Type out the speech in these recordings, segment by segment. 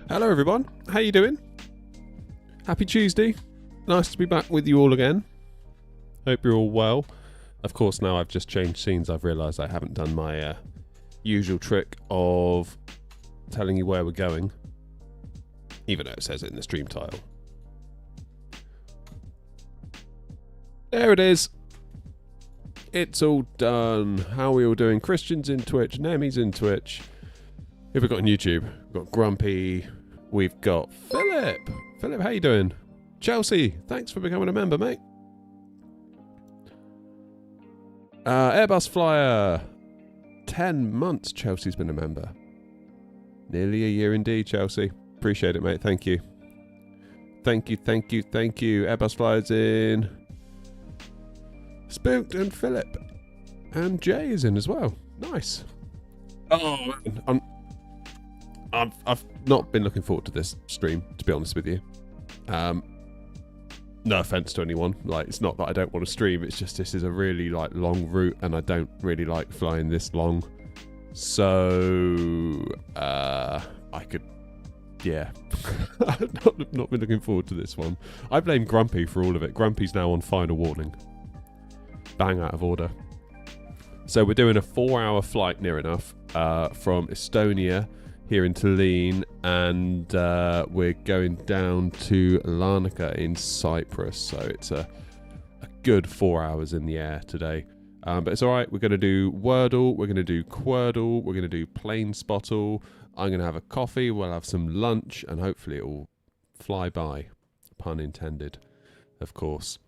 Hello everyone, how you doing? Happy Tuesday. Nice to be back with you all again. Hope you're all well. Of course, now I've just changed scenes, I've realised I haven't done my usual trick of telling you where we're going, even though it says it in the stream title. There it is. It's all done. How are we all doing? Christian's in Twitch, Nemi's in Twitch. Who have we got on YouTube? We've got Grumpy. We've got Philip. Philip, how you doing? Chelsea, thanks for becoming a member, mate. Airbus Flyer. 10 months Chelsea's been a member. Nearly a year indeed, Chelsea. Appreciate it, mate. Thank you. Thank you, thank you, thank you. Airbus Flyer's in. Spooked and Philip. And Jay is in as well. Nice. Oh, man. I've not been looking forward to this stream, to be honest with you. No offense to anyone. Like, it's not that I don't want to stream. It's just this is a really long route, and I don't really like flying this long. So I could, yeah. I've not been looking forward to this one. I blame Grumpy for all of it. Grumpy's now on final warning. Bang out of order. So we're doing a 4-hour flight near enough from Estonia here in Tallinn, and we're going down to Larnaca in Cyprus, so it's a good 4 hours in the air today. But it's alright, we're going to do Wordle, we're going to do Quordle, we're going to do Plane Spottle, I'm going to have a coffee, we'll have some lunch, and hopefully it will fly by. Pun intended, of course.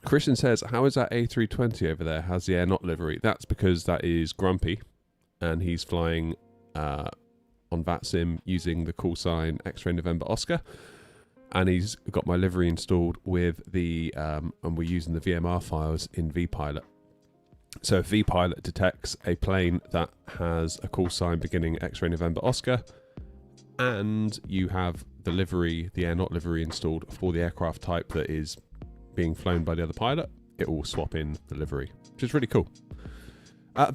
Christian says, how is that A320 over there? How's the air not livery? That's because that is Grumpy, and he's flying on VATSIM using the call sign X-Ray November Oscar, and he's got my livery installed with the and we're using the VMR files in vPilot. So if vPilot detects a plane that has a call sign beginning X-Ray November Oscar, and you have the livery, the air not livery installed for the aircraft type that is being flown by the other pilot, it will swap in the livery, which is really cool.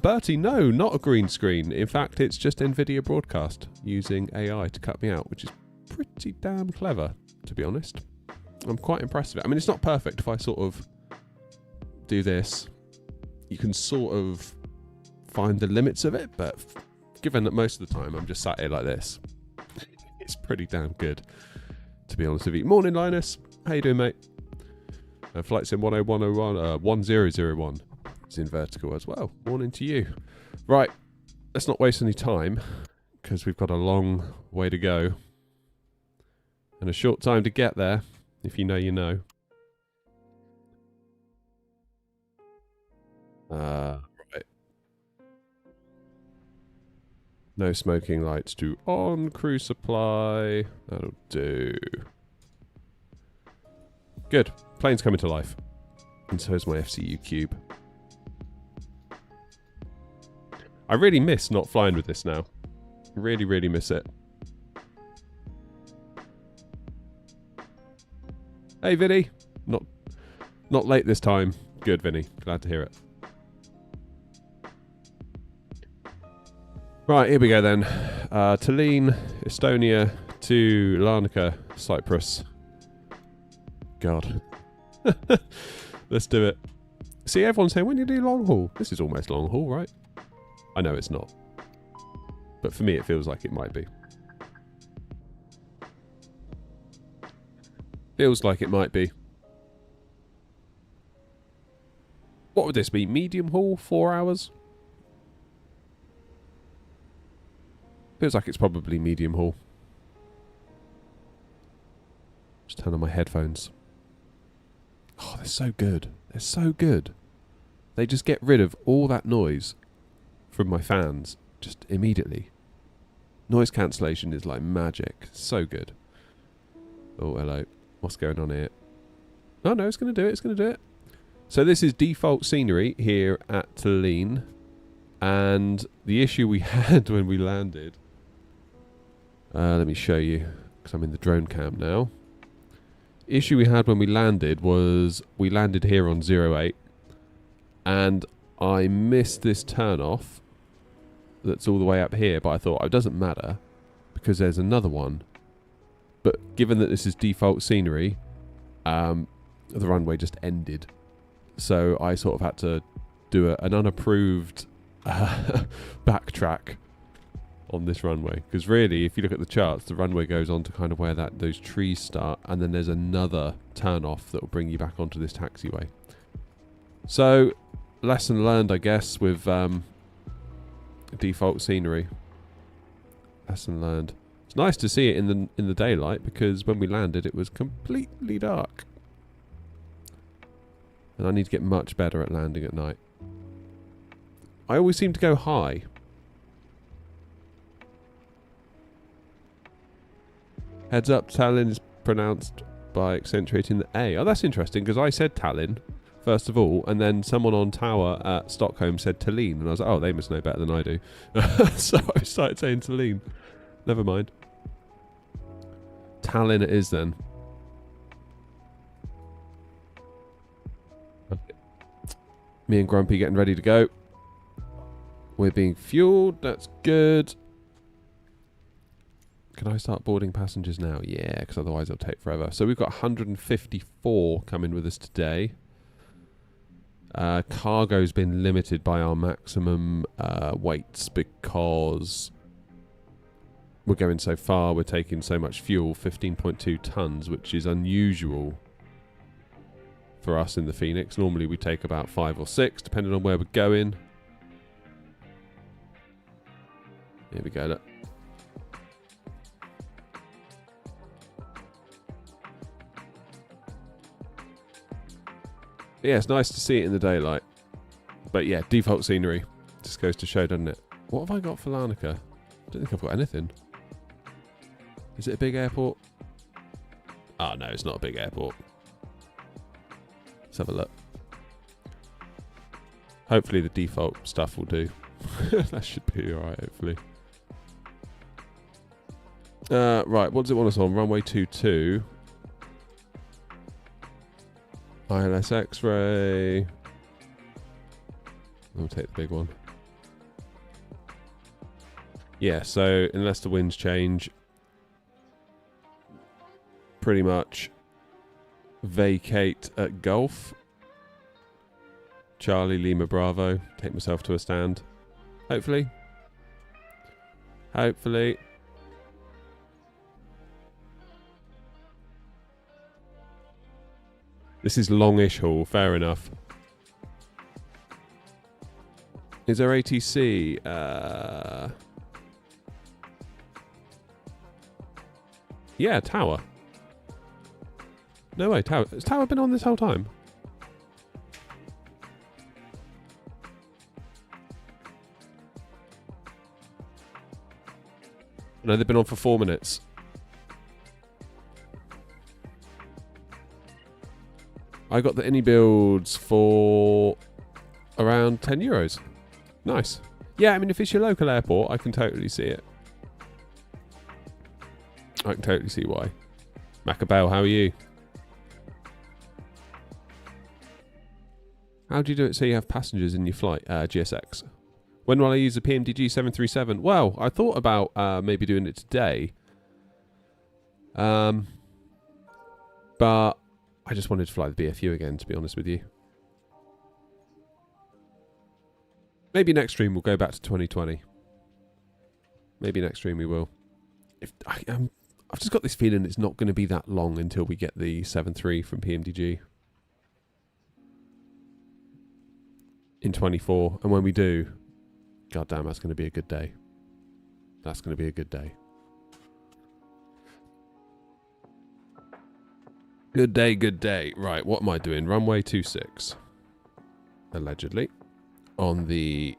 Bertie, no, not a green screen. In fact, it's just NVIDIA Broadcast using AI to cut me out, which is pretty damn clever, to be honest. I'm quite impressed with it. I mean, it's not perfect. If I sort of do this, you can sort of find the limits of it, but given that most of the time I'm just sat here like this, it's pretty damn good, to be honest with you. Morning, Linus. How you doing, mate? Flight Sim 1001, is in vertical as well. Morning to you. Right, let's not waste any time, because we've got a long way to go and a short time to get there. If you know, you know. Right. No smoking lights to on. Crew supply. That'll do. Good. Plane's coming to life. And so is my FCU cube. I really miss not flying with this now. Really, really miss it. Hey, Vinny. Not late this time. Good, Vinny. Glad to hear it. Right, here we go then. Tallinn, Estonia to Larnaca, Cyprus. God. Let's do it. See, everyone's saying, when you do long haul? This is almost long haul, right? I know it's not. But for me, it feels like it might be. Feels like it might be. What would this be? Medium haul? 4 hours? Feels like it's probably medium haul. Just turn on my headphones. Oh, they're so good. They're so good. They just get rid of all that noise from my fans just immediately. Noise cancellation is like magic. So good. Oh, hello. What's going on here? Oh, no, it's going to do it. It's going to do it. So this is default scenery here at Tallinn. And the issue we had when we landed... let me show you, because I'm in the drone cam now. Issue we had when we landed was we landed here on 08 and I missed this turn off that's all the way up here, but I thought it doesn't matter because there's another one. But given that this is default scenery, the runway just ended. So I sort of had to do an unapproved backtrack on this runway, because really if you look at the charts, the runway goes on to kind of where those trees start, and then there's another turn off that will bring you back onto this taxiway. So lesson learned, I guess, with default scenery. Lesson learned. It's nice to see it in the daylight, because when we landed it was completely dark, and I need to get much better at landing at night. I always seem to go high. Heads up, Tallinn is pronounced by accentuating the A. Oh, that's interesting, because I said Tallinn, first of all, and then someone on tower at Stockholm said Tallinn, and I was like, oh, they must know better than I do. So I started saying Tallinn. Never mind. Tallinn it is then. Okay. Me and Grumpy getting ready to go. We're being fueled, that's good. Can I start boarding passengers now? Yeah, because otherwise it'll take forever. So we've got 154 coming with us today. Cargo's been limited by our maximum weights because we're going so far. We're taking so much fuel, 15.2 tons, which is unusual for us in the Fenix. Normally we take about 5 or 6, depending on where we're going. Here we go, look. Yeah, it's nice to see it in the daylight. But yeah, default scenery. Just goes to show, doesn't it? What have I got for Larnaca? I don't think I've got anything. Is it a big airport? Oh, no, it's not a big airport. Let's have a look. Hopefully the default stuff will do. That should be alright, hopefully. Right, what does it want us on? Runway 22. ILS X-ray. I'll take the big one. Yeah, so unless the winds change, pretty much vacate at Gulf. Charlie Lima Bravo. Take myself to a stand. Hopefully. Hopefully. This is longish haul, fair enough. Is there ATC? Yeah, Tower. No way, Tower. Has Tower been on this whole time? No, they've been on for 4 minutes. I got the Any builds for around €10. Nice. Yeah, I mean, if it's your local airport, I can totally see it. I can totally see why. Macabell, how are you? How do you do it so you have passengers in your flight? GSX. When will I use the PMDG 737? Well, I thought about maybe doing it today. But I just wanted to fly the BFU again, to be honest with you. Maybe next stream we'll go back to 2020. Maybe next stream we will. I've just got this feeling it's not going to be that long until we get the 7.3 from PMDG. In 24. And when we do, goddamn, that's going to be a good day. That's going to be a good day. Good day, good day. Right, what am I doing? Runway 26. Allegedly. On the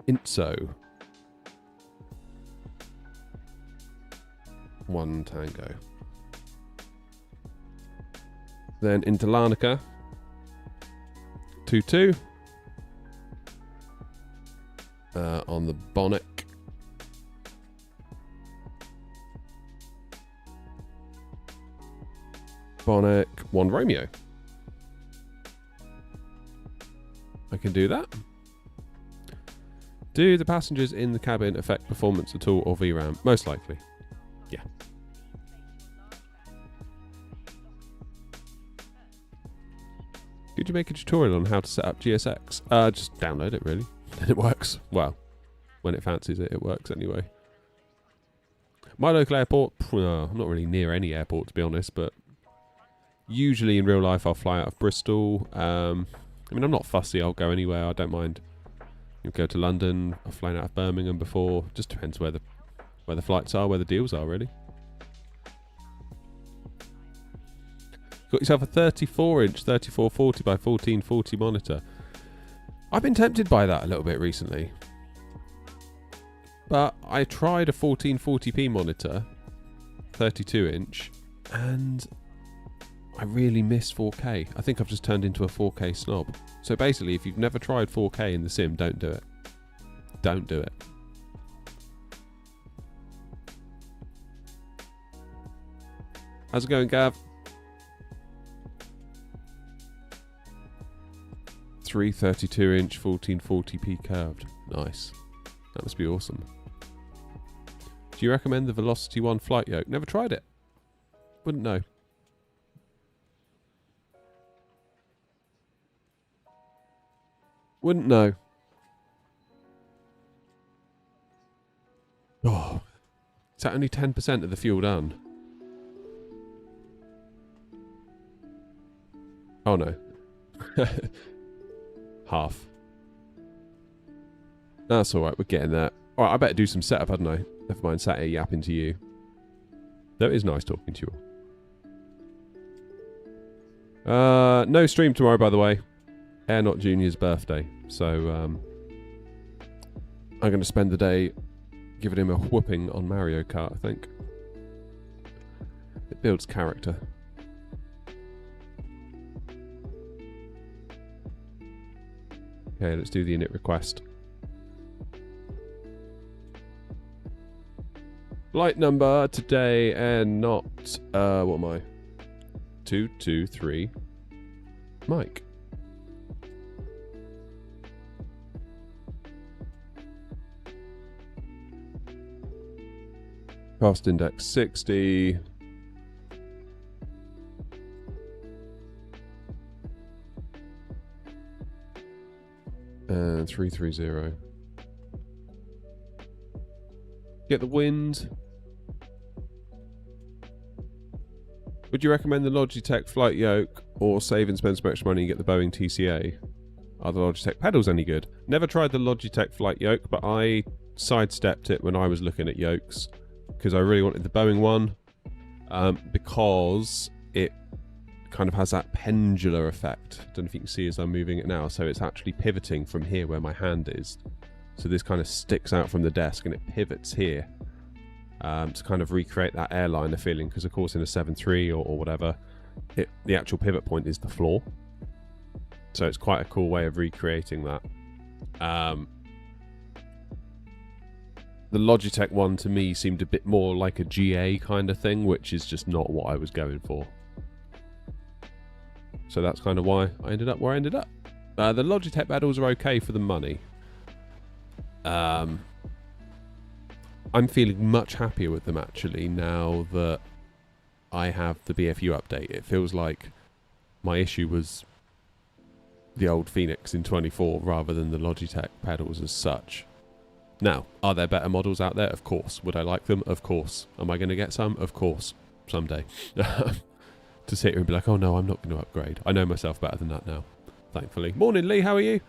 INSO. 1 Tango. Then into Larnaca. 2-2. On the Bonnet. Bonnet 1 Romeo. I can do that. Do the passengers in the cabin affect performance at all or VRAM? Most likely. Yeah. Could you make a tutorial on how to set up GSX? Just download it, really. And it works. Well, when it fancies it, it works anyway. My local airport, I'm not really near any airport, to be honest, but usually in real life I'll fly out of Bristol. I mean, I'm not fussy. I'll go anywhere. I don't mind. You'll go to London. I've flown out of Birmingham before. Just depends where the flights are, where the deals are, really. Got yourself a 34-inch 3440 by 1440 monitor. I've been tempted by that a little bit recently. But I tried a 1440p monitor, 32-inch, and I really miss 4K. I think I've just turned into a 4K snob. So basically, if you've never tried 4K in the sim, don't do it. Don't do it. How's it going, Gav? 332-inch 1440p curved. Nice. That must be awesome. Do you recommend the Velocity 1 flight yoke? Never tried it. Wouldn't know. Wouldn't know. Oh. Is that only 10% of the fuel done? Oh no. Half. That's alright, we're getting there. Alright, I better do some setup, hadn't I? Never mind, sat here yapping to you. Though it is nice talking to you all. No stream tomorrow, by the way. Airnot Junior's birthday. So, I'm going to spend the day giving him a whooping on Mario Kart, I think. It builds character. Okay, let's do the init request. Flight number today and not, what am I? 223 Mike. Cost index 60. And 330. Get the wind. Would you recommend the Logitech flight yoke or save and spend some extra money and get the Boeing TCA? Are the Logitech pedals any good? Never tried the Logitech flight yoke, but I sidestepped it when I was looking at yokes because I really wanted the Boeing one because it kind of has that pendular effect. Don't know if you can see as I'm moving it now. So it's actually pivoting from here where my hand is. So this kind of sticks out from the desk and it pivots here to kind of recreate that airliner feeling. Because of course in a 7.3 or whatever, the actual pivot point is the floor. So it's quite a cool way of recreating that. The Logitech one to me seemed a bit more like a GA kind of thing, which is just not what I was going for. So that's kind of why I ended up where I ended up. The Logitech pedals are okay for the money. I'm feeling much happier with them actually now that I have the BFU update. It feels like my issue was the old Fenix in 24 rather than the Logitech pedals as such. Now, are there better models out there? Of course. Would I like them? Of course. Am I going to get some? Of course. Someday. To sit here and be like, oh no, I'm not going to upgrade. I know myself better than that now, thankfully. Morning, Lee. How are you?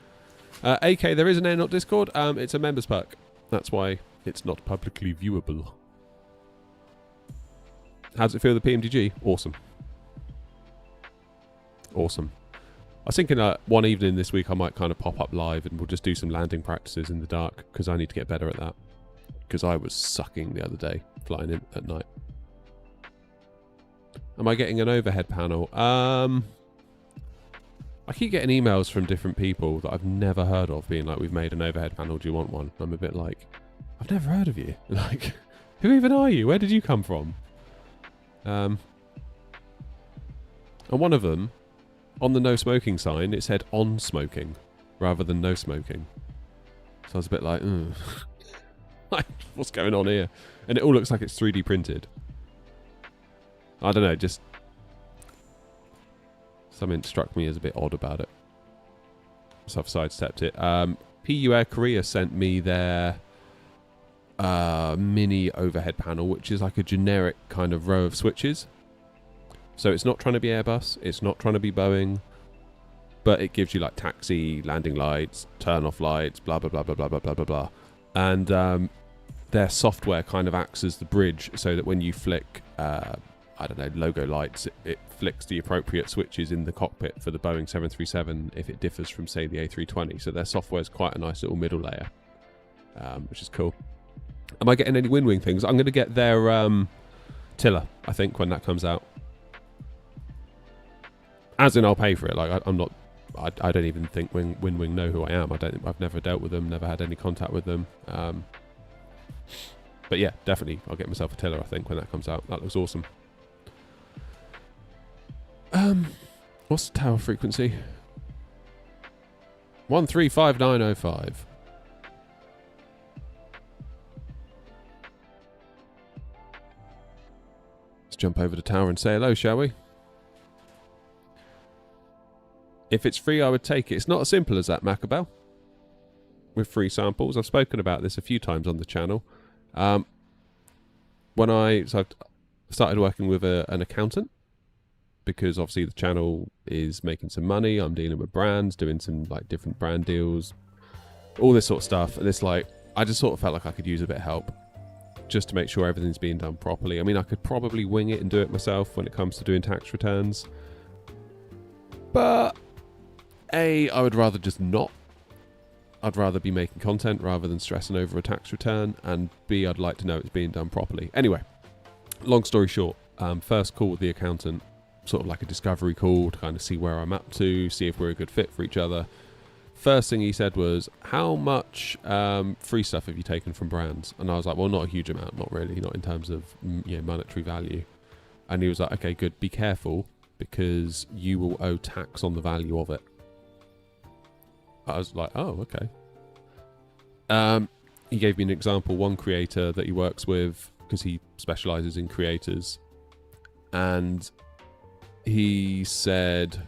AK, there is an Air Not Discord. It's a members perk. That's why it's not publicly viewable. How does it feel, the PMDG? Awesome. Awesome. I was thinking one evening this week I might kind of pop up live and we'll just do some landing practices in the dark because I need to get better at that. Because I was sucking the other day flying in at night. Am I getting an overhead panel? I keep getting emails from different people that I've never heard of being like, we've made an overhead panel, do you want one? I'm a bit like, I've never heard of you. Like, who even are you? Where did you come from? And one of them, on the no smoking sign, it said on smoking rather than no smoking. So I was a bit like, like, what's going on here? And it all looks like it's 3D printed. I don't know, just something struck me as a bit odd about it. So I've sidestepped it. PU Air Korea sent me their mini overhead panel, which is like a generic kind of row of switches. So it's not trying to be Airbus, it's not trying to be Boeing, but it gives you like taxi, landing lights, turn off lights, blah, blah, blah, blah, blah, blah, blah, blah, blah. And their software kind of acts as the bridge so that when you flick, I don't know, logo lights, it flicks the appropriate switches in the cockpit for the Boeing 737 if it differs from, say, the A320. So their software is quite a nice little middle layer, which is cool. Am I getting any WinWing things? I'm going to get their tiller, I think, when that comes out. As in, I'll pay for it. Like, I'm not. I don't even think WinWing know who I am. I've never dealt with them. Never had any contact with them. But yeah, definitely, I'll get myself a tiller. I think when that comes out, that looks awesome. What's the tower frequency? 135905. Let's jump over the tower and say hello, shall we? If it's free, I would take it. It's not as simple as that, Macabell. With free samples. I've spoken about this a few times on the channel. When I started working with an accountant, because obviously the channel is making some money. I'm dealing with brands, doing some like different brand deals, all this sort of stuff. And it's like, I just sort of felt like I could use a bit of help just to make sure everything's being done properly. I mean, I could probably wing it and do it myself when it comes to doing tax returns. But A, I would rather just not. I'd rather be making content rather than stressing over a tax return. And B, I'd like to know it's being done properly. Anyway, long story short, first call with the accountant, sort of like a discovery call to kind of see where I'm up to, see if we're a good fit for each other. First thing he said was, how much free stuff have you taken from brands? And I was like, well, not a huge amount, not really, not in terms of monetary value. And he was like, okay, good, be careful because you will owe tax on the value of it. I was like, oh, okay. He gave me an example, one creator that he works with, because he specializes in creators, and he said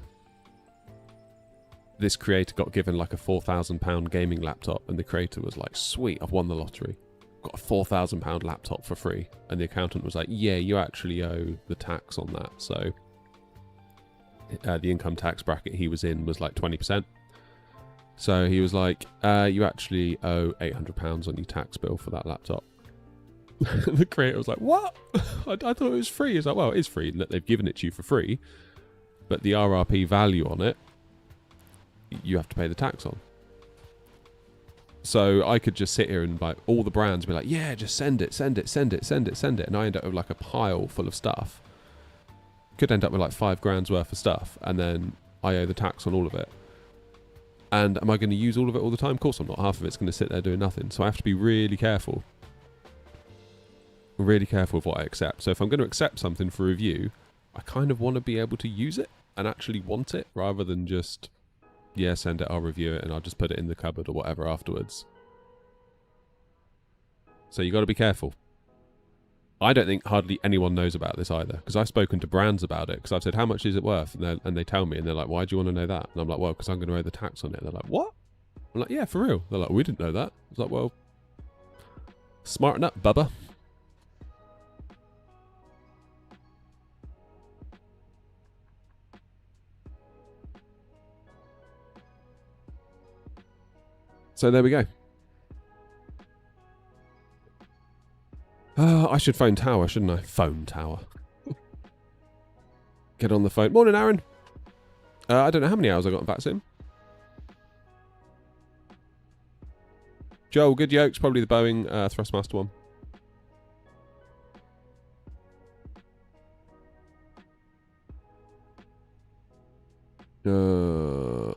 this creator got given like a £4,000 gaming laptop, and the creator was like, sweet, I've won the lottery, got a £4,000 laptop for free. And the accountant was like, yeah, you actually owe the tax on that. So the income tax bracket he was in was like 20%. So he was like, you actually owe £800 on your tax bill for that laptop. The creator was like, what? I thought it was free. He's like, well, it is free, and that they've given it to you for free, but the RRP value on it, you have to pay the tax on. So I could just sit here and like all the brands be like, yeah, just send it. And I end up with like a pile full of stuff. Could end up with like £5,000 worth of stuff, and then I owe the tax on all of it. And am I going to use all of it all the time? Of course I'm not. Half of it's going to sit there doing nothing. So I have to be really careful. Really careful with what I accept. So if I'm going to accept something for review, I kind of want to be able to use it and actually want it rather than just, Yeah, send it, I'll review it, and I'll just put it in the cupboard or whatever afterwards. So you got to be careful. I don't think hardly anyone knows about this either, because I've spoken to brands about it, because I've said, how much is it worth? And they tell me, and they're like, why do you want to know that? And I'm like, well, because I'm going to owe the tax on it. And they're like, what? I'm like, yeah, for real. They're like, we didn't know that. I was like, well, smarten up, bubba. So there we go. I should phone Tower, shouldn't I? Phone Tower. Get on the phone. Morning, Aaron. I don't know how many hours I got in VATSIM. Joel, good yokes. Probably the Boeing Thrustmaster one.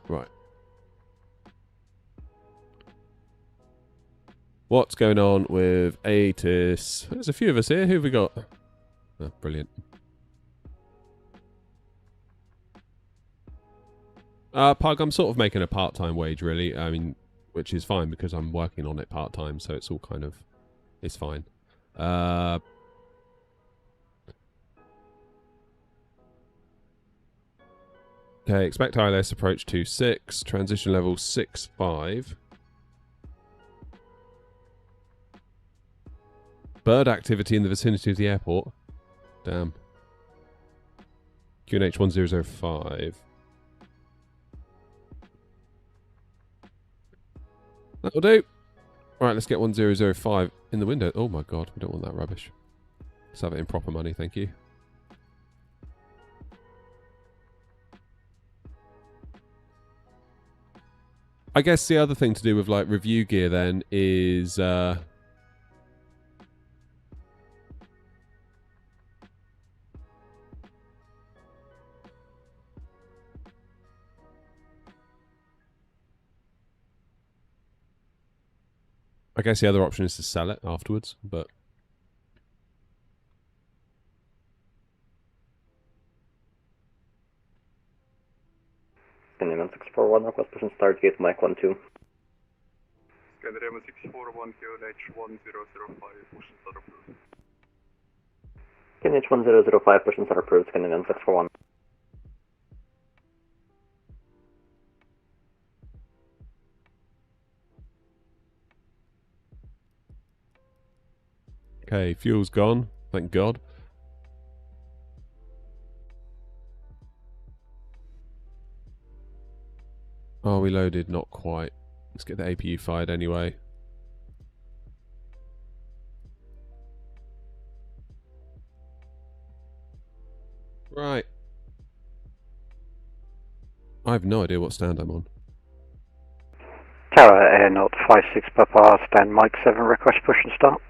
Right. What's going on with ATIS? There's a few of us here. Who have we got? Oh, brilliant. Pug, I'm sort of making a part-time wage, really. I mean, which is fine because I'm working on it part-time, so it's all kind of... It's fine. Okay, expect ILS approach 2.6. Transition level 6.5. Bird activity in the vicinity of the airport. Damn. QNH 1005. That'll do. Alright, let's get 1005 in the window. Oh my god, we don't want that rubbish. Let's have it in proper money, thank you. I guess the other thing to do with like review gear then is I guess the other option is to sell it afterwards, but... Scandinavian 641, request person start gate mic 12. Scandinavian 641, QNH 1005, push and start approved. QNH 1005, push and start approved, Scandinavian 641. Okay, fuel's gone. Thank God. Are we loaded? Not quite. Let's get the APU fired anyway. Right. I have no idea what stand I'm on. Tower Air Not 56 Papa, stand Mike 7, request push and start.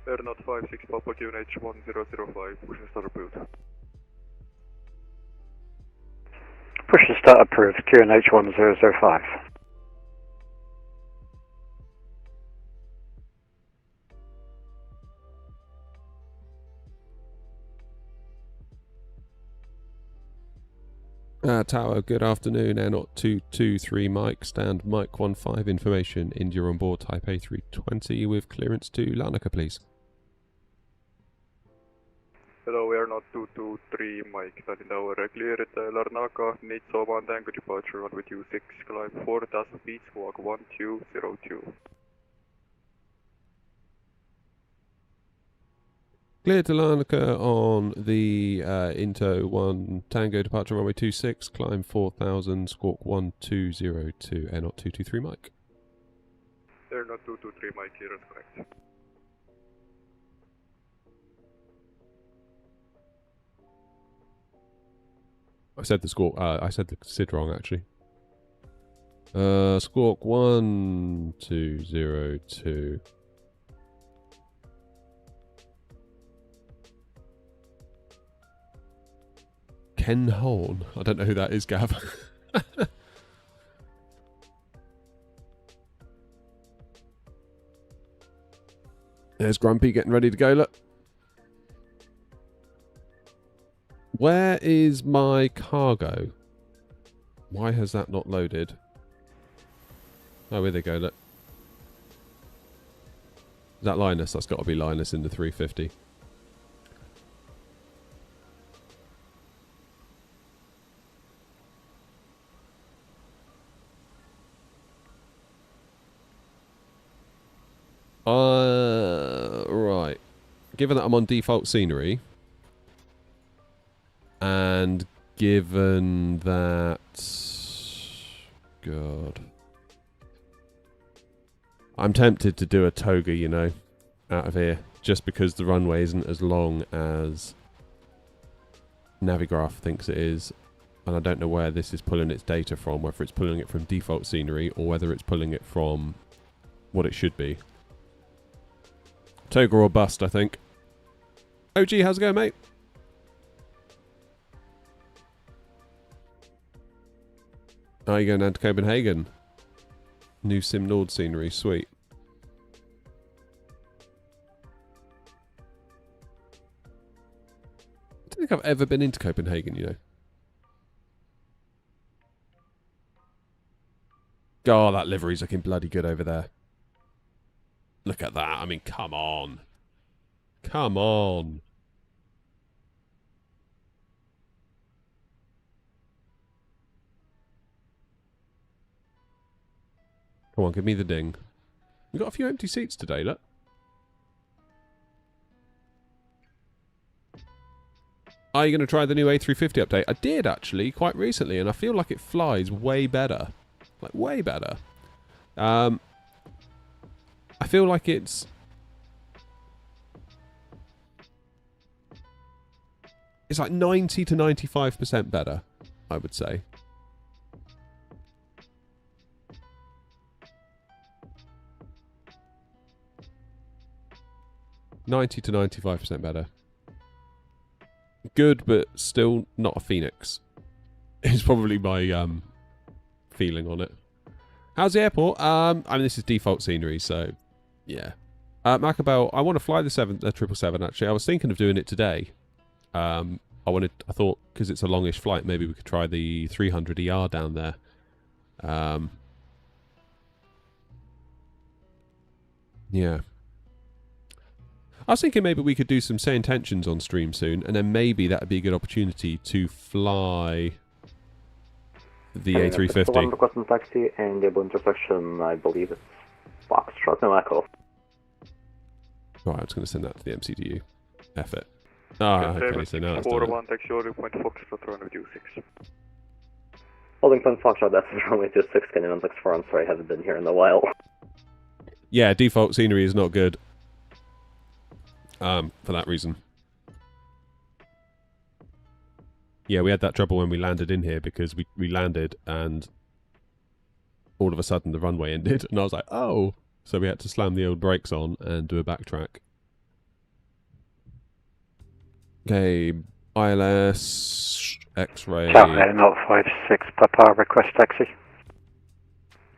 Air Not 56 Papa, QNH 1005, push and start approved. Push and start approved, QNH 1005. Tower, good afternoon. Air Not 223 Mike, stand Mike 15 information. India on board type A320 with clearance to Larnaca, please. Hello, Air Not 223 Mike, Tallinna Tower, clear at Larnaca, need Soma and Tango departure runway 26, climb 4,000 feet, squawk 1202. Clear to Larnaca on the Into 1 Tango departure runway 26, climb 4,000, squawk 1202, Air Not 223 Mike. Air Not 223 Mike, clearance correct. I said the squawk, I said the SID wrong actually. Squawk 1202. Ken Horn. I don't know who that is, Gav. There's Grumpy getting ready to go, look. Where is my cargo? Why has that not loaded? Oh, here they go, look. Is that Linus? That's got to be Linus in the 350. Right. Given that I'm on default scenery, and given that... God. I'm tempted to do a toga, you know, out of here, just because the runway isn't as long as Navigraph thinks it is, and I don't know where this is pulling its data from, whether it's pulling it from default scenery or whether it's pulling it from what it should be. Toga or bust, I think. OG, how's it going, mate? Oh, you're going down to Copenhagen. New Sim Nord scenery, sweet. I don't think I've ever been into Copenhagen, you know. Oh, that livery's looking bloody good over there. Look at that. I mean, come on. Come on. Come on, give me the ding. We've got a few empty seats today, look. Are you going to try the new A350 update? I did, actually, quite recently, and I feel like it flies way better. Like, way better. I feel like it's... It's like 90 to 95% better, I would say. $90 to 95% better. Good, but still not a Fenix. Is probably my feeling on it. How's the airport? I mean, this is default scenery, so yeah. Macabell, I want to fly the 777 actually. I was thinking of doing it today. I thought because it's a longish flight, maybe we could try the 300 ER down there. Yeah. I was thinking maybe we could do some say intentions on stream soon, and then maybe that would be a good opportunity to fly the A350. One requesting taxi and the intersection, I believe it's Foxtrot and Echo. Right, I'm just going to send that to the MCDU. F it. Ah, okay, so now it's done. 41, taxi Orly point Foxtrot, runway 26. Holding point Foxtrot, that's runway 26, can you 64, I'm sorry, I haven't been here in a while. Yeah, default scenery is not good. For that reason. Yeah, we had that trouble when we landed in here because we landed and all of a sudden the runway ended and I was like, oh! So we had to slam the old brakes on and do a backtrack. Okay, ILS, X-ray. Air 056 Papa, request taxi.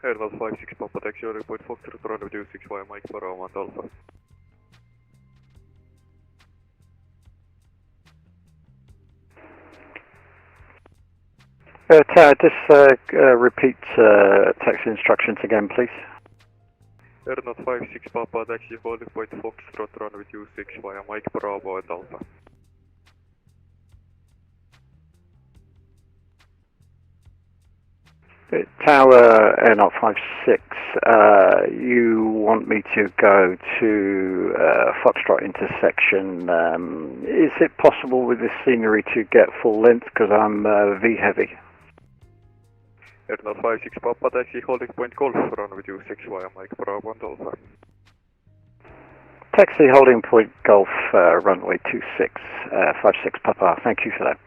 Air 056 Papa, taxi Orly point Foxtrot, runway 26 via Mike Bravo and Alpha. Tower, just repeat taxi instructions again, please. Air 056 Papa, taxi Orly point Foxtrot, runway 26 via Mike Bravo and Alpha. Tower Air 056, you want me to go to Foxtrot intersection. Is it possible with this scenery to get full length because I'm V heavy? Air 056 Papa, taxi holding point Golf, runway 26 via Mike Bravo and Alpha. Taxi holding point Golf, runway 26, 56 Papa, thank you for that.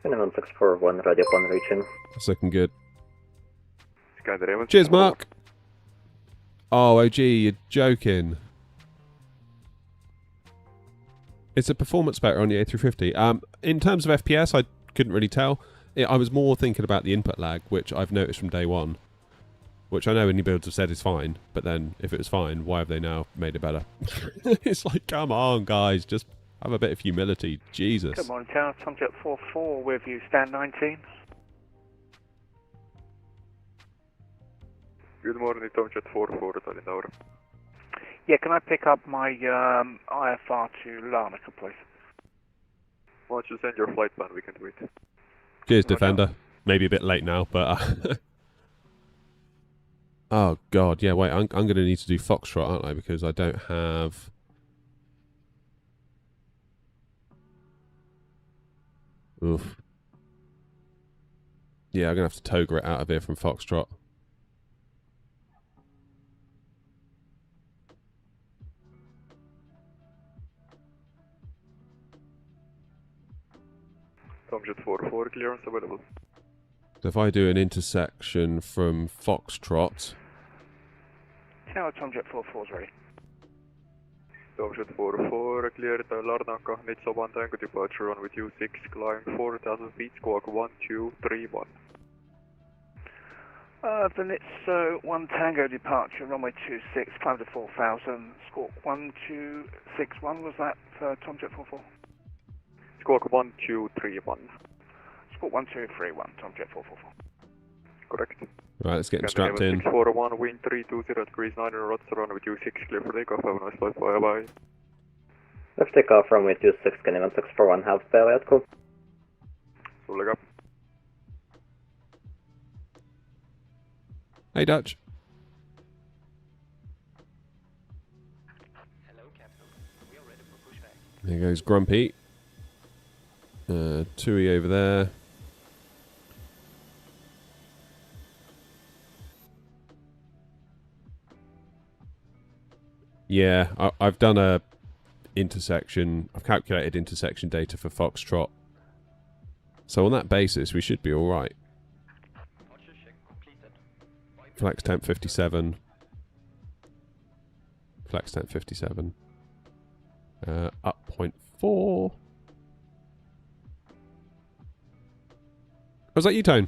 And 1641, ready upon reaching. That's looking good. Skyder Cheers, Mark! Oh, OG, you're joking. It's a performance better on the A350. In terms of FPS, I couldn't really tell. I was more thinking about the input lag, which I've noticed from day one. Which I know any builds have said is fine, but then if it was fine, why have they now made it better? It's like, come on, guys, just have a bit of humility. Jesus. Good morning, Tower. Tomjet 44 with you, stand 19. Good morning, Tomjet 44, Tallinn Tower. Yeah, can I pick up my IFR to Larnaca, please? Why don't you send your flight plan, we can wait. Cheers, Defender. Maybe a bit late now, but... oh, God, yeah, wait, I'm going to need to do Foxtrot, aren't I? Because I don't have... Oof. Yeah, I'm going to have to toga it out of here from Foxtrot. Tomjet 44, clearance available. So if I do an intersection from Foxtrot... Tower, Tomjet 44 is ready. Tomjet 44, cleared Larnaca, Nitsa 1 Tango departure, runway 26, climb 4,000 feet, squawk 1231. The Nitsa 1 Tango departure, runway 26, climb to 4,000, squawk 1261, was that for Tomjet 44? Squawk 1231. Squawk 1231, Tomjet 444. Correct. Right, let's get him strapped in. 641, wind 320 degrees 9 knots, runway 26, clear for takeoff, have a nice flight, bye bye. Let's take off runway 26, Canadian 641, half belly at cool. Sulle ka. Hey, Dutch. Hello, Captain. We are ready for pushback. There goes Grumpy. Tui over there. Yeah, I've done a intersection. I've calculated intersection data for Foxtrot. So on that basis, we should be all right. Flex temp 57. Flex temp 57. Up 0.4. Was that you, Tone?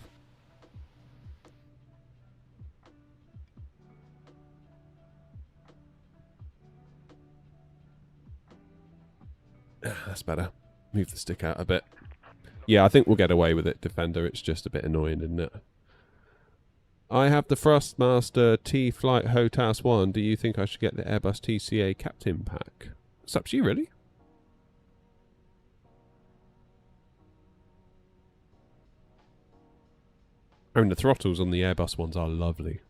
That's better. Move the stick out a bit. Yeah, I think we'll get away with it, Defender. It's just a bit annoying, isn't it? I have the Thrustmaster T-Flight HOTAS 1. Do you think I should get the Airbus TCA Captain Pack? It's up to you, really. I mean, the throttles on the Airbus ones are lovely.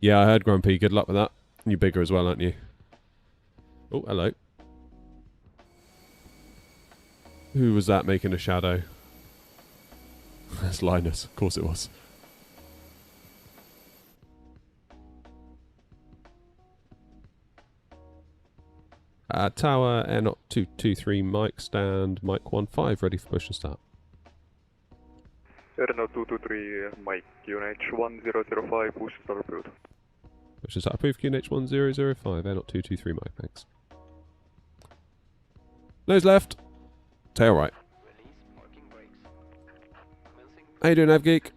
Yeah, I heard, Grumpy. Good luck with that. You're bigger as well, aren't you? Oh, hello. Who was that making a shadow? That's Linus. Of course it was. Tower, Air Not 223, Mike, stand, Mike 15, ready for push and start. Air Not 223, Mike, QNH 1005, push start approved. Push and start approved, QNH 1005, Air Not 223, Mike, thanks. Nose left. Tail right. How you doing, AvGeek?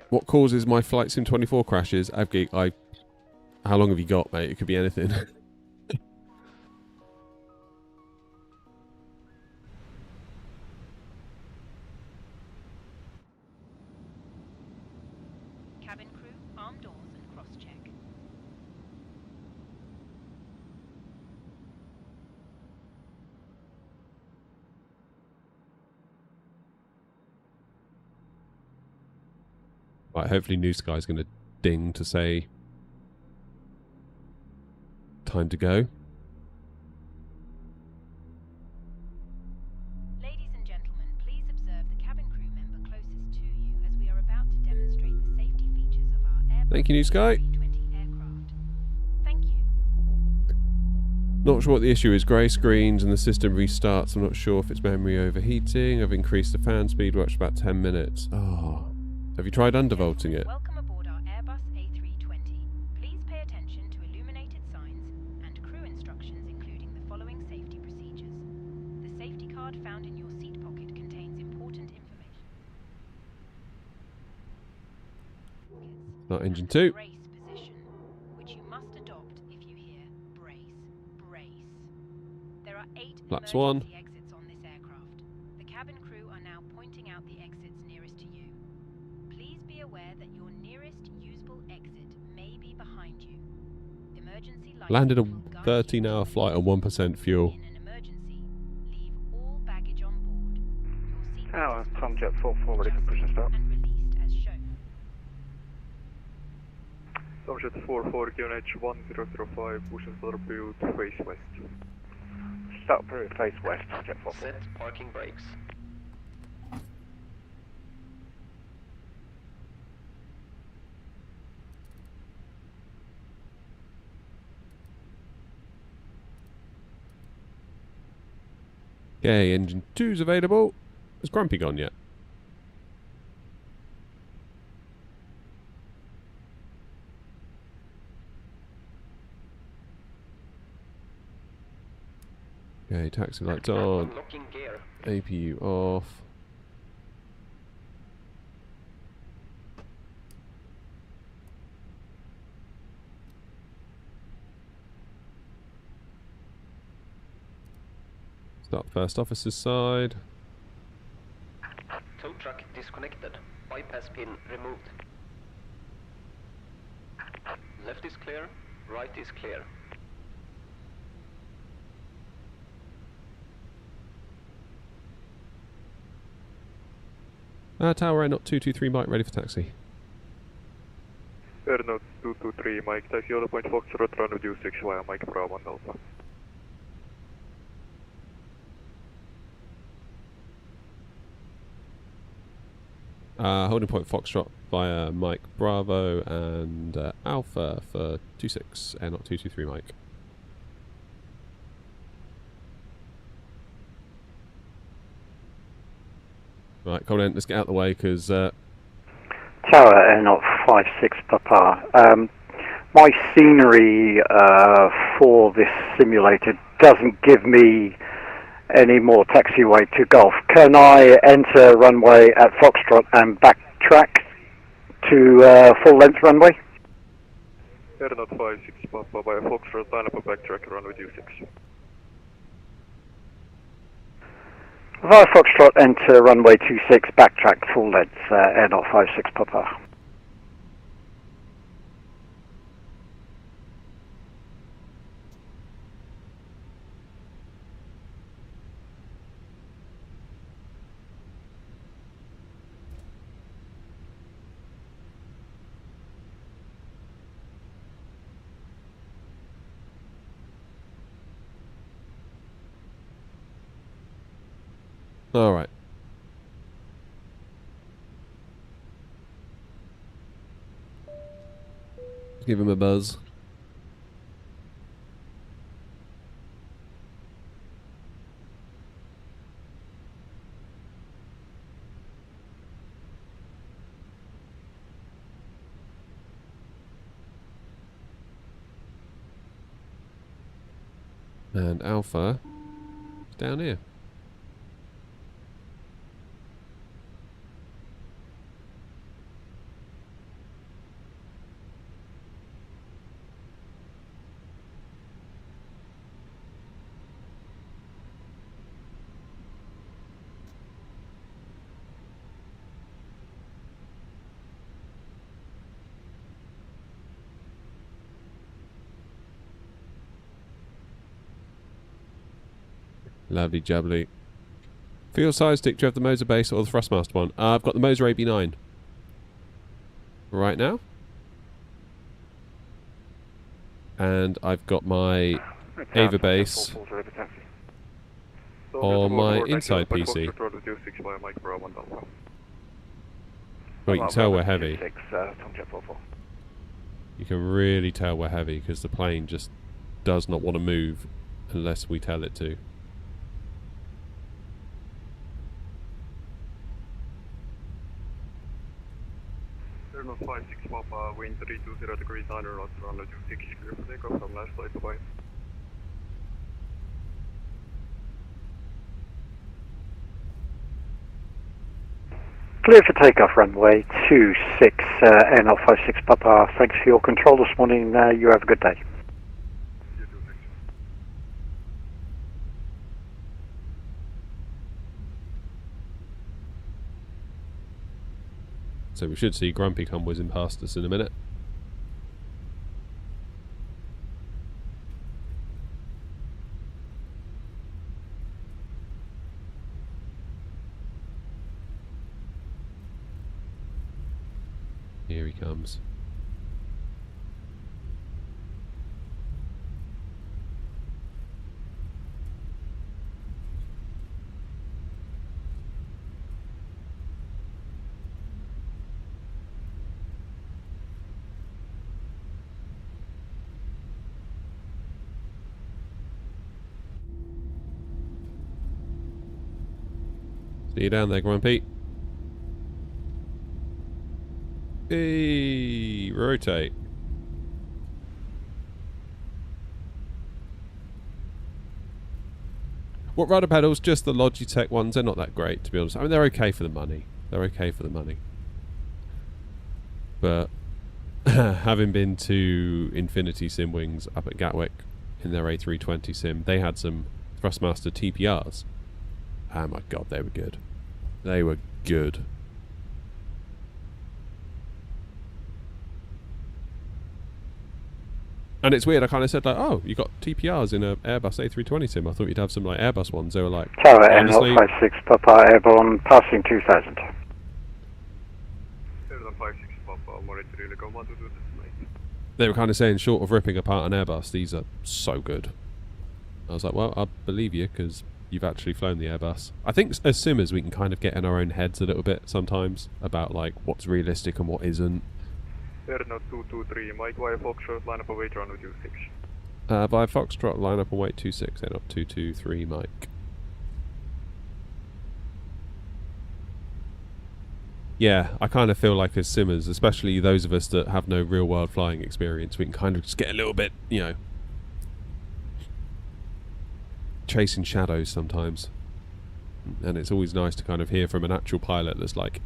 What causes my Flight Sim 24 crashes? AvGeek, how long have you got, mate? It could be anything. Cabin crew, arm doors and cross-check. Right, hopefully New Sky's going to ding to say time to go. Ladies and gentlemen, please observe the cabin crew member closest to you as we are about to demonstrate the safety features of our Airbus Thank you, New Sky. A320 aircraft. Thank you. Not sure what the issue is. Grey screens and the system restarts. I'm not sure if it's memory overheating. I've increased the fan speed. Watch about 10 minutes. Oh. Have you tried undervolting it? Welcome aboard our Airbus A320. Please pay attention Not engine 2. Brace position, which you must adopt if you hear brace, brace. There are 8 Flaps emergency exits on this aircraft. The cabin crew are now pointing out the exits nearest to you. Please be aware that your nearest usable exit may be behind you. Emergency lighting Landed a will guide 13-hour you flight on 1% fuel. in an emergency. Leave all baggage on board. Your seatbelt Tower, is Tomjet fastened, 44, ready for push and start. and released as shown. Tomjet 44, QNH 1005, push and start build, face west. Start period face west, Tomjet 44. Set parking brakes. Okay, engine 2's available. Is Grumpy gone yet? Okay, taxi lights on. Unlocking gear. APU off. Start first officer's side. Tow truck disconnected. Bypass pin removed. Left is clear. Right is clear. Tower Air 223 Mike, ready for taxi. Air 223, Mike, taxi Yellow Point Foxtrot, run with U6 via Mike Bravo and Alpha. Holding point Foxtrot via Mike Bravo and Alpha for 26, Air 223 Mike. Right, cold end, let's get out of the way because Tower Air 56 Papa. My scenery for this simulator doesn't give me any more taxiway to Gulf. Can I enter runway at Foxtrot and backtrack to full length runway? Air 56 Papa via Foxtrot, line up a backtrack, run with U6. Via Foxtrot, enter runway 26, backtrack full length, Air 56 Papa. Alright. Give him a buzz. And Alpha is down here. Lovely jubbly. For your side stick, do you have the Moser base or the Thrustmaster one? I've got the Moser AB9. Right now. And I've got my Ava base on my inside PC. Well, you can tell we're heavy. You can really tell we're heavy because the plane just does not want to move unless we tell it to. Air 56 Papa, wind 320 degrees 9 knots, runway 26, clear for takeoff from last flight, bye-bye. Clear for takeoff, runway 26, NL56 Papa. Thanks for your control this morning. You have a good day. You too, thanks. So we should see Grumpy come whizzing past us in a minute. Here he comes. See you down there, Grumpy. Hey, rotate. What rudder pedals? Just the Logitech ones. They're not that great, to be honest. I mean, they're okay for the money. They're okay for the money. But having been to Infinity Sim Wings up at Gatwick in their A320 sim, they had some Thrustmaster TPRs. Oh my god, they were good. They were good. And it's weird, I kind of said like, oh, you got TPRs in a Airbus A320 sim. I thought you'd have some like Airbus ones. They were like, Tower honestly, NL56 Papa, airborne, passing 2000. 756 Papa, I'm already really go on to do this, mate. they were kind of saying, short of ripping apart an Airbus, these are so good. I was like, well, I believe you, because you've actually flown the Airbus. I think as simmers we can kind of get in our own heads a little bit sometimes about like what's realistic and what isn't. Airnote 223, Mike via Foxtrot, line up a wait round with you 6. Via Foxtrot, line up and wait 26, Airnote 223, Mike. Yeah, I kind of feel like as simmers, especially those of us that have no real world flying experience, we can kind of just get a little bit, you know, chasing shadows sometimes. And it's always nice to kind of hear from an actual pilot that's like,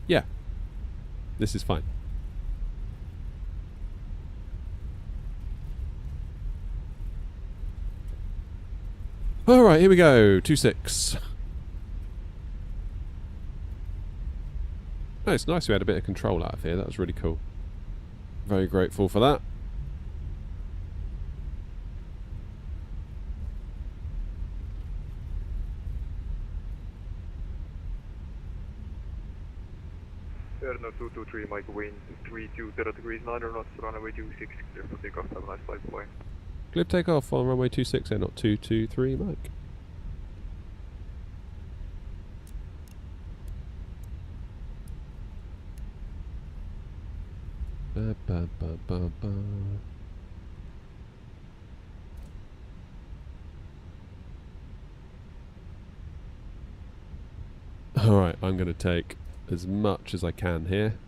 yeah, this is fine. Alright, here we go, 26. Oh, it's nice we had a bit of control out of here, that was really cool. Very grateful for that. Airnote 223, Mike wind 320 degrees 9 knots, runway 26, clear for takeoff, have a nice flight, bye. Clear takeoff on runway 26, not 223, Mike. Ba, ba, ba, ba, ba. Alright, I'm going to take as much as I can here.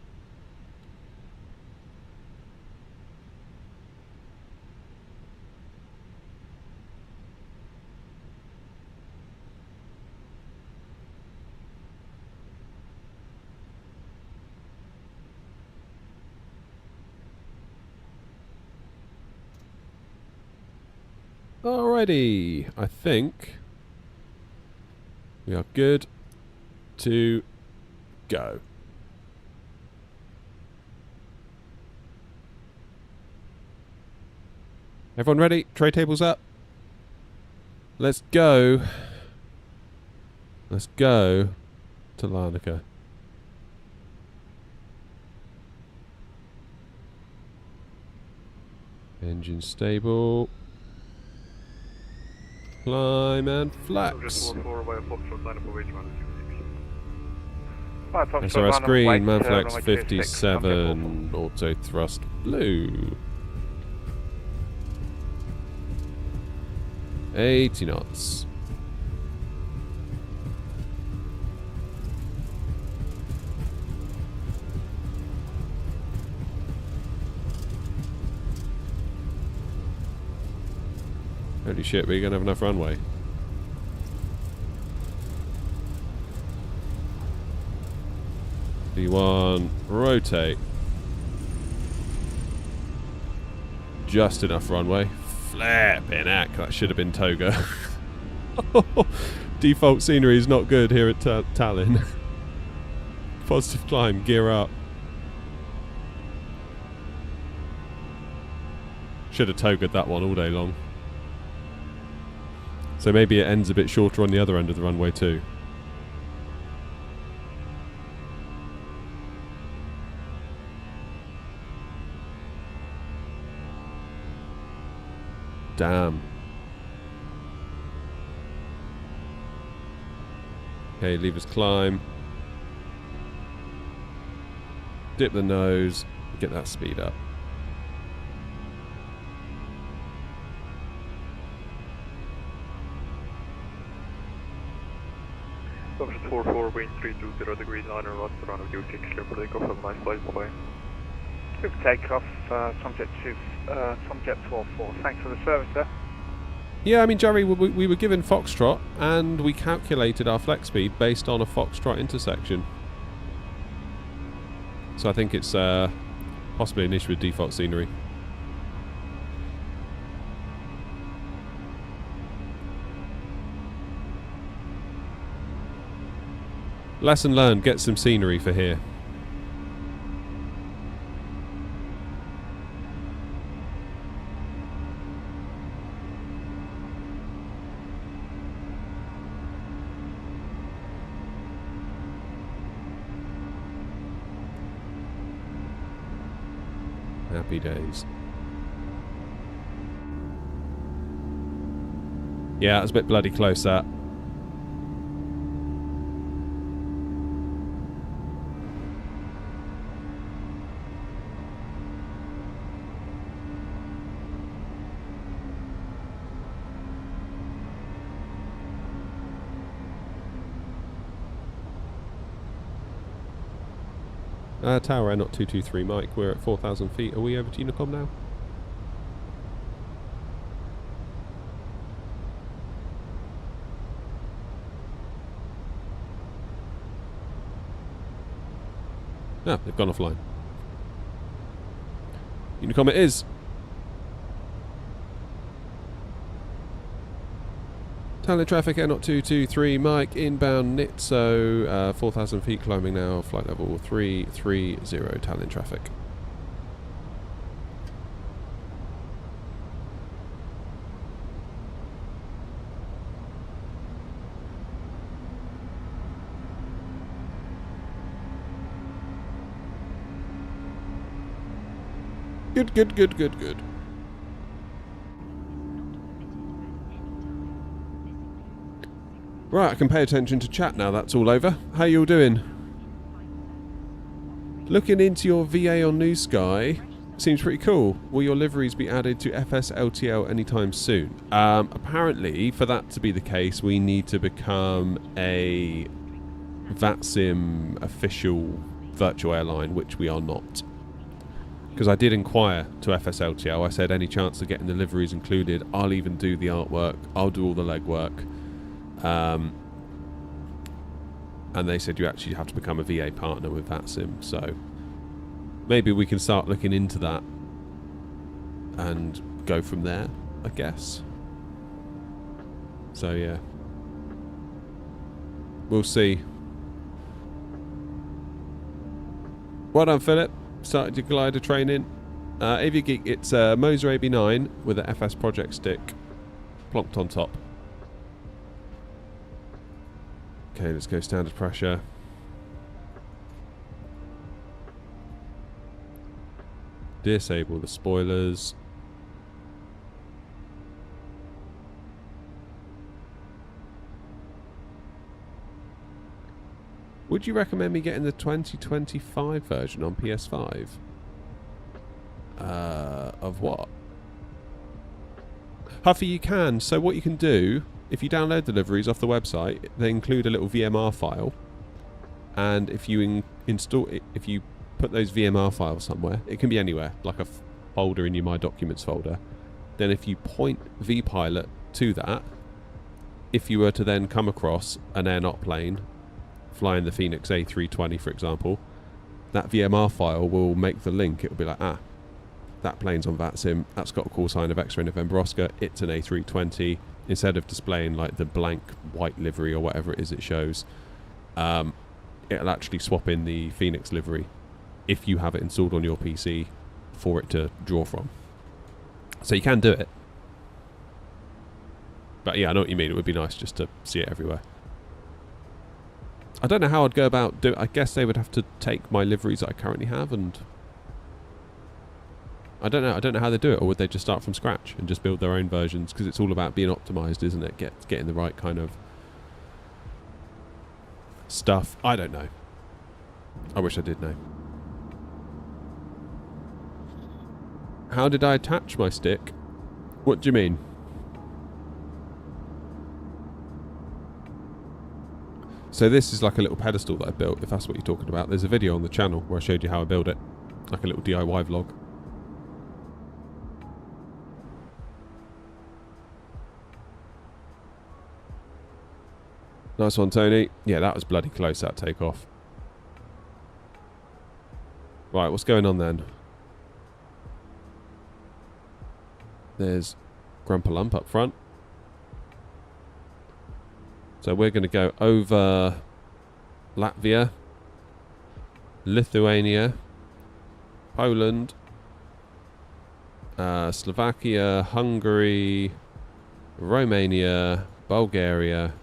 Alrighty, I think we are good to go. Everyone ready? Tray tables up. Let's go. Let's go to Larnaca. Engine stable. Climb and flax. SRS green, Manflex 57, auto thrust blue. 80 knots. Holy shit, we're gonna have enough runway. D1, rotate. Just enough runway. Flipping heck, that should have been toga. Default scenery is not good here at Tallinn. Positive climb, gear up. Should have togaed that one all day long. So maybe it ends a bit shorter on the other end of the runway too. Damn. Okay, leave us climb. Dip the nose. Get that speed up. Option 44, wind 320 degree, liner lost around with 26, clear for takeoff, have a nice flight, bye-bye. Good takeoff, Tomjet 44. Thanks for the service there. Yeah, I mean, Jerry, we were given Foxtrot, and we calculated our flex speed based on a Foxtrot intersection. So I think it's possibly an issue with default scenery. Lesson learned, get some scenery for here. Happy days. Yeah, it was a bit bloody close, that. Tower not 223 Mike, we're at 4,000 feet. Are we over to Unicom now? Ah, they've gone offline. Unicom it is. Tallinn traffic, not 223 Mike, inbound Nitso, 4,000 feet climbing now, flight level 330, Tallinn traffic. Good. Right, I can pay attention to chat now that's all over. How you all doing? Looking into your VA on New Sky, seems pretty cool. Will your liveries be added to FS LTL anytime soon? Apparently, for that to be the case, we need to become a VATSIM official virtual airline, which we are not. Because I did inquire to FS LTL, I said, any chance of getting the liveries included? I'll even do the artwork, I'll do all the legwork. And they said you actually have to become a VA partner with VATSIM, so maybe we can start looking into that and go from there, I guess. So yeah, we'll see. Well done, Philip. Started your glider training. AviaGeek, it's a Moser AB9 with an FS project stick plonked on top. Okay, let's go standard pressure. Disable the spoilers. Would you recommend me getting the 2025 version on PS5? Of what? Huffy, you can. So what you can do, if you download deliveries off the website, they include a little VMR file, and if you install it, if you put those VMR files somewhere, it can be anywhere, like a folder in your My Documents folder. Then if you point vPilot to that, if you were to then come across an air not plane flying the Fenix A320, for example, that VMR file will make the link. It will be like, that plane's on VATSIM, that's got a call sign of X-ray November Oscar, it's an A320. Instead of displaying like the blank white livery or whatever it is it shows, it'll actually swap in the Fenix livery if you have it installed on your PC for it to draw from. So you can do it. But yeah, I know what you mean. It would be nice just to see it everywhere. I don't know how I'd go about I guess they would have to take my liveries that I currently have, and I don't know how they do it. Or would they just start from scratch and just build their own versions? Because it's all about being optimized, isn't it? Getting the right kind of stuff. I don't know. I wish I did know. How did I attach my stick? What do you mean? So this is like a little pedestal that I built, if that's what you're talking about. There's a video on the channel where I showed you how I build it. Like a little DIY vlog. Nice one, Tony. Yeah, that was bloody close, that takeoff. Right, what's going on then? There's Grandpa Lump up front. So we're going to go over Latvia, Lithuania, Poland, Slovakia, Hungary, Romania, Bulgaria.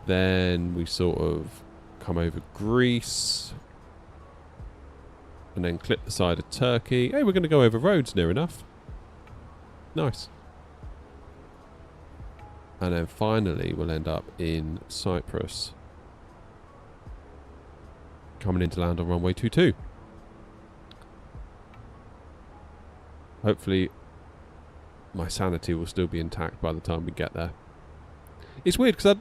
Then we sort of come over Greece. And then clip the side of Turkey. Hey, we're going to go over roads near enough. Nice. And then finally we'll end up in Cyprus. Coming into land on runway 22. Hopefully my sanity will still be intact by the time we get there. It's weird because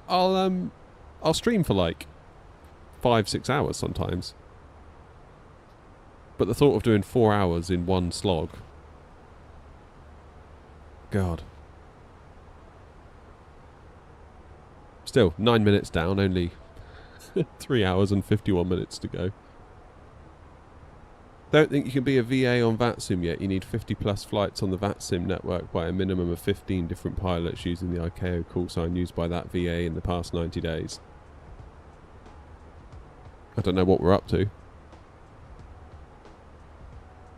I'll stream for like 5-6 hours sometimes. But the thought of doing 4 hours in one slog. God. Still, 9 minutes down, only 3 hours and 51 minutes to go. Don't think you can be a VA on VATSIM yet. You need 50 plus flights on the VATSIM network by a minimum of 15 different pilots using the ICAO call sign used by that VA in the past 90 days. I don't know what we're up to.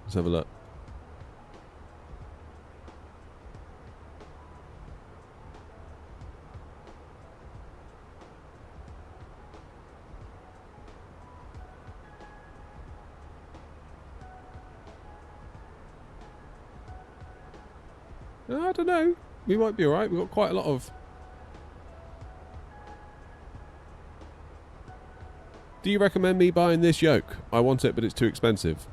Let's have a look. I don't know. We might be alright. We've got quite a lot of... Do you recommend me buying this yoke? I want it, but it's too expensive.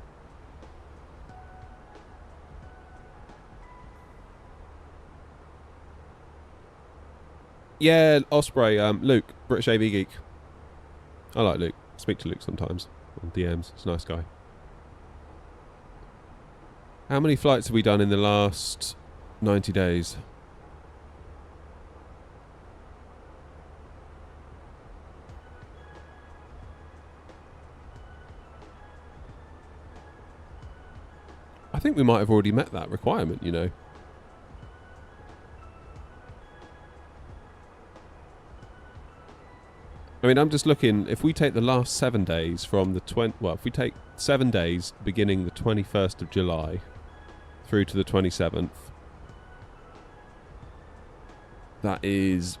Yeah, Osprey, Luke, British AV Geek. I like Luke. Speak to Luke sometimes on DMs. He's a nice guy. How many flights have we done in the last 90 days? I think we might have already met that requirement, you know. I mean, I'm just looking, if we take the last 7 days from the if we take 7 days beginning the 21st of July through to the 27th, that is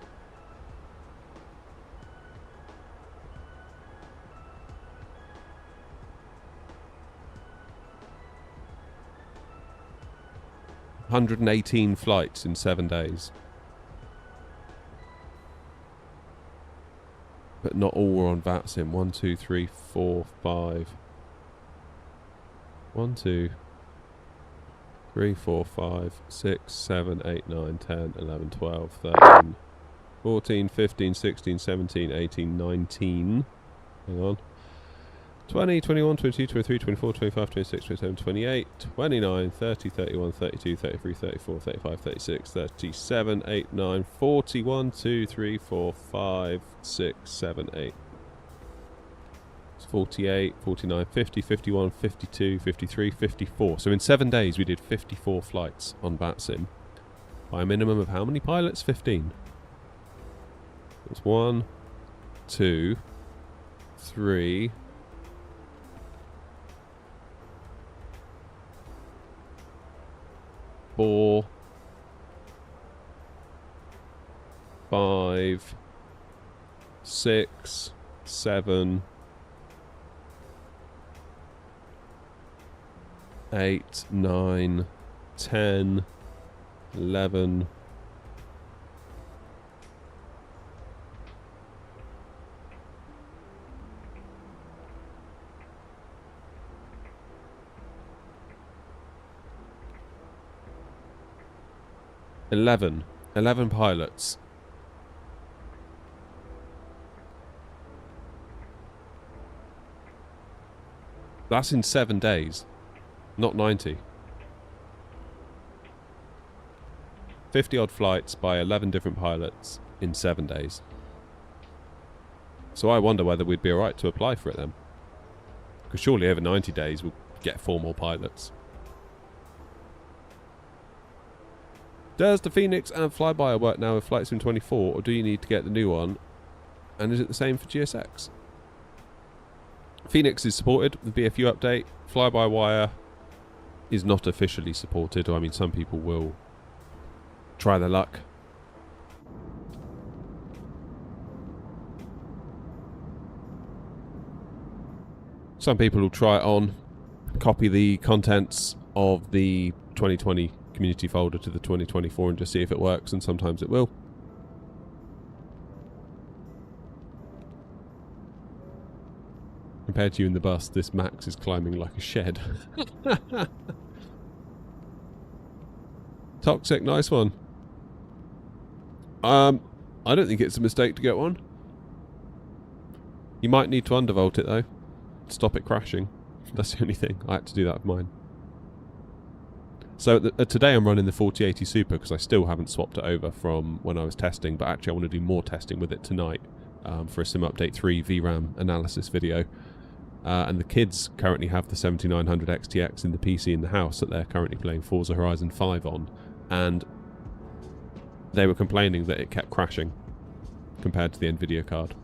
118 flights in 7 days. But not all were on VATSIM. 1, 2, 3, 4, 5. 1, 2, 3, 4, 5, 6, 7, 8, 9, 10, 11, 12, 13, 14, 15, 16, 17, 18, 19. Hang on. 20, 21, 22, 23, 24, 25, 26, 27, 28, 29, 30, 31, 32, 33, 34, 35, 36, 37, 8, 9, 40, 1, 2, 3, 4, 5, 6, 7, 8. 48, 49, 50, 51, 52, 53, 54. So in 7 days we did 54 flights on VATSIM by a minimum of how many pilots? 15. That's 1, 2, 3, 4, 5, 6, 7, 8, 9, 10, 11, 11 pilots. That's in 7 days, not 90. 50 odd flights by 11 different pilots in 7 days. So I wonder whether we'd be alright to apply for it then. Because surely over 90 days we'll get 4 more pilots. Does the Fenix and Flyby work now with Flight Sim 24, or do you need to get the new one? And is it the same for GSX? Fenix is supported with the BFU update. Fly-by-wire is not officially supported. I mean, some people will try their luck. Some people will try it on, copy the contents of the 2020 community folder to the 2024 and just see if it works, and sometimes it will. Compared to you in the bus, this Max is climbing like a shed. Toxic, nice one. I don't think it's a mistake to get one. You might need to undervolt it though, to stop it crashing. That's the only thing. I had to do that with mine. So today I'm running the 4080 Super because I still haven't swapped it over from when I was testing, but actually I want to do more testing with it tonight for a Sim Update 3 VRAM analysis video. And the kids currently have the 7900 XTX in the PC in the house that they're currently playing Forza Horizon 5 on, and they were complaining that it kept crashing compared to the Nvidia card.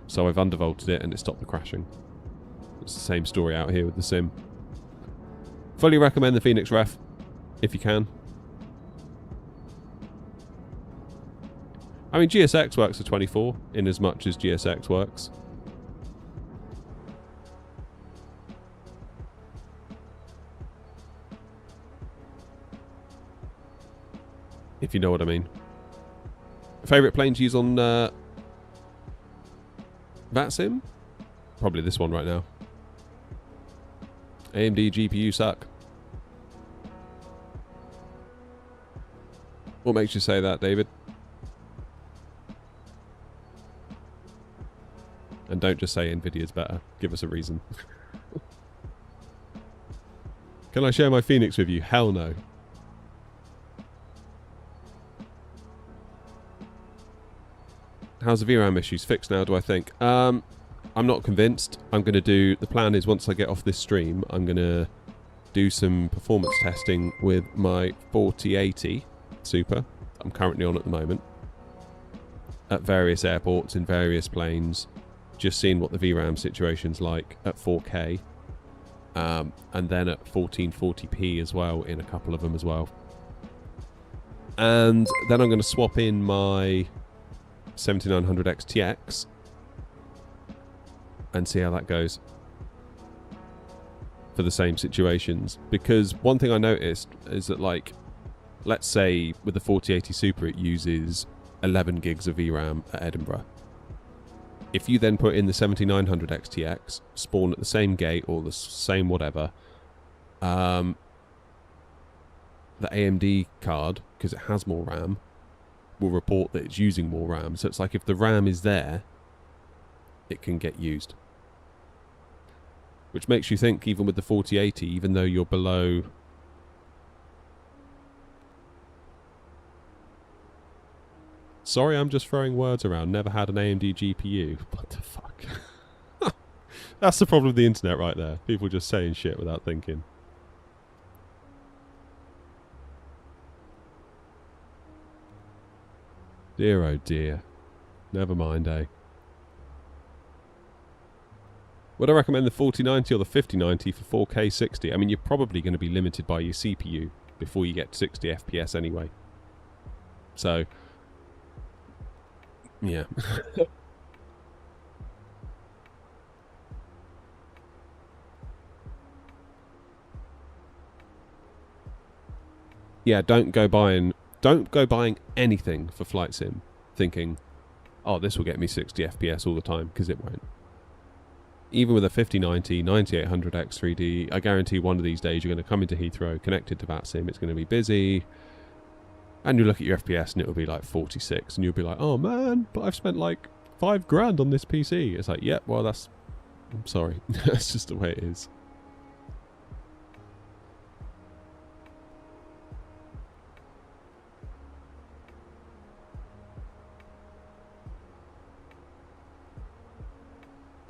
So I've undervolted it and it stopped the crashing. It's the same story out here with the Sim. Fully recommend the Fenix Ref, if you can. I mean, GSX works for 24, in as much as GSX works. If you know what I mean. Favourite plane to use on VATSIM? Probably this one right now. AMD GPU suck. What makes you say that, David? And don't just say Nvidia's better. Give us a reason. Can I share my Fenix with you? Hell no. How's the VRAM issues fixed now, do I think? I'm not convinced. I'm going to do... The plan is once I get off this stream, I'm going to do some performance testing with my 4080 Super I'm currently on at the moment at various airports in various planes, just seeing what the VRAM situation's like at 4K and then at 1440p as well in a couple of them as well. And then I'm going to swap in my 7900 XTX and see how that goes for the same situations. Because one thing I noticed is that, like, let's say with the 4080 Super it uses 11 gigs of VRAM at Edinburgh. If you then put in the 7900 XTX, spawn at the same gate or the same whatever, the AMD card, because it has more RAM, will report that it's using more RAM. So it's like if the RAM is there, it can get used. Which makes you think, even with the 4080, even though you're below... Sorry, I'm just throwing words around. Never had an AMD GPU. What the fuck? That's the problem with the internet right there. People just saying shit without thinking. Dear oh dear. Never mind, eh? Would I recommend the 4090 or the 5090 for 4K 60? I mean, you're probably going to be limited by your CPU before you get 60 FPS anyway. So, yeah. Yeah, don't go buying anything for flight sim thinking, oh, this will get me 60 FPS all the time, because it won't. Even with a 5090, 9800X 3D, I guarantee one of these days you're going to come into Heathrow, connected to VATSIM, it's going to be busy, and you look at your FPS and it will be like 46, and you'll be like, oh man, but I've spent like $5,000 on this PC. It's like, yeah, well I'm sorry, that's just the way it is.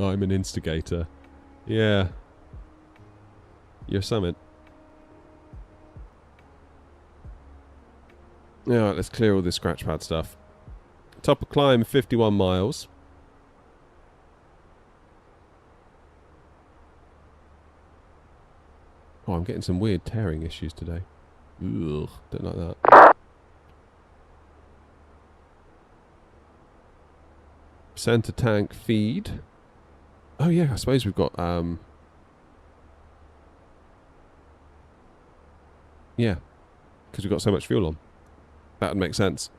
I'm an instigator. Yeah. You're summit. Alright, let's clear all this scratch pad stuff. Top of climb, 51 miles. Oh, I'm getting some weird tearing issues today. Ugh, don't like that. Center tank feed. Oh yeah, I suppose we've got yeah, because we've got so much fuel on. That would make sense.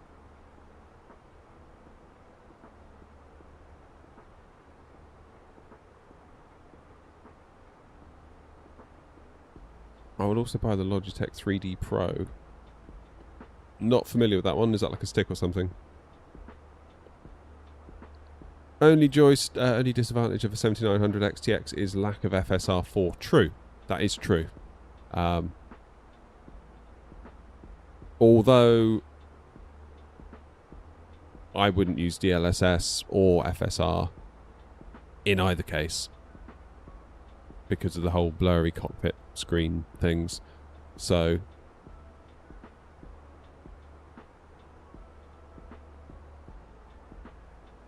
I would also buy the Logitech 3D Pro. Not familiar with that one. Is that like a stick or something? Only disadvantage of a 7900 XTX is lack of FSR4. True. That is true. Although I wouldn't use DLSS or FSR in either case because of the whole blurry cockpit screen things. So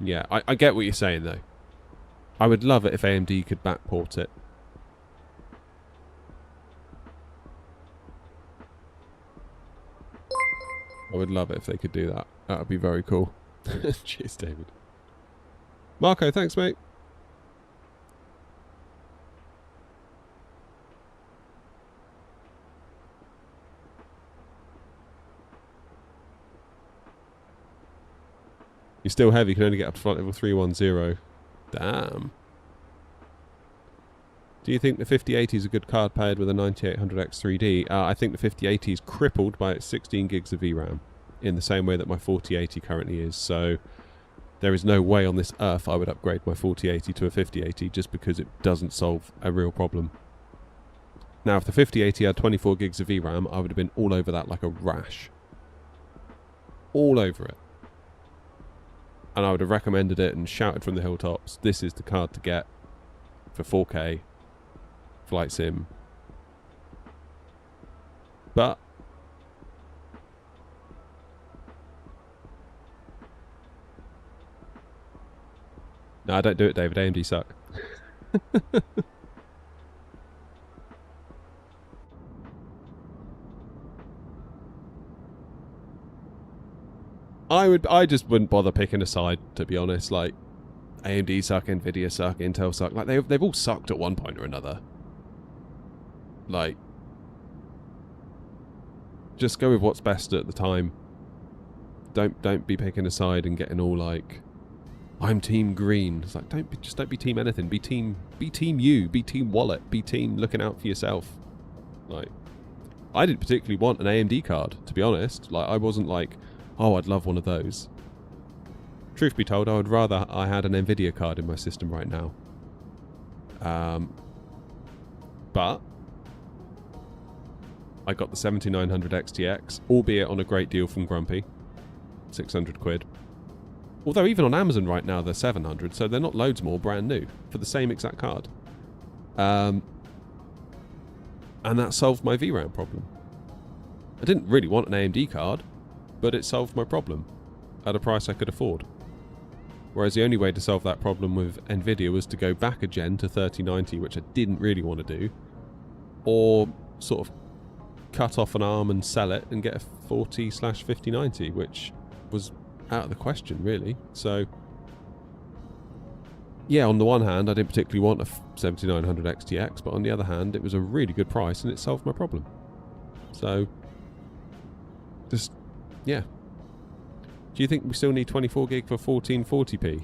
yeah, I get what you're saying though. I would love it if AMD could backport it. I would love it if they could do that. That would be very cool. Cheers, David. Marco, thanks, mate. You're still heavy, you can only get up to flight level 310. Damn. Do you think the 5080 is a good card paired with a 9800X 3D? I think the 5080 is crippled by its 16 gigs of VRAM in the same way that my 4080 currently is. So there is no way on this earth I would upgrade my 4080 to a 5080 just because it doesn't solve a real problem. Now, if the 5080 had 24 gigs of VRAM, I would have been all over that like a rash. All over it. And I would have recommended it and shouted from the hilltops, this is the card to get for 4K flight sim. But no, don't do it, David. AMD suck. I just wouldn't bother picking a side, to be honest. Like, AMD suck, Nvidia suck, Intel suck. Like, they've all sucked at one point or another. Like, just go with what's best at the time. Don't be picking a side and getting all like, I'm team green. It's like, don't be team anything. Be team you. Be team wallet. Be team looking out for yourself. Like, I didn't particularly want an AMD card, to be honest. Like, I wasn't like, oh, I'd love one of those. Truth be told, I would rather I had an Nvidia card in my system right now. But I got the 7900 XTX, albeit on a great deal from Grumpy. 600 quid. Although even on Amazon right now they're 700, so they're not loads more brand new for the same exact card. And that solved my VRAM problem. I didn't really want an AMD card, but it solved my problem at a price I could afford. Whereas the only way to solve that problem with Nvidia was to go back a gen to 3090, which I didn't really want to do, or sort of cut off an arm and sell it and get a 40/5090, which was out of the question, really. So, yeah, on the one hand, I didn't particularly want a 7900 XTX, but on the other hand, it was a really good price and it solved my problem. So, just, yeah. Do you think we still need 24 gig for 1440p?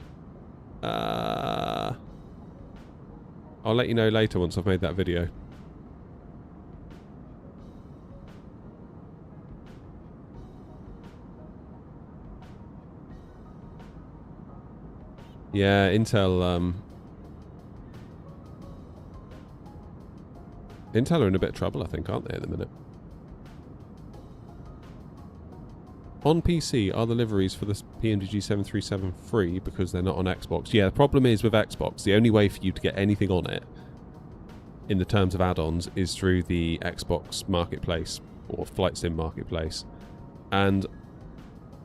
I'll let you know later once I've made that video. Yeah, Intel are in a bit of trouble, I think, aren't they, at the minute? On PC, are the liveries for the PMDG 737 free because they're not on Xbox? Yeah, the problem is with Xbox, the only way for you to get anything on it, in the terms of add-ons, is through the Xbox Marketplace, or Flight Sim Marketplace. And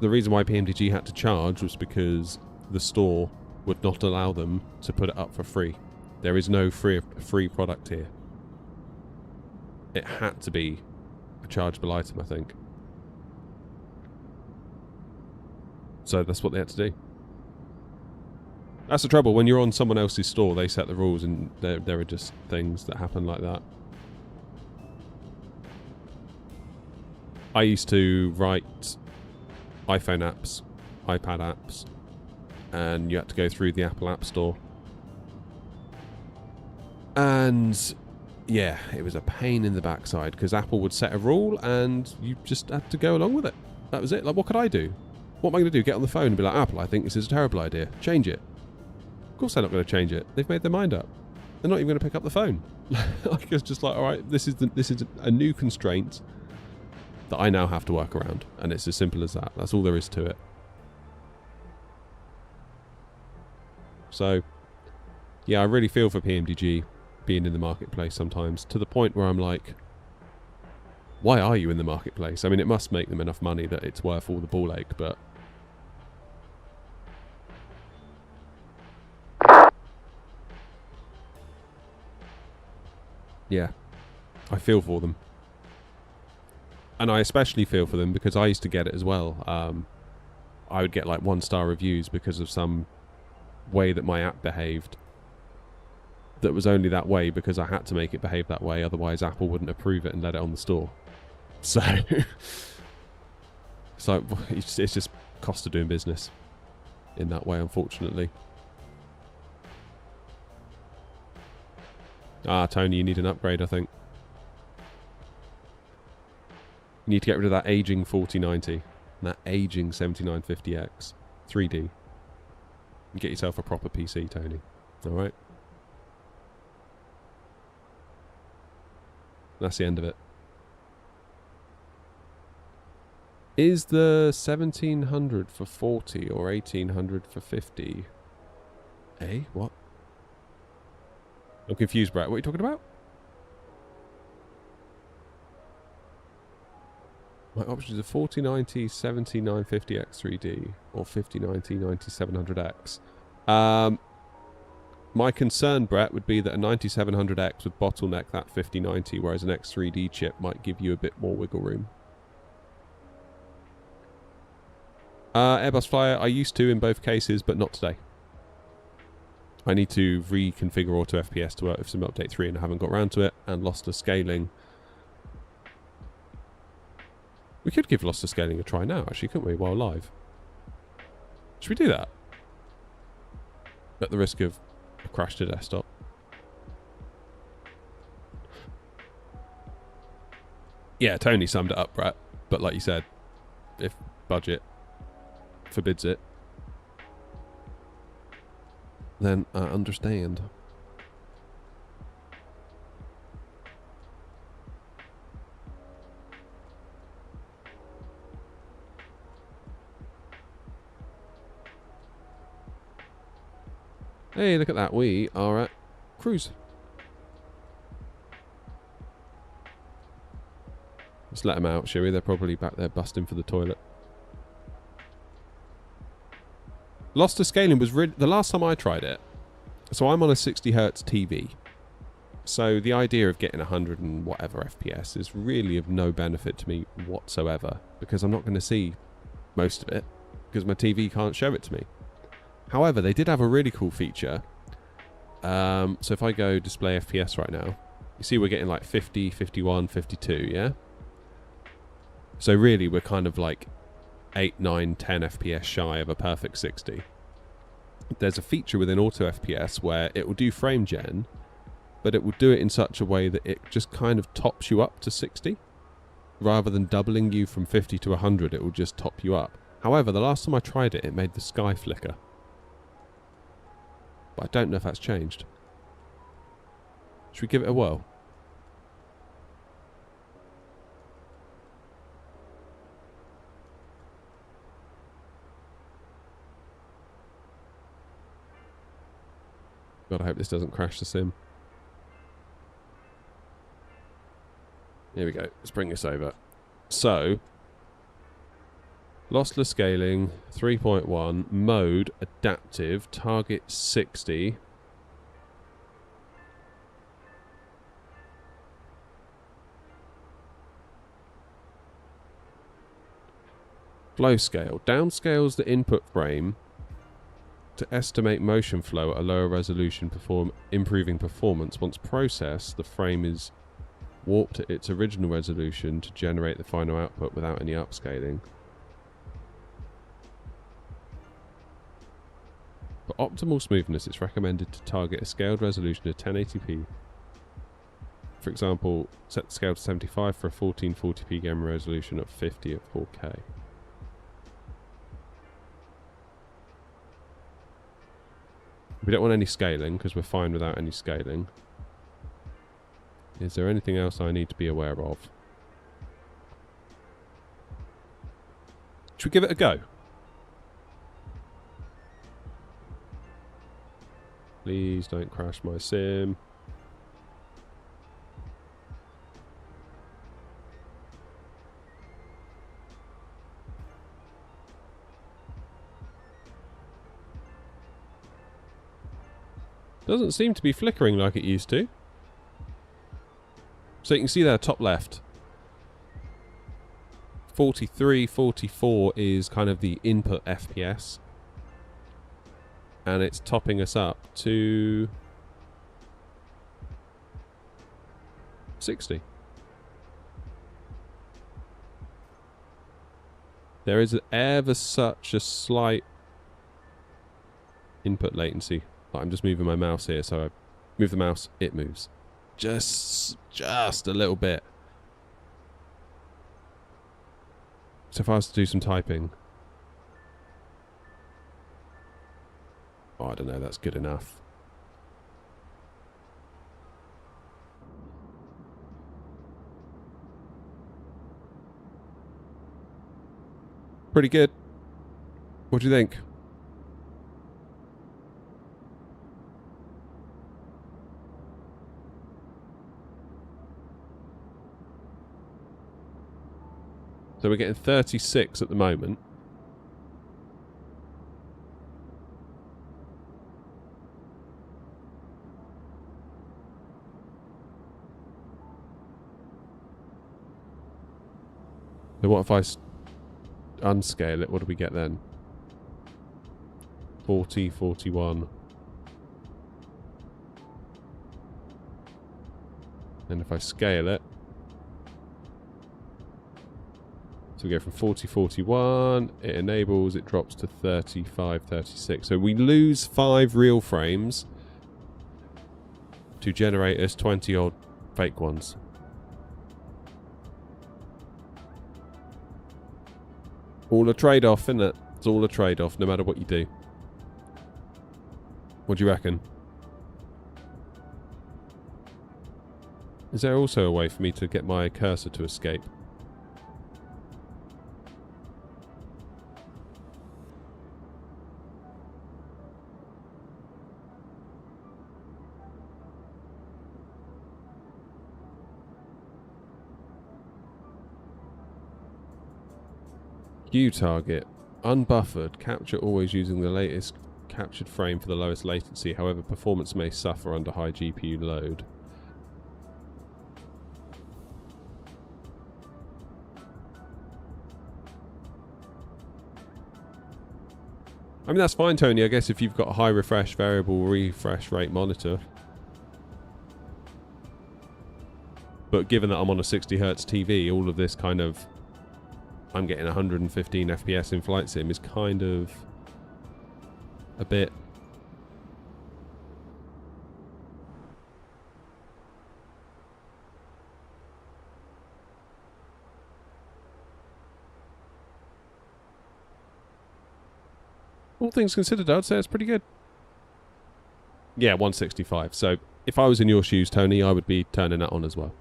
the reason why PMDG had to charge was because the store would not allow them to put it up for free. There is no free product here. It had to be a chargeable item, I think. So that's what they had to do. That's the trouble. When you're on someone else's store, they set the rules, and there are just things that happen like that. I used to write iPhone apps, iPad apps, and you had to go through the Apple App Store. And yeah, it was a pain in the backside because Apple would set a rule and you just had to go along with it. That was it. Like, what could I do? What am I going to do? Get on the phone and be like, Apple, I think this is a terrible idea. Change it. Of course they're not going to change it. They've made their mind up. They're not even going to pick up the phone. Like, it's just like, all right, this is a new constraint that I now have to work around, and it's as simple as that. That's all there is to it. So, yeah, I really feel for PMDG being in the marketplace sometimes, to the point where I'm like, why are you in the marketplace? I mean, it must make them enough money that it's worth all the ball ache, but yeah, I feel for them. And I especially feel for them because I used to get it as well. I would get like 1-star reviews because of some way that my app behaved that was only that way because I had to make it behave that way, otherwise Apple wouldn't approve it and let it on the store. So it's just cost of doing business in that way, unfortunately. Tony, you need an upgrade, I think. You need to get rid of that aging 4090 and that aging 7950X 3D. And get yourself a proper PC, Tony. Alright? That's the end of it. Is the 1700 for 40 or 1800 for 50? Eh? What? I'm confused, Brett. What are you talking about? My options are 4090 7950X 3D or 5090 9700X. My concern, Brett, would be that a 9700X would bottleneck that 5090, whereas an X3D chip might give you a bit more wiggle room. Airbus Flyer, I used to in both cases, but not today. I need to reconfigure Auto FPS to work with Sim Update 3 and I haven't got around to it, and Lost to Scaling. We could give Lost to Scaling a try now, actually, couldn't we, while live? Should we do that? At the risk of a crash to desktop. Yeah, Tony summed it up, Brett. But like you said, if budget forbids it, then I understand. Hey, look at that. We are at cruise. Let's let them out, shall we? They're probably back there busting for the toilet. Lost to scaling was really... The last time I tried it... So I'm on a 60 Hz TV. So the idea of getting 100 and whatever FPS is really of no benefit to me whatsoever. Because I'm not going to see most of it. Because my TV can't show it to me. However, they did have a really cool feature. So if I go display FPS right now... You see we're getting like 50, 51, 52, yeah? So really we're kind of like 8, 9, 10 FPS shy of a perfect 60. There's a feature within Auto FPS where it will do frame gen, but it will do it in such a way that it just kind of tops you up to 60. Rather than doubling you from 50 to 100, it will just top you up. However, the last time I tried it, it made the sky flicker. But I don't know if that's changed. Should we give it a whirl? God, I hope this doesn't crash the sim. Here we go. Let's bring this over. So, lossless scaling, 3.1, mode, adaptive, target 60. Flow scale. Downscales the input frame to estimate motion flow at a lower resolution, improving performance. Once processed, the frame is warped at its original resolution to generate the final output without any upscaling. For optimal smoothness, it's recommended to target a scaled resolution of 1080p. For example, set the scale to 75 for a 1440p gamma resolution of 50 at 4K. We don't want any scaling because we're fine without any scaling. Is there anything else I need to be aware of? Should we give it a go? Please don't crash my sim. Doesn't seem to be flickering like it used to. So you can see there, top left. 43, 44 is kind of the input FPS. And it's topping us up to 60. There is ever such a slight input latency. I'm just moving my mouse here, so I move the mouse, it moves. Just a little bit. So if I was to do some typing... Oh, I don't know, that's good enough. Pretty good. What do you think? So we're getting 36 at the moment. So what if I unscale it? What do we get then? 40, 41. And if I scale it, so we go from 40, 41, it enables, it drops to 35, 36. So we lose 5 real frames to generate us 20 odd fake ones. All a trade-off, isn't it? It's all a trade-off, no matter what you do. What do you reckon? Is there also a way for me to get my cursor to escape? U target. Unbuffered. Capture always using the latest captured frame for the lowest latency. However, performance may suffer under high GPU load. I mean, that's fine, Tony, I guess, if you've got a high refresh, variable refresh rate monitor. But given that I'm on a 60Hz TV, all of this kind of... I'm getting 115 FPS in Flight Sim is kind of... a bit... All things considered, I'd say it's pretty good. Yeah, 165. So if I was in your shoes, Tony, I would be turning that on as well.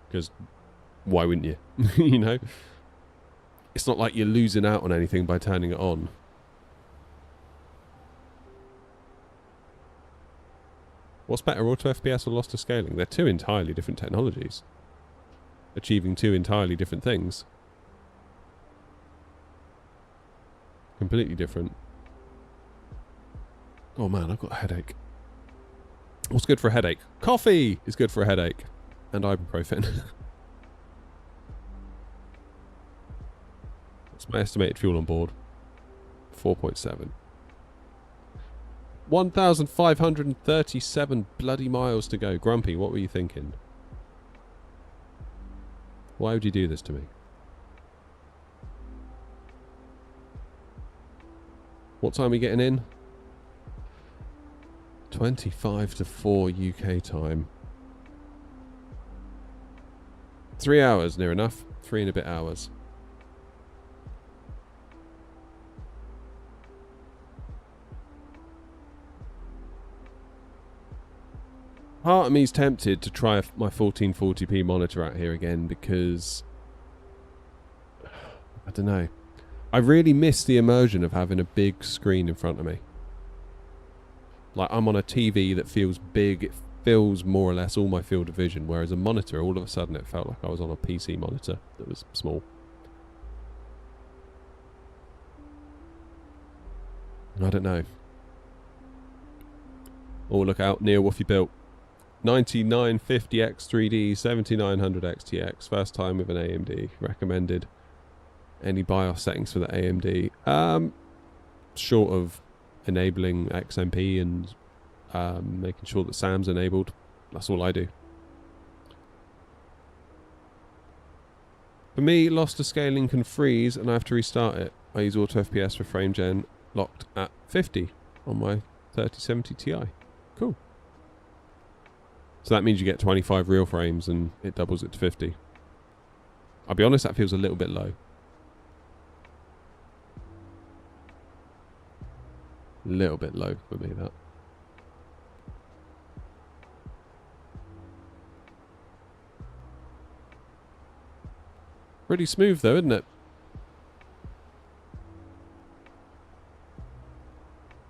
Because why wouldn't you? You know? It's not like you're losing out on anything by turning it on. What's better, auto FPS or loss to scaling? They're two entirely different technologies. Achieving two entirely different things. Completely different. Oh man, I've got a headache. What's good for a headache? Coffee is good for a headache. And ibuprofen. What's my estimated fuel on board? 4.7. 1,537 bloody miles to go. Grumpy, what were you thinking? Why would you do this to me? What time are we getting in? 25 to 4 UK time. 3 hours, near enough. 3 and a bit hours. Part of me's tempted to try my 1440p monitor out here again because... I don't know. I really miss the immersion of having a big screen in front of me. Like, I'm on a TV that feels big, it fills more or less all my field of vision, whereas a monitor, all of a sudden it felt like I was on a PC monitor that was small. I don't know. Oh, look out, Neil, what have you built? 9950X 3D, 7900 XTX, first time with an AMD, recommended. Any BIOS settings for the AMD? Short of enabling XMP and making sure that SAM's enabled. That's all I do. For me, loss to scaling can freeze and I have to restart it. I use auto FPS for frame gen locked at 50 on my 3070 Ti. Cool. So that means you get 25 real frames and it doubles it to 50. I'll be honest, that feels a little bit low. Little bit low for me, that. Pretty smooth though, isn't it?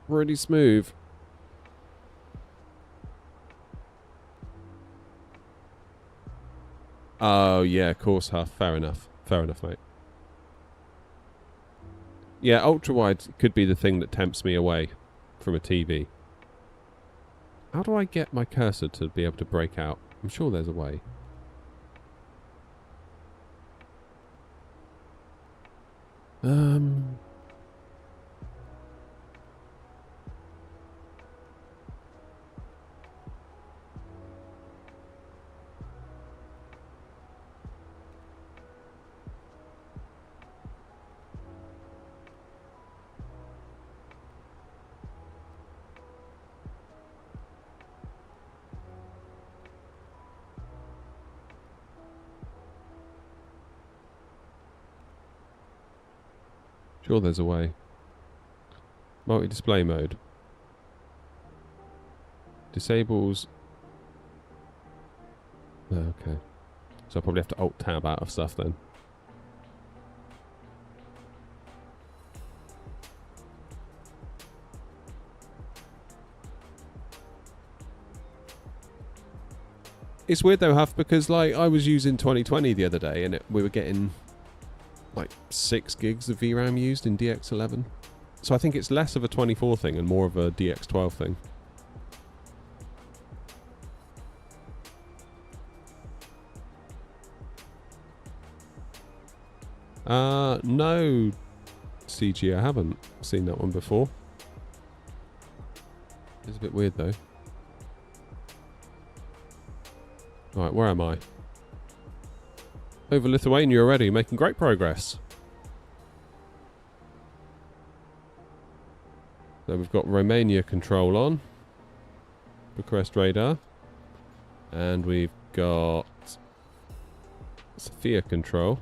Pretty smooth. Oh yeah, of course, Huff. Fair enough. Fair enough, mate. Yeah, ultra-wide could be the thing that tempts me away from a TV. How do I get my cursor to be able to break out? I'm sure there's a way. Sure there's a way. Multi-display mode. Disables... Oh, okay. So I'll probably have to Alt-Tab out of stuff then. It's weird though, Huff, because like I was using 2020 the other day and we were getting like 6 gigs of VRAM used in DX11. So I think it's less of a 24 thing and more of a DX12 thing. No, CG, I haven't seen that one before. It's a bit weird though. Right, where am I? Over Lithuania already, making great progress. So we've got Romania control on. Bucharest radar. And we've got Sofia control.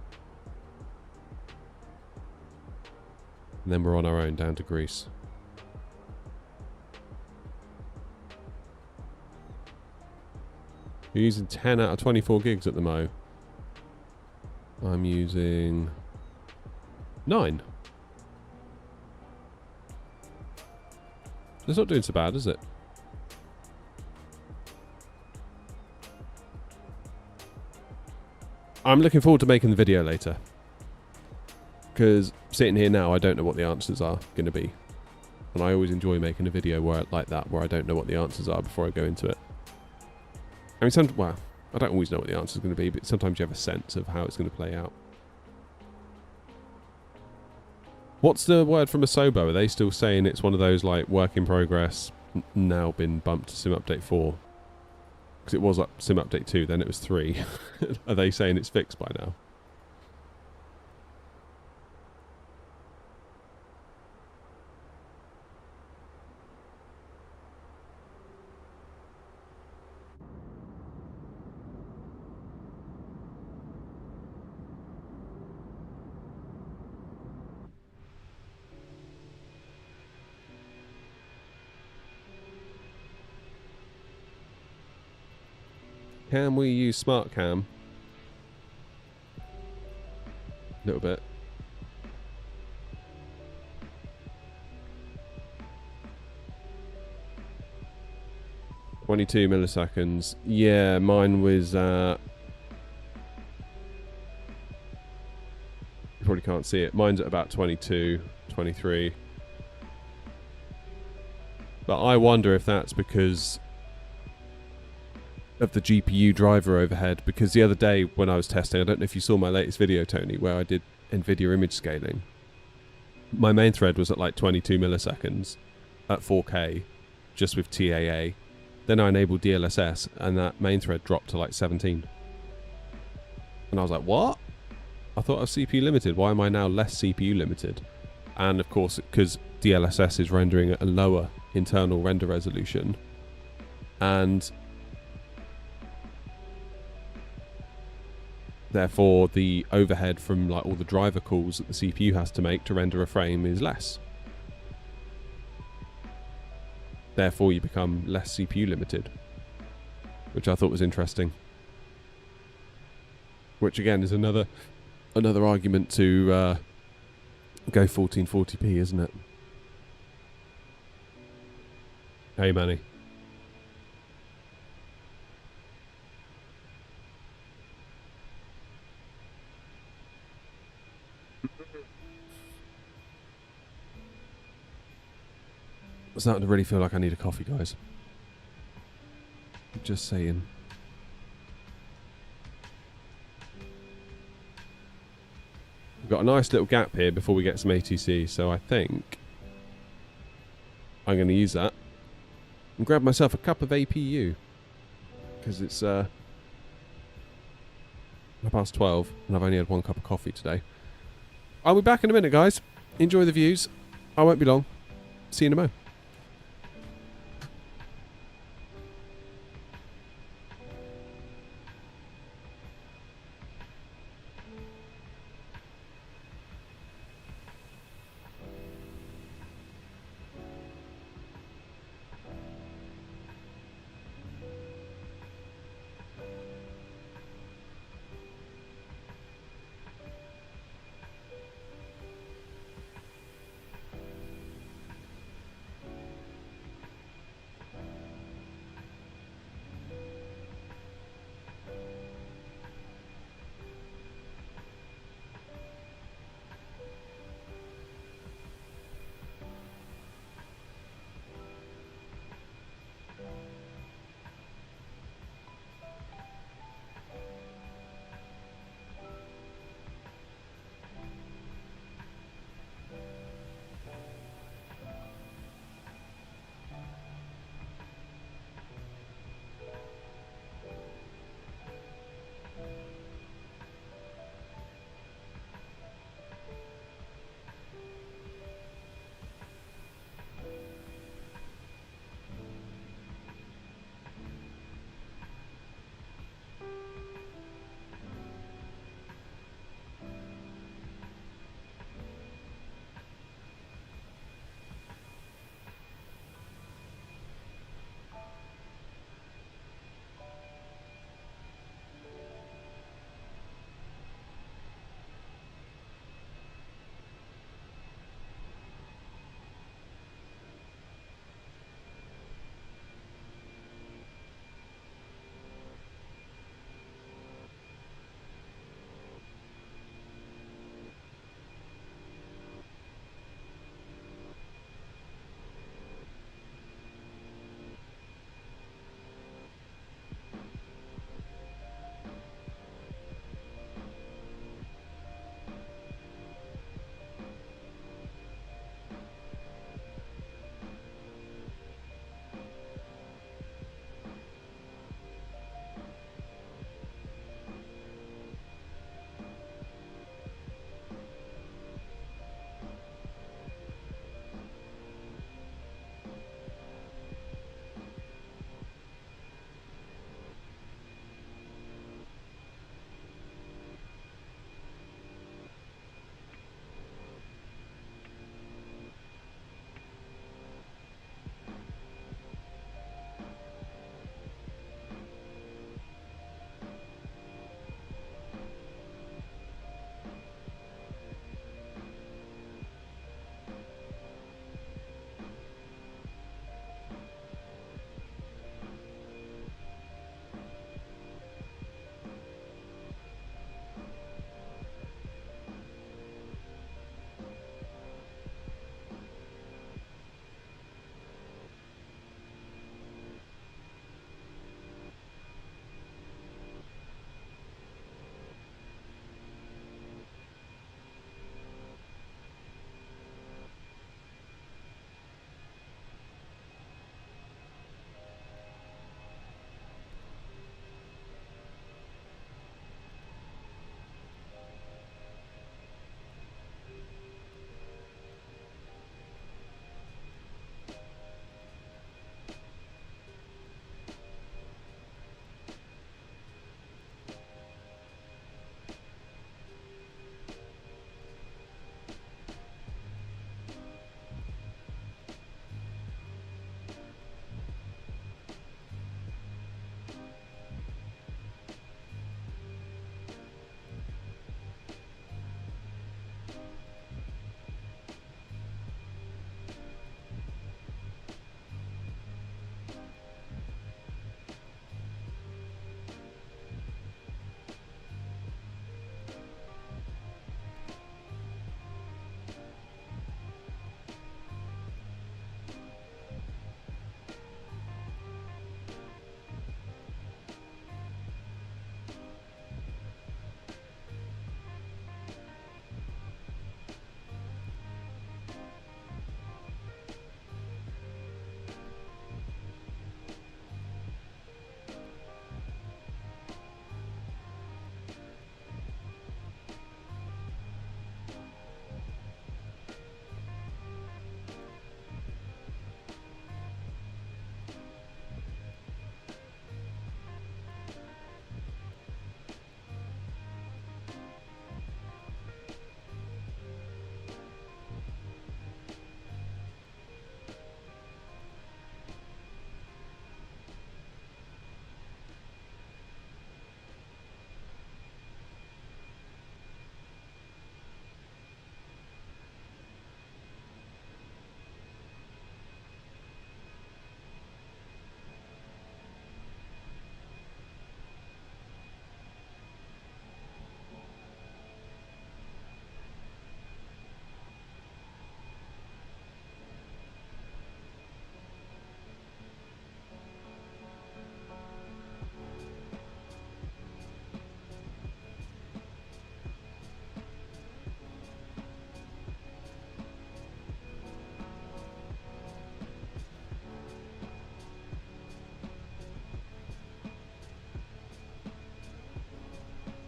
And then we're on our own down to Greece. You're using 10 out of 24 gigs at the mo. I'm using 9. It's not doing so bad, is it? I'm looking forward to making the video later. Because sitting here now, I don't know what the answers are going to be. And I always enjoy making a video like that, where I don't know what the answers are before I go into it. I mean, well, I don't always know what the answer is going to be, but sometimes you have a sense of how it's going to play out. What's the word from Asobo? Are they still saying it's one of those like work in progress, now been bumped to Sim Update 4? Because it was like Sim Update 2, then it was 3. Are they saying it's fixed by now? Can we use Smart Cam? A little bit. "22 milliseconds. Yeah, mine was... you probably can't see it. Mine's at about 22, 23. But I wonder if that's because of the GPU driver overhead, because the other day when I was testing, I don't know if you saw my latest video, Tony, where I did NVIDIA image scaling. My main thread was at like 22 milliseconds at 4K, just with TAA. Then I enabled DLSS, and that main thread dropped to like 17. And I was like, what? I thought I was CPU limited. Why am I now less CPU limited? And of course, because DLSS is rendering at a lower internal render resolution, and therefore the overhead from like all the driver calls that the CPU has to make to render a frame is less. Therefore you become less CPU limited, which I thought was interesting. Which again is another argument to go 1440p, isn't it? Hey Manny. I'm starting to really feel like I need a coffee, guys. Just saying. We've got a nice little gap here before we get some ATC, so I think I'm going to use that and grab myself a cup of APU, because it's 12:30 and I've only had one cup of coffee today. I'll be back in a minute, guys. Enjoy the views. I won't be long. See you in a mo.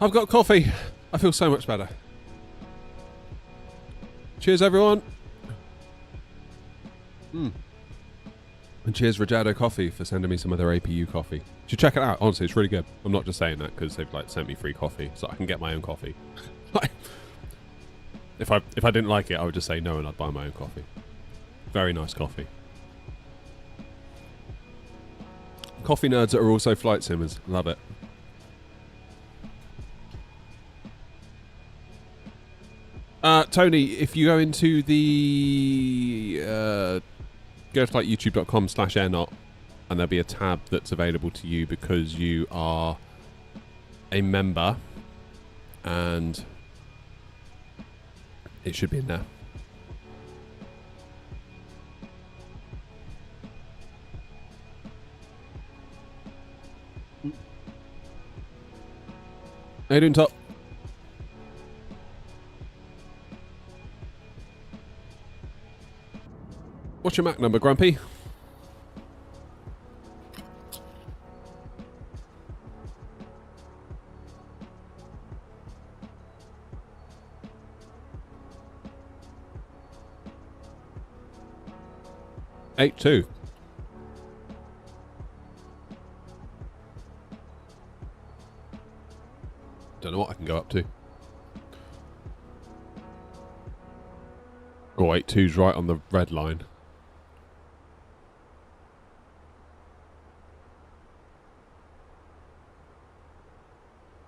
I've got coffee. I feel so much better. Cheers, everyone. And cheers, Rajado Coffee, for sending me some of their APU coffee. You should check it out. Honestly, it's really good. I'm not just saying that because they've like sent me free coffee, so I can get my own coffee. If I didn't like it, I would just say no and I'd buy my own coffee. Very nice coffee. Coffee nerds that are also flight simmers. Love it. Tony, if you go into the go to like youtube.com/airnot and there'll be a tab that's available to you because you are a member, and it should be in there. How you doing, Top? What's your Mac number, Grumpy? Eight two. Don't know what I can go up to. Oh, 82's right on the red line.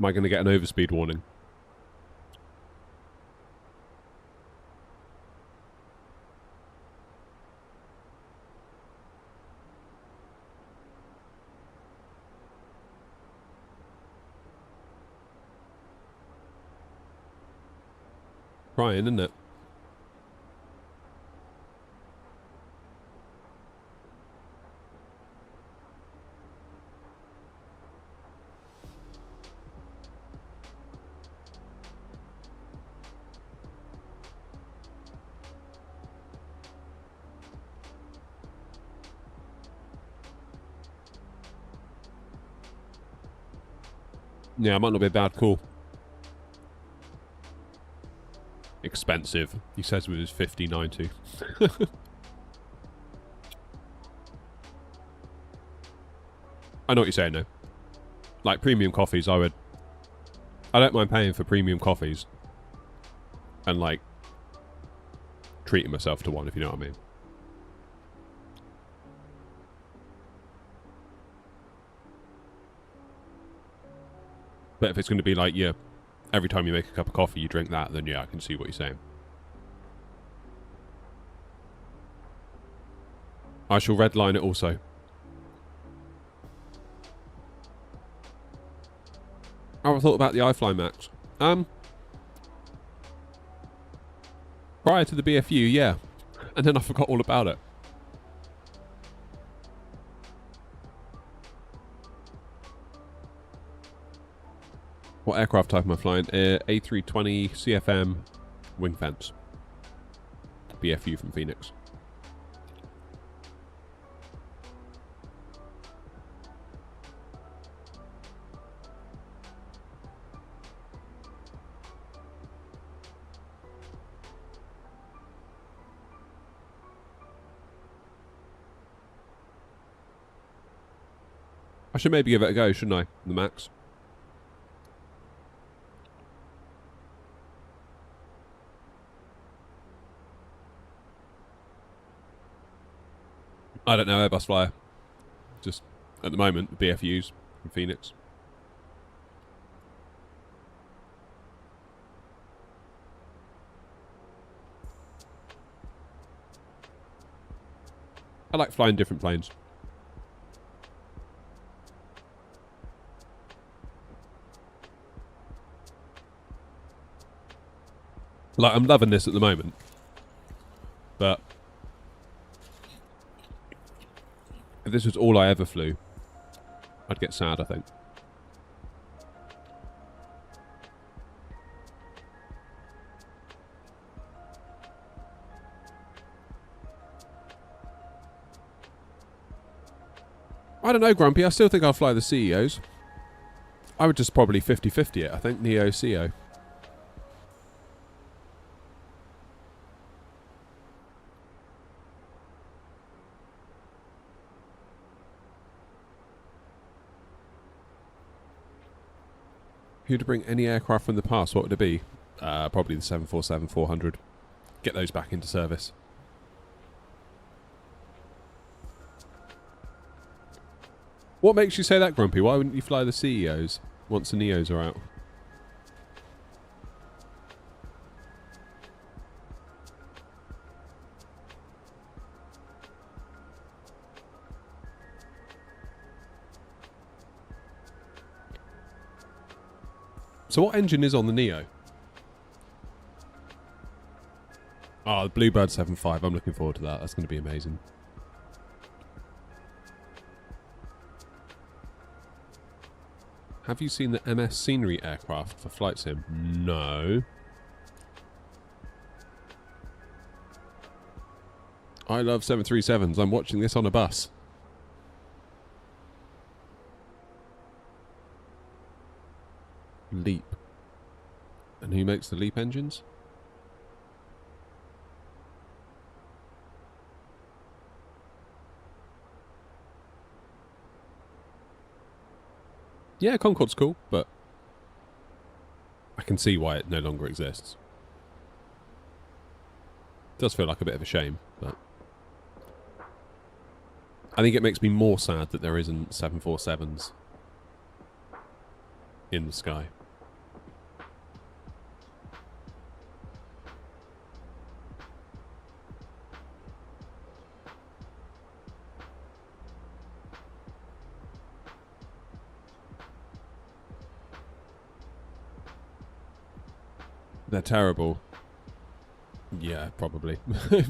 Am I going to get an overspeed warning? Crying, isn't it? Yeah, it might not be a bad call. Expensive, he says with his 5090. I know what you're saying though. Like premium coffees, I don't mind paying for premium coffees and like treating myself to one, if you know what I mean. But if it's going to be like, yeah, every time you make a cup of coffee you drink that, then yeah, I can see what you're saying. I shall redline it also. How have I thought about the iFly Max? Prior to the BFU, yeah. And then I forgot all about it. What aircraft type am I flying? A320 CFM wing fence. BFU from Phoenix. I should maybe give it a go, shouldn't I? The Max. I don't know, Airbus flyer. Just, at the moment, the BFUs from Phoenix. I like flying different planes. Like, I'm loving this at the moment. But if this was all I ever flew, I'd get sad, I think. I don't know, Grumpy. I still think I'll fly the CEOs. I would just probably 50-50 it, I think, Neo CO. If you were to bring any aircraft from the past, what would it be? Probably the 747-400. Get those back into service. What makes you say that, Grumpy? Why wouldn't you fly the CEOs once the Neos are out? So what engine is on the Neo? Oh, the Bluebird 7.5. I'm looking forward to that. That's going to be amazing. Have you seen the MS Scenery aircraft for Flight Sim? No. I love 737s. I'm watching this on a bus. Leap. And who makes the Leap engines? Yeah, Concorde's cool, but I can see why it no longer exists. It does feel like a bit of a shame, but I think it makes me more sad that there isn't 747s in the sky. They're terrible. Yeah, probably.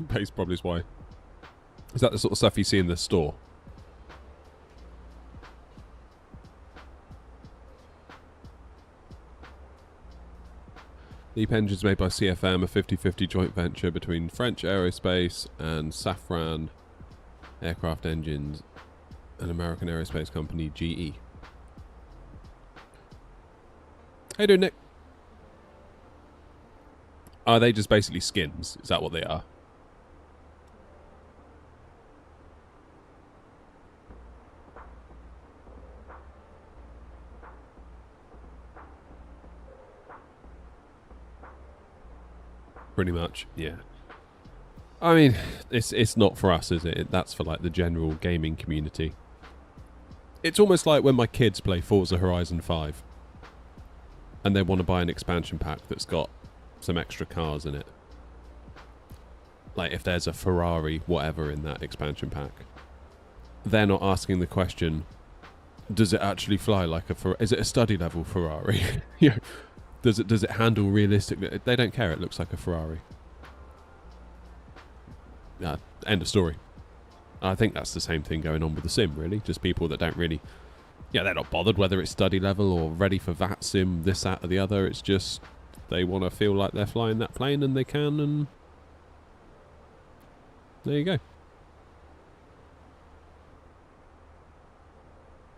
Pace probably is why. Is that the sort of stuff you see in the store? Leap engines made by CFM, a 50-50 joint venture between French Aerospace and Safran Aircraft Engines, an American aerospace company, GE. How you doing, Nick? Are they just basically skins? Is that what they are? Pretty much, yeah. I mean, it's not for us, is it? That's for like the general gaming community. It's almost like when my kids play Forza Horizon 5 and they want to buy an expansion pack that's got some extra cars in it. Like if there's a Ferrari whatever in that expansion pack, they're not asking the question, does it actually fly like a Ferrari? Is it a study level Ferrari? You know, does it handle realistically? They don't care. It looks like a Ferrari. End of story. I think that's the same thing going on with the sim, really. Just people that don't really, they're not bothered whether it's study level or ready for VAT sim, this, that or the other. It's just they want to feel like they're flying that plane and they can, and there you go.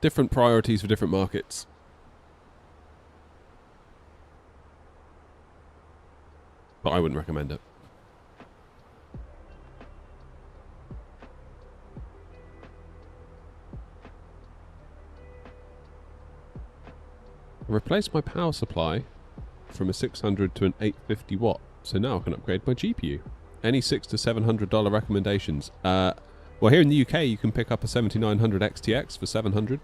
Different priorities for different markets. But I wouldn't recommend it. I replaced my power supply from a 600 to an 850 watt, so now I can upgrade my GPU. Any $600 to $700 recommendations? Well, here in the UK you can pick up a 7900 XTX for 700.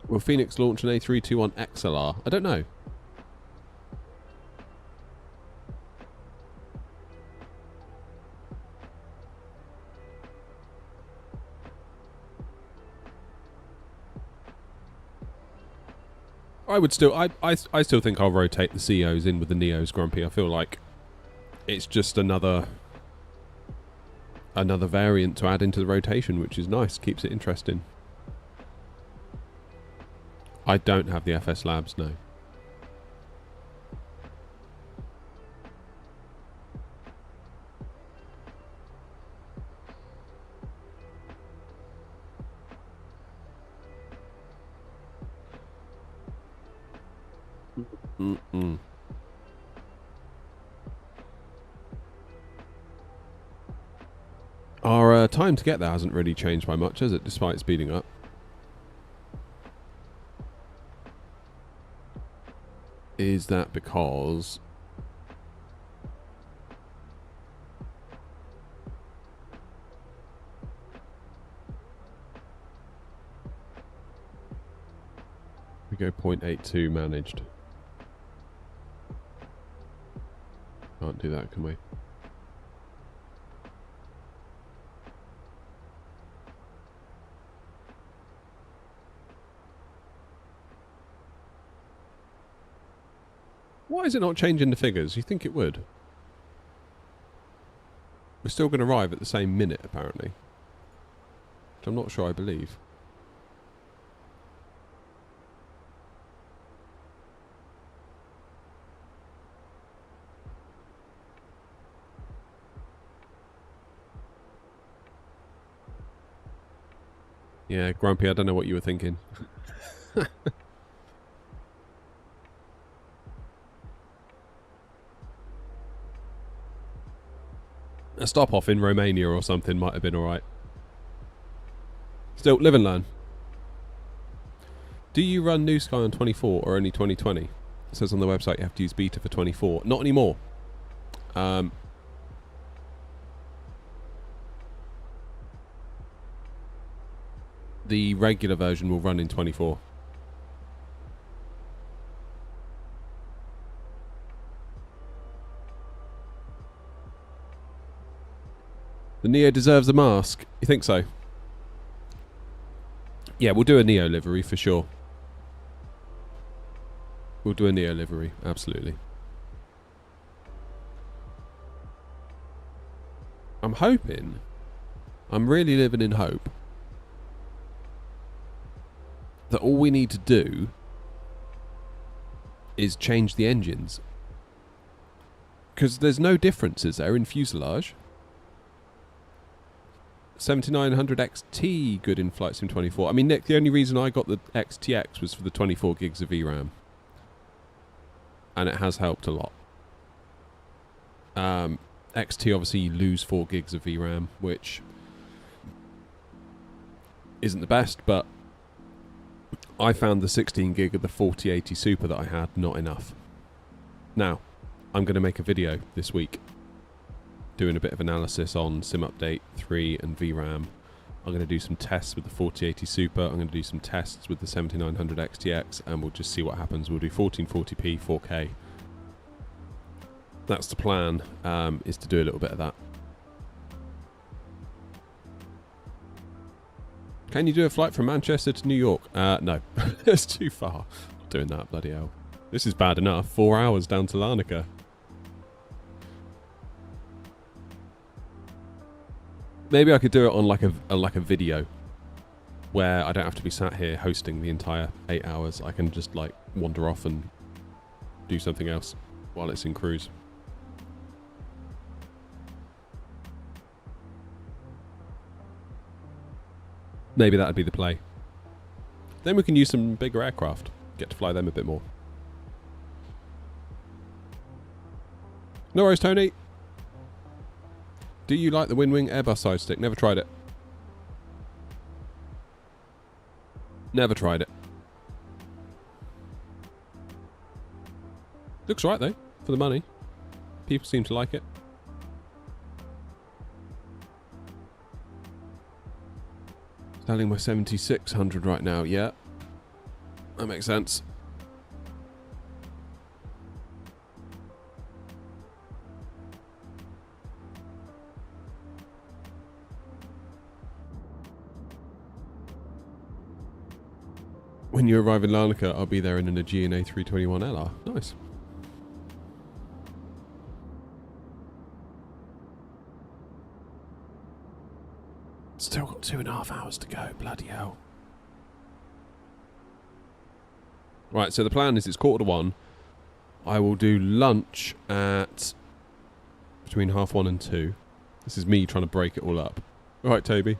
Will Fenix launch an A321 XLR? I don't know. I would still, I still think I'll rotate the CEOs in with the Neos, Grumpy. I feel like it's just another variant to add into the rotation, which is nice, keeps it interesting. I don't have the FS Labs, no. Mm-mm. Our time to get there hasn't really changed by much, has it, despite speeding up? Is that because... we go 0.82 managed. Can't do that, can we? Why is it not changing the figures? You think it would? We're still going to arrive at the same minute, apparently. Which I'm not sure I believe. Yeah, Grumpy, I don't know what you were thinking. A stop off in Romania or something might have been alright. Still, live and learn. Do you run New Sky on 24 or only 2020? It says on the website you have to use beta for 24. Not anymore. The regular version will run in 24. The Neo deserves a mask. You think so? Yeah, we'll do a Neo livery for sure. We'll do a Neo livery, absolutely. I'm hoping, I'm really living in hope, that all we need to do is change the engines. Because there's no differences there in fuselage. 7900 XT good in Flight Sim 24. I mean, Nick, the only reason I got the XTX was for the 24 gigs of VRAM. And it has helped a lot. XT, obviously, you lose 4 gigs of VRAM, which isn't the best, but I found the 16 gig of the 4080 Super that I had not enough. Now, I'm going to make a video this week doing a bit of analysis on Sim Update 3 and VRAM. I'm going to do some tests with the 4080 Super. I'm going to do some tests with the 7900 XTX, and we'll just see what happens. We'll do 1440p, 4K. That's the plan, is to do a little bit of that. Can you do a flight from Manchester to New York? No. It's too far. Not doing that, bloody hell. This is bad enough. 4 hours down to Larnaca. Maybe I could do it on like a video where I don't have to be sat here hosting the entire 8 hours. I can just like wander off and do something else while it's in cruise. Maybe that'd be the play. Then we can use some bigger aircraft. Get to fly them a bit more. No worries, Tony. Do you like the Wing Airbus side stick? Never tried it. Never tried it. Looks right though, for the money. People seem to like it. Selling my 7600 right now, yeah. That makes sense. When you arrive in Larnaca, I'll be there in an Aegean A321LR. Nice. Still got 2.5 hours to go. Bloody hell. Right, so the plan is it's 1:45. I will do lunch at between 1:30 and 2. This is me trying to break it all up. All right, Toby.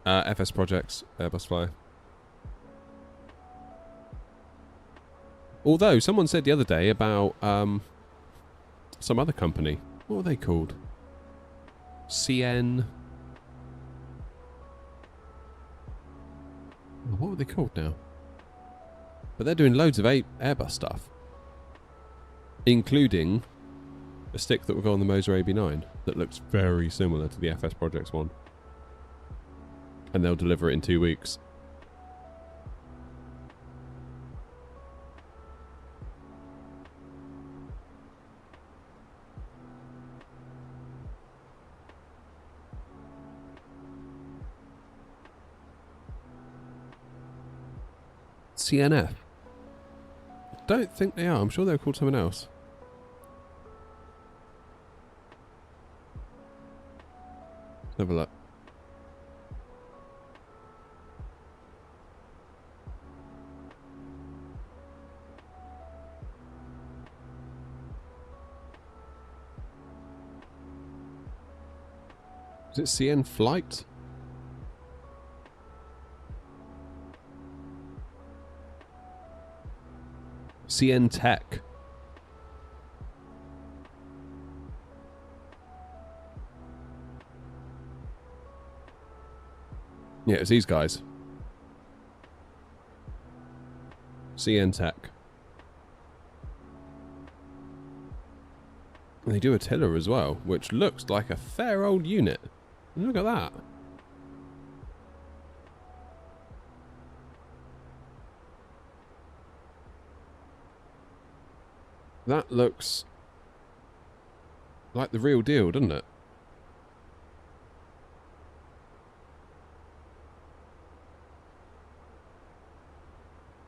FS Projects, Airbus Flyer. Although, someone said the other day about some other company. What were they called? CN... What were they called now? But they're doing loads of Airbus stuff. Including a stick that will go on the Moser AB9 that looks very similar to the FS Projects one. And they'll deliver it in 2 weeks. CNF? I don't think they are. I'm sure they're called something else. Let's have a look. Is it CN Flight? CN Tech. Yeah, it's these guys. CN Tech. And they do a tiller as well, which looks like a fair old unit. Look at that. That looks like the real deal, doesn't it?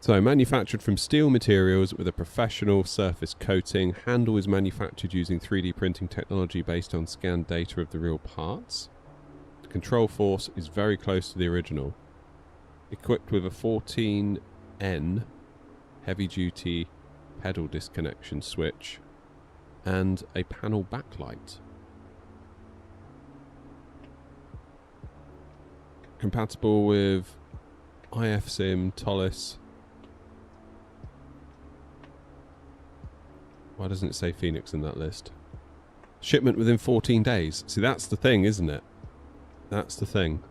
So, manufactured from steel materials with a professional surface coating. Handle is manufactured using 3D printing technology based on scanned data of the real parts. The control force is very close to the original. Equipped with a 14N heavy-duty pedal disconnection switch and a panel backlight. Compatible with IFSIM, Tolis. Why doesn't it say Fenix in that list? Shipment within 14 days. See, that's the thing, isn't it? That's the thing.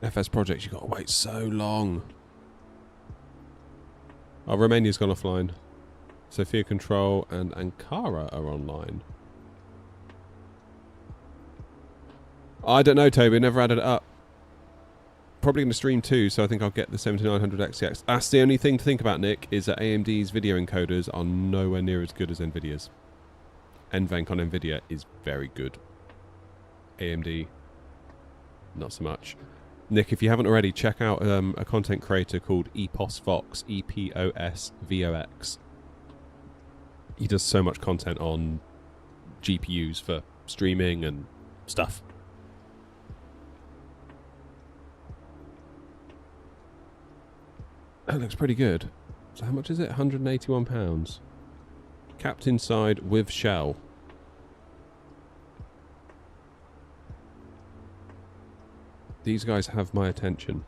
FS Projects, you've got to wait so long. Oh, Romania's gone offline. Sofia Control and Ankara are online. I don't know, Toby. Never added it up. Probably going to stream too, so I think I'll get the 7900 XTX. That's the only thing to think about, Nick, is that AMD's video encoders are nowhere near as good as NVIDIA's. NVENC on NVIDIA is very good. AMD, not so much. Nick, if you haven't already, check out a content creator called EPOSVox, EPOSVox. He does so much content on GPUs for streaming and stuff. That looks pretty good. So how much is it? £181. Capped inside with shell. These guys have my attention.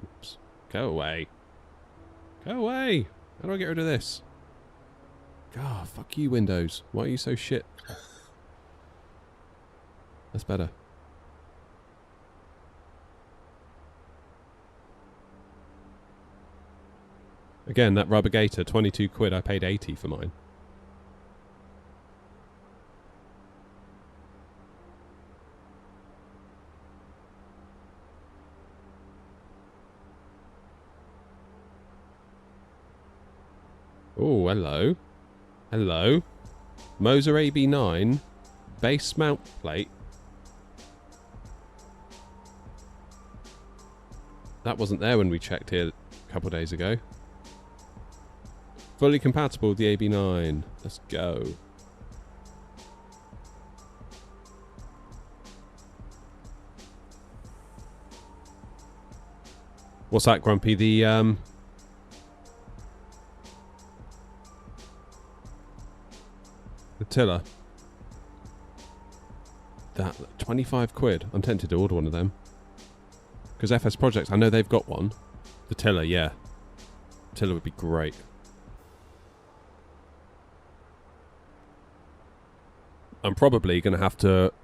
Oops. Go away. Go away! How do I get rid of this? God, fuck you, Windows. Why are you so shit? That's better. Again, that rubber gator, 22 quid. I paid 80 for mine. Oh, hello. Hello. Moser AB9 base mount plate. That wasn't there when we checked here a couple of days ago. Fully compatible with the AB9. Let's go. What's that, Grumpy? The tiller. That 25 quid. I'm tempted to order one of them. Because FS Projects, I know they've got one. The tiller, yeah. Tiller would be great. I'm probably going to have to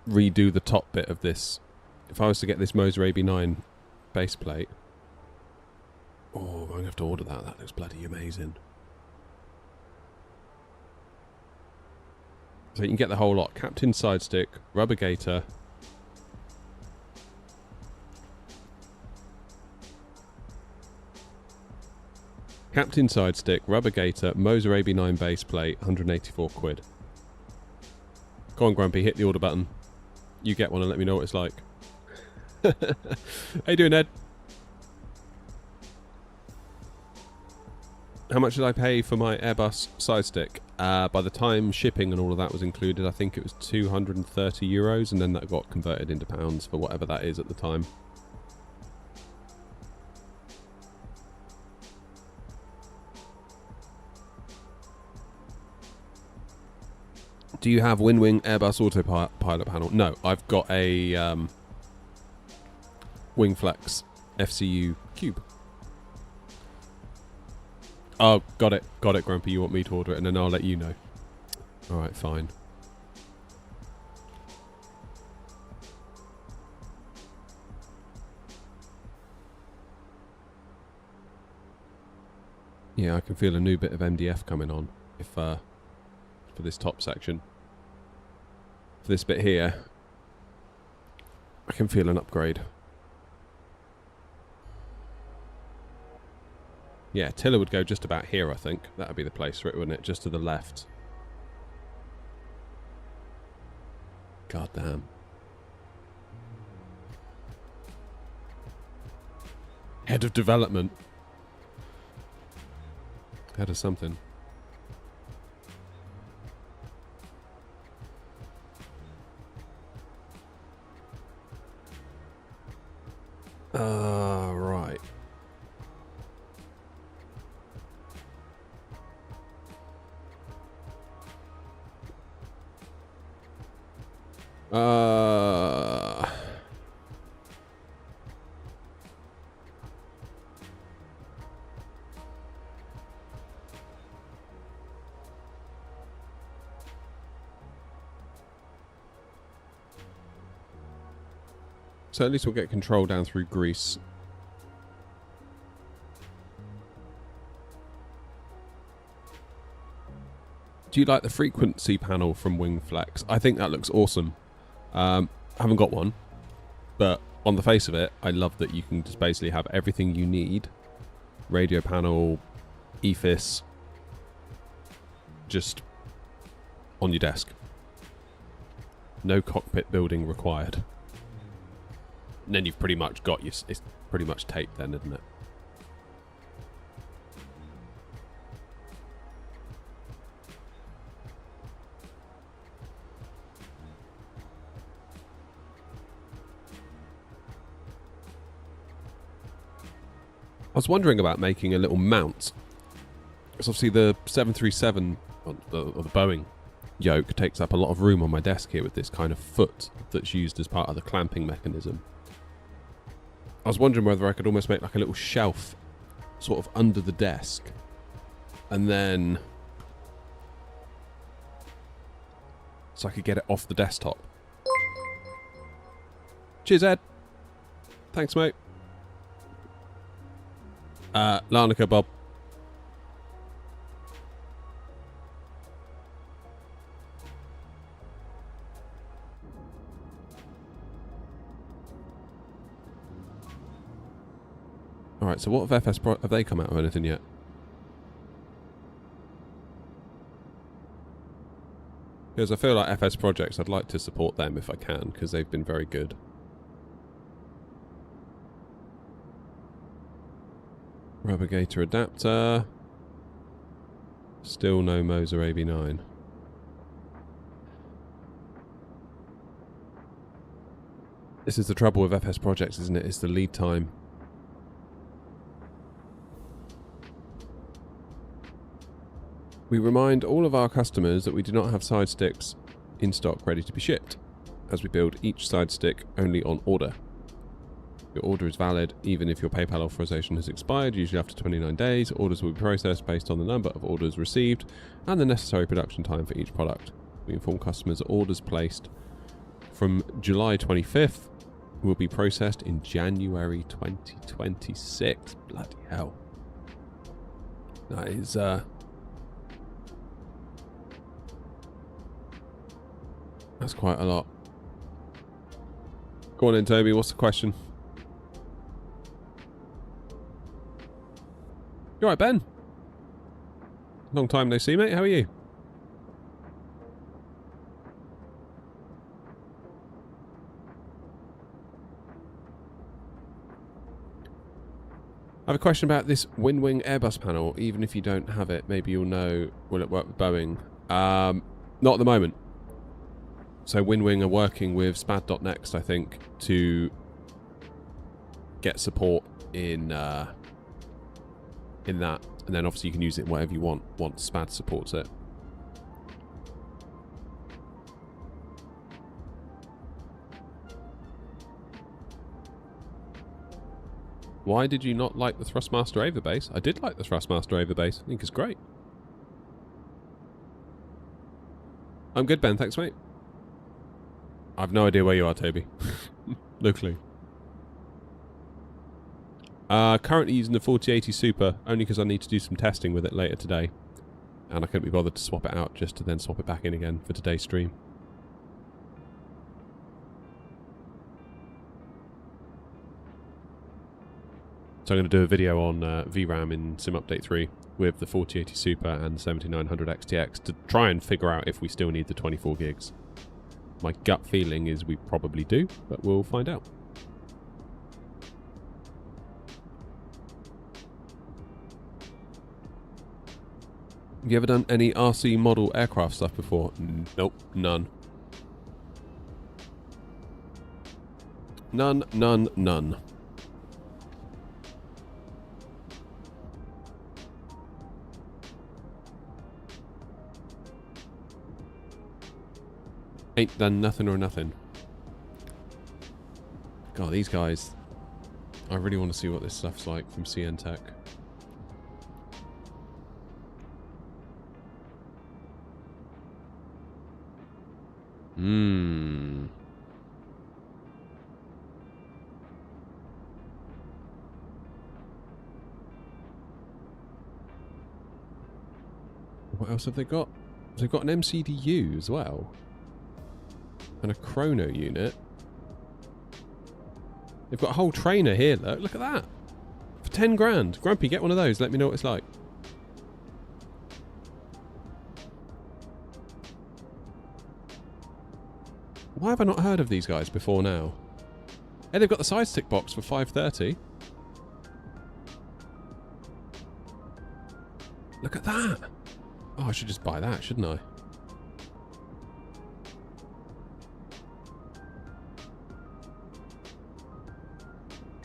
redo the top bit of this. If I was to get this Moser AB9 base plate. Oh, I'm going to have to order that. That looks bloody amazing. So you can get the whole lot. Captain side stick, rubber gaiter. Captain side stick, rubber gaiter, Moser AB9 base plate, 184 quid. Go on, Grumpy, hit the order button. You get one and let me know what it's like. How you doing, Ed? How much did I pay for my Airbus side stick? By the time shipping and all of that was included, I think it was 230 euros, and then that got converted into pounds for whatever that is at the time. Do you have WinWing Airbus autopilot panel? No, I've got a Wingflex FCU Cube. Oh, got it, Grumpy. You want me to order it, and then I'll let you know. Alright, fine. Yeah, I can feel a new bit of MDF coming on if for this top section. For this bit here, I can feel an upgrade. Yeah, tiller would go just about here, I think. That would be the place for it, wouldn't it? Just to the left. God damn. Head of development. Head of something. Right. So at least we'll get control down through Greece. Do you like the frequency panel from Wingflex? I think that looks awesome. I haven't got one, but on the face of it, I love that you can just basically have everything you need. Radio panel, EFIS, just on your desk. No cockpit building required. And then you've pretty much got your... It's pretty much taped then, isn't it? I was wondering about making a little mount. Because obviously the 737, or the Boeing yoke, takes up a lot of room on my desk here with this kind of foot that's used as part of the clamping mechanism. I was wondering whether I could almost make like a little shelf sort of under the desk. And then... so I could get it off the desktop. Cheers, Ed. Thanks, mate. Larnaca, Bob. Alright, so what have FS Pro... have they come out with anything yet? Because I feel like FS Projects, I'd like to support them if I can, because they've been very good. Rubber gaiter adapter. Still no Moser AB9. This is the trouble with FS Projects, isn't it? It's the lead time. We remind all of our customers that we do not have side sticks in stock ready to be shipped, as we build each side stick only on order. Your order is valid even if your PayPal authorization has expired, usually after 29 days. Orders will be processed based on the number of orders received and the necessary production time for each product. We inform customers that orders placed from July 25th will be processed in January 2026. Bloody hell. That is, that's quite a lot. Go on in, Toby. What's the question? You alright, Ben? Long time no see, mate. How are you? I have a question about this WinWing Airbus panel. Even if you don't have it, maybe you'll know, will it work with Boeing? Not at the moment. So WinWing are working with SPAD.next, I think, to get support in that. And then obviously you can use it whatever you want once SPAD supports it. Why did you not like the Thrustmaster Overbase? I did like the Thrustmaster Overbase. I think it's great. I'm good, Ben. Thanks, mate. I've no idea where you are, Toby. Locally. Currently using the 4080 Super, only because I need to do some testing with it later today. And I couldn't be bothered to swap it out just to then swap it back in again for today's stream. So I'm going to do a video on VRAM in Sim Update 3 with the 4080 Super and 7900 XTX to try and figure out if we still need the 24 gigs. My gut feeling is we probably do, but we'll find out. Have you ever done any RC model aircraft stuff before? Nope, none. None. Ain't done nothing or nothing. God, these guys. I really want to see what this stuff's like from CN Tech. What else have they got? They've got an MCDU as well. And a chrono unit. They've got a whole trainer here, look at that. For 10 grand. Grumpy, get one of those, let me know what it's like. Why have I not heard of these guys before now? Hey, they've got the side stick box for 530. Look at that. Oh, I should just buy that, shouldn't I?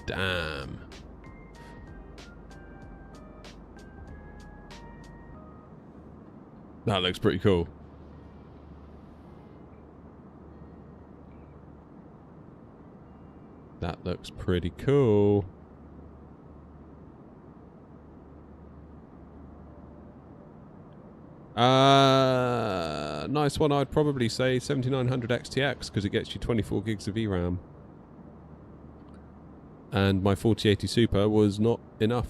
Damn. That looks pretty cool. That looks pretty cool. Nice one, I'd probably say 7900 XTX because it gets you 24 gigs of VRAM. And my 4080 Super was not enough.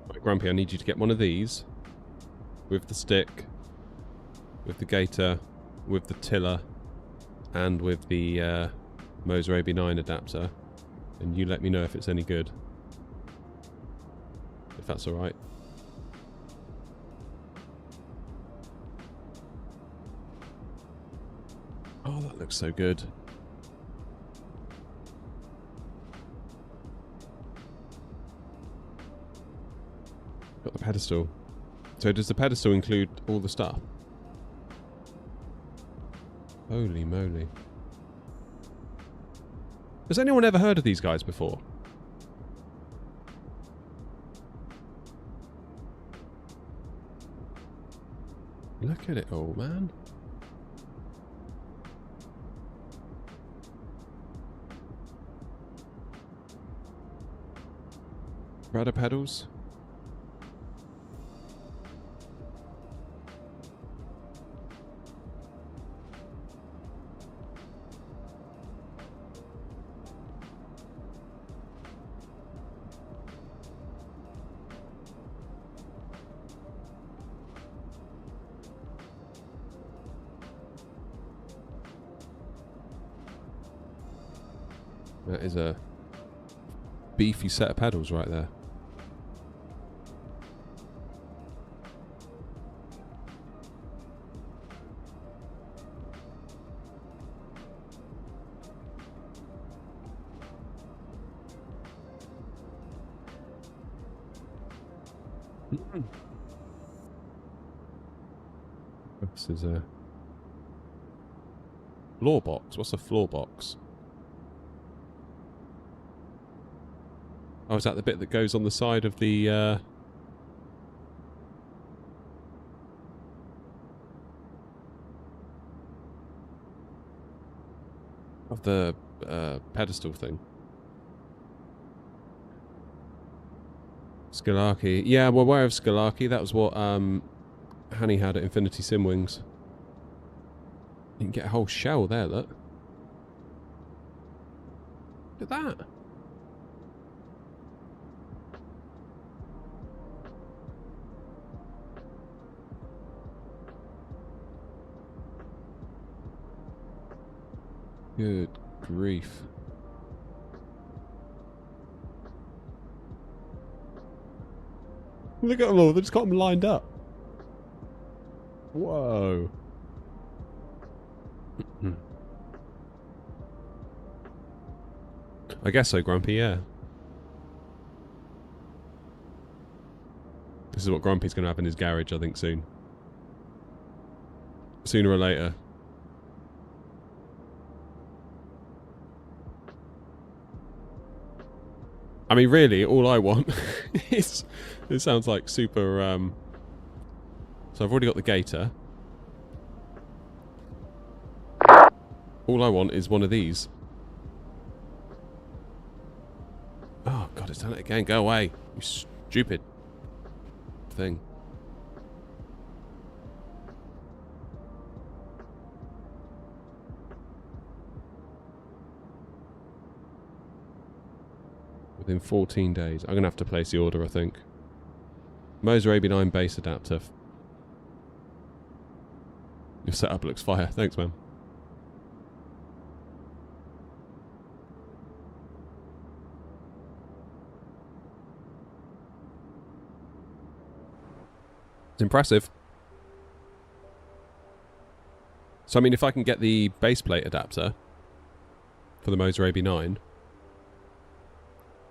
Right, Grumpy, I need you to get one of these with the stick, with the gator, with the tiller, and with the Moser AB9 adapter, and you let me know if it's any good, if that's alright. Oh, that looks so good. Got the pedestal. So does the pedestal include all the stuff? Holy moly. Has anyone ever heard of these guys before? Look at it all, man. Rudder pedals. That is a beefy set of pedals right there. This is a floor box. What's a floor box? Oh, is that the bit that goes on the side of the pedestal thing? Scalarchi. Yeah, we're aware of Scalarchi. That was what Hanny had at Infinity Simwings. You can get a whole shell there, look. Look at that. Good grief. Look at them all, they've just got them lined up. Whoa. I guess so, Grumpy, yeah. This is what Grumpy's going to have in his garage, I think, soon. Sooner or later. I mean, really, all I want is... It sounds like super... So I've already got the gator. All I want is one of these. Oh, God, it's done it again. Go away, you stupid thing. Within 14 days. I'm going to have to place the order, I think. Moser AB9 base adapter. Your setup looks fire. Thanks, man. It's impressive. So, I mean, if I can get the base plate adapter for the Moser AB9,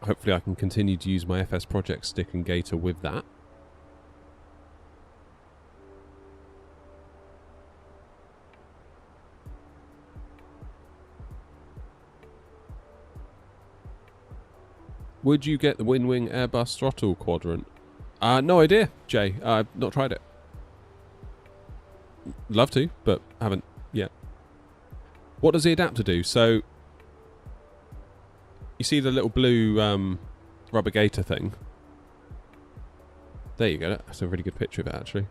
hopefully I can continue to use my FS Project stick and gator with that. Would you get the Winwing Airbus throttle quadrant? No idea, Jay. I've not tried it. Love to, but haven't yet. What does the adapter do? So, you see the little blue rubber gator thing? There you go. That's a really good picture of it, actually.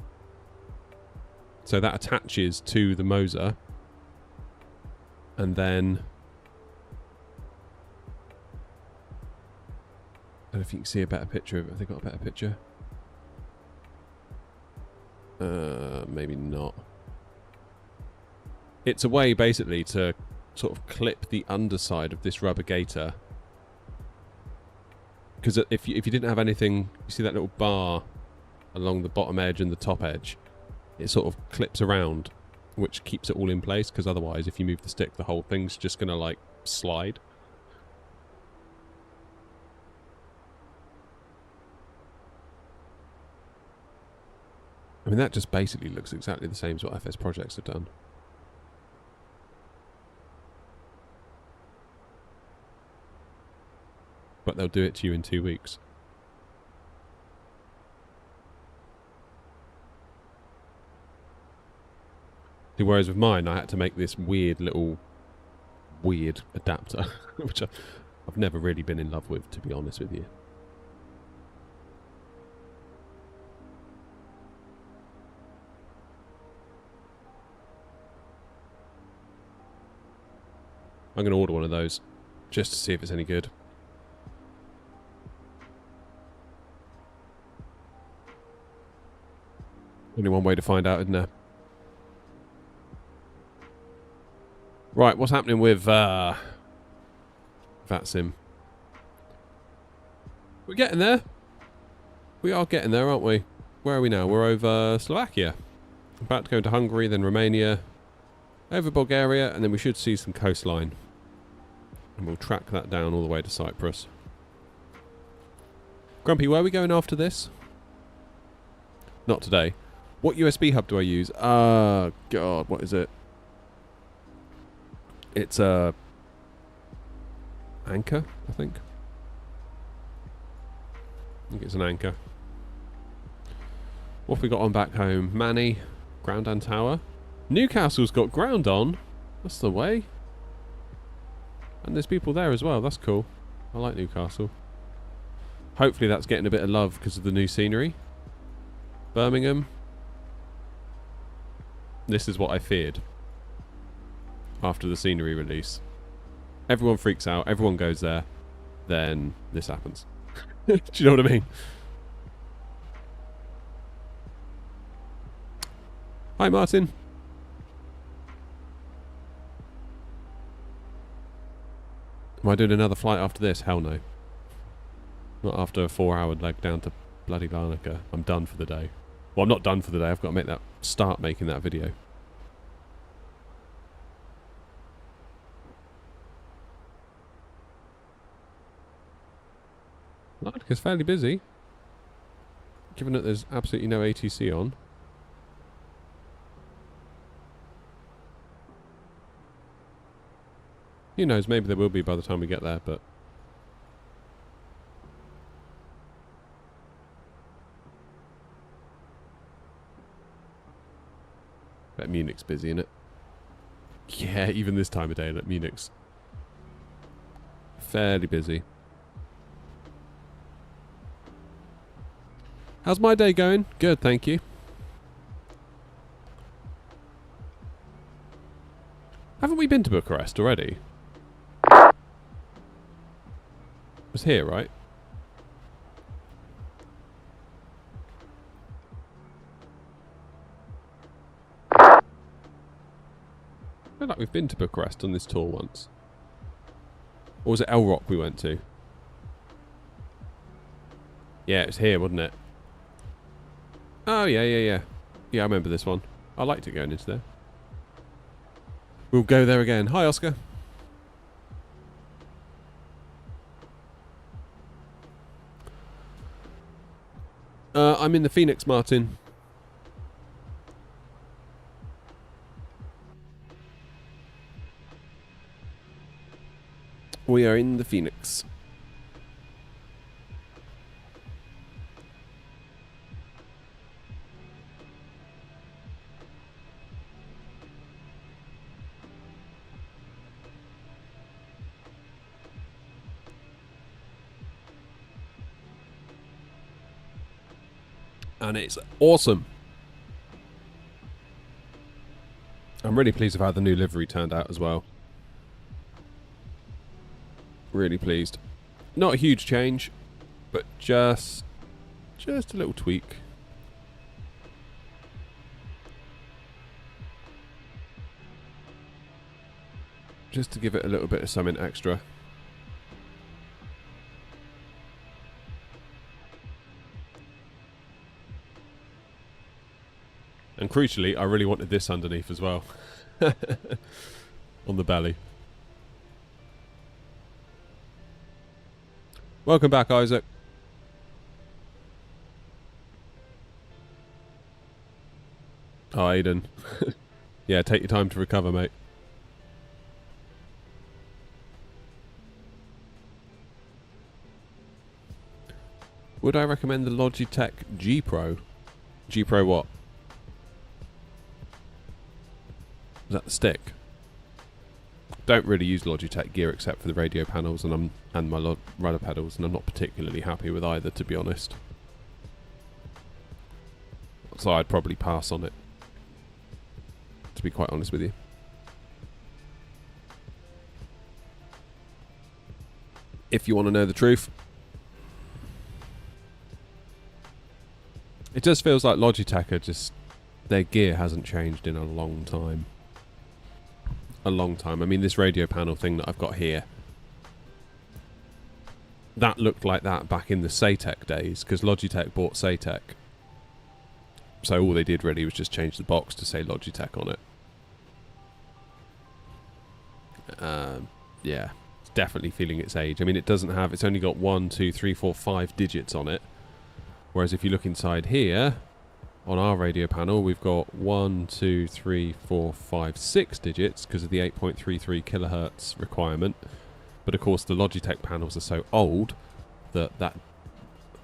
So that attaches to the Moser. And then... I don't know if you can see a better picture of it. Have they got a better picture? Maybe not. It's a way, basically, to sort of clip the underside of this rubber gator. Because if you didn't have anything... You see that little bar along the bottom edge and the top edge? It sort of clips around, which keeps it all in place, because otherwise, if you move the stick, the whole thing's just going to, like, slide. I mean, that just basically looks exactly the same as what FS Projects have done. but they'll do it to you in 2 weeks. Whereas with mine, I had to make this weird adapter, which I've never really been in love with, to be honest with you. I'm going to order one of those, just to see if it's any good. Only one way to find out, isn't there? Right, what's happening with VATSIM? We're getting there. We are getting there, aren't we? Where are we now? We're over Slovakia. About to go to Hungary, then Romania, over Bulgaria, and then we should see some coastline. And we'll track that down all the way to Cyprus. Grumpy, where are we going after this? Not today. What USB hub do I use? God, what is it? It's a Anchor, I think. I think it's an Anchor. What have we got on back home? Manny, ground and tower. Newcastle's got ground on. That's the way. And there's people there as well. That's cool. I like Newcastle. Hopefully that's getting a bit of love because of the new scenery. Birmingham. This is what I feared. After the scenery release. Everyone freaks out, everyone goes there, then this happens. Do you know what I mean? Hi Martin. Am I doing another flight after this? Hell no. Not after a 4-hour leg down to bloody Larnaca. I'm done for the day. Well, I'm not done for the day, I've got to start making that video. Larnaca's fairly busy, given that there's absolutely no ATC on. Who knows, maybe there will be by the time we get there, but... Bet Munich's busy, innit? Yeah, even this time of day, look, Munich's fairly busy. How's my day going? Good, thank you. Haven't we been to Bucharest already? It was here, right? I feel like we've been to Bucharest on this tour once. Or was it El Rock we went to? Yeah, it was here, wasn't it? Oh, yeah. Yeah, I remember this one. I liked it going into there. We'll go there again. Hi, Oscar. I'm in the Fenix, Martin. We are in the Fenix. And it's awesome. I'm really pleased with how the new livery turned out as well. Really pleased. Not a huge change, but just a little tweak. Just to give it a little bit of something extra. And crucially, I really wanted this underneath as well. On the belly. Welcome back, Isaac. Oh, Aiden. Yeah, take your time to recover, mate. Would I recommend the Logitech G Pro? G Pro what? Is that the stick? Don't really use Logitech gear except for the radio panels and my rudder pedals, and I'm not particularly happy with either, to be honest. So I'd probably pass on it, to be quite honest with you. If you want to know the truth. It just feels like Logitech are just... their gear hasn't changed in a long time. A long time. I mean, this radio panel thing that I've got here, that looked like that back in the Saytech days, because Logitech bought Saytech. So all they did really was just change the box to say Logitech on it. Yeah, it's definitely feeling its age. I mean, it doesn't have... it's only got 1, 2, 3, 4, 5 digits on it. Whereas if you look inside here, on our radio panel, we've got 1, 2, 3, 4, 5, 6 digits because of the 8.33 kilohertz requirement. But of course, the Logitech panels are so old that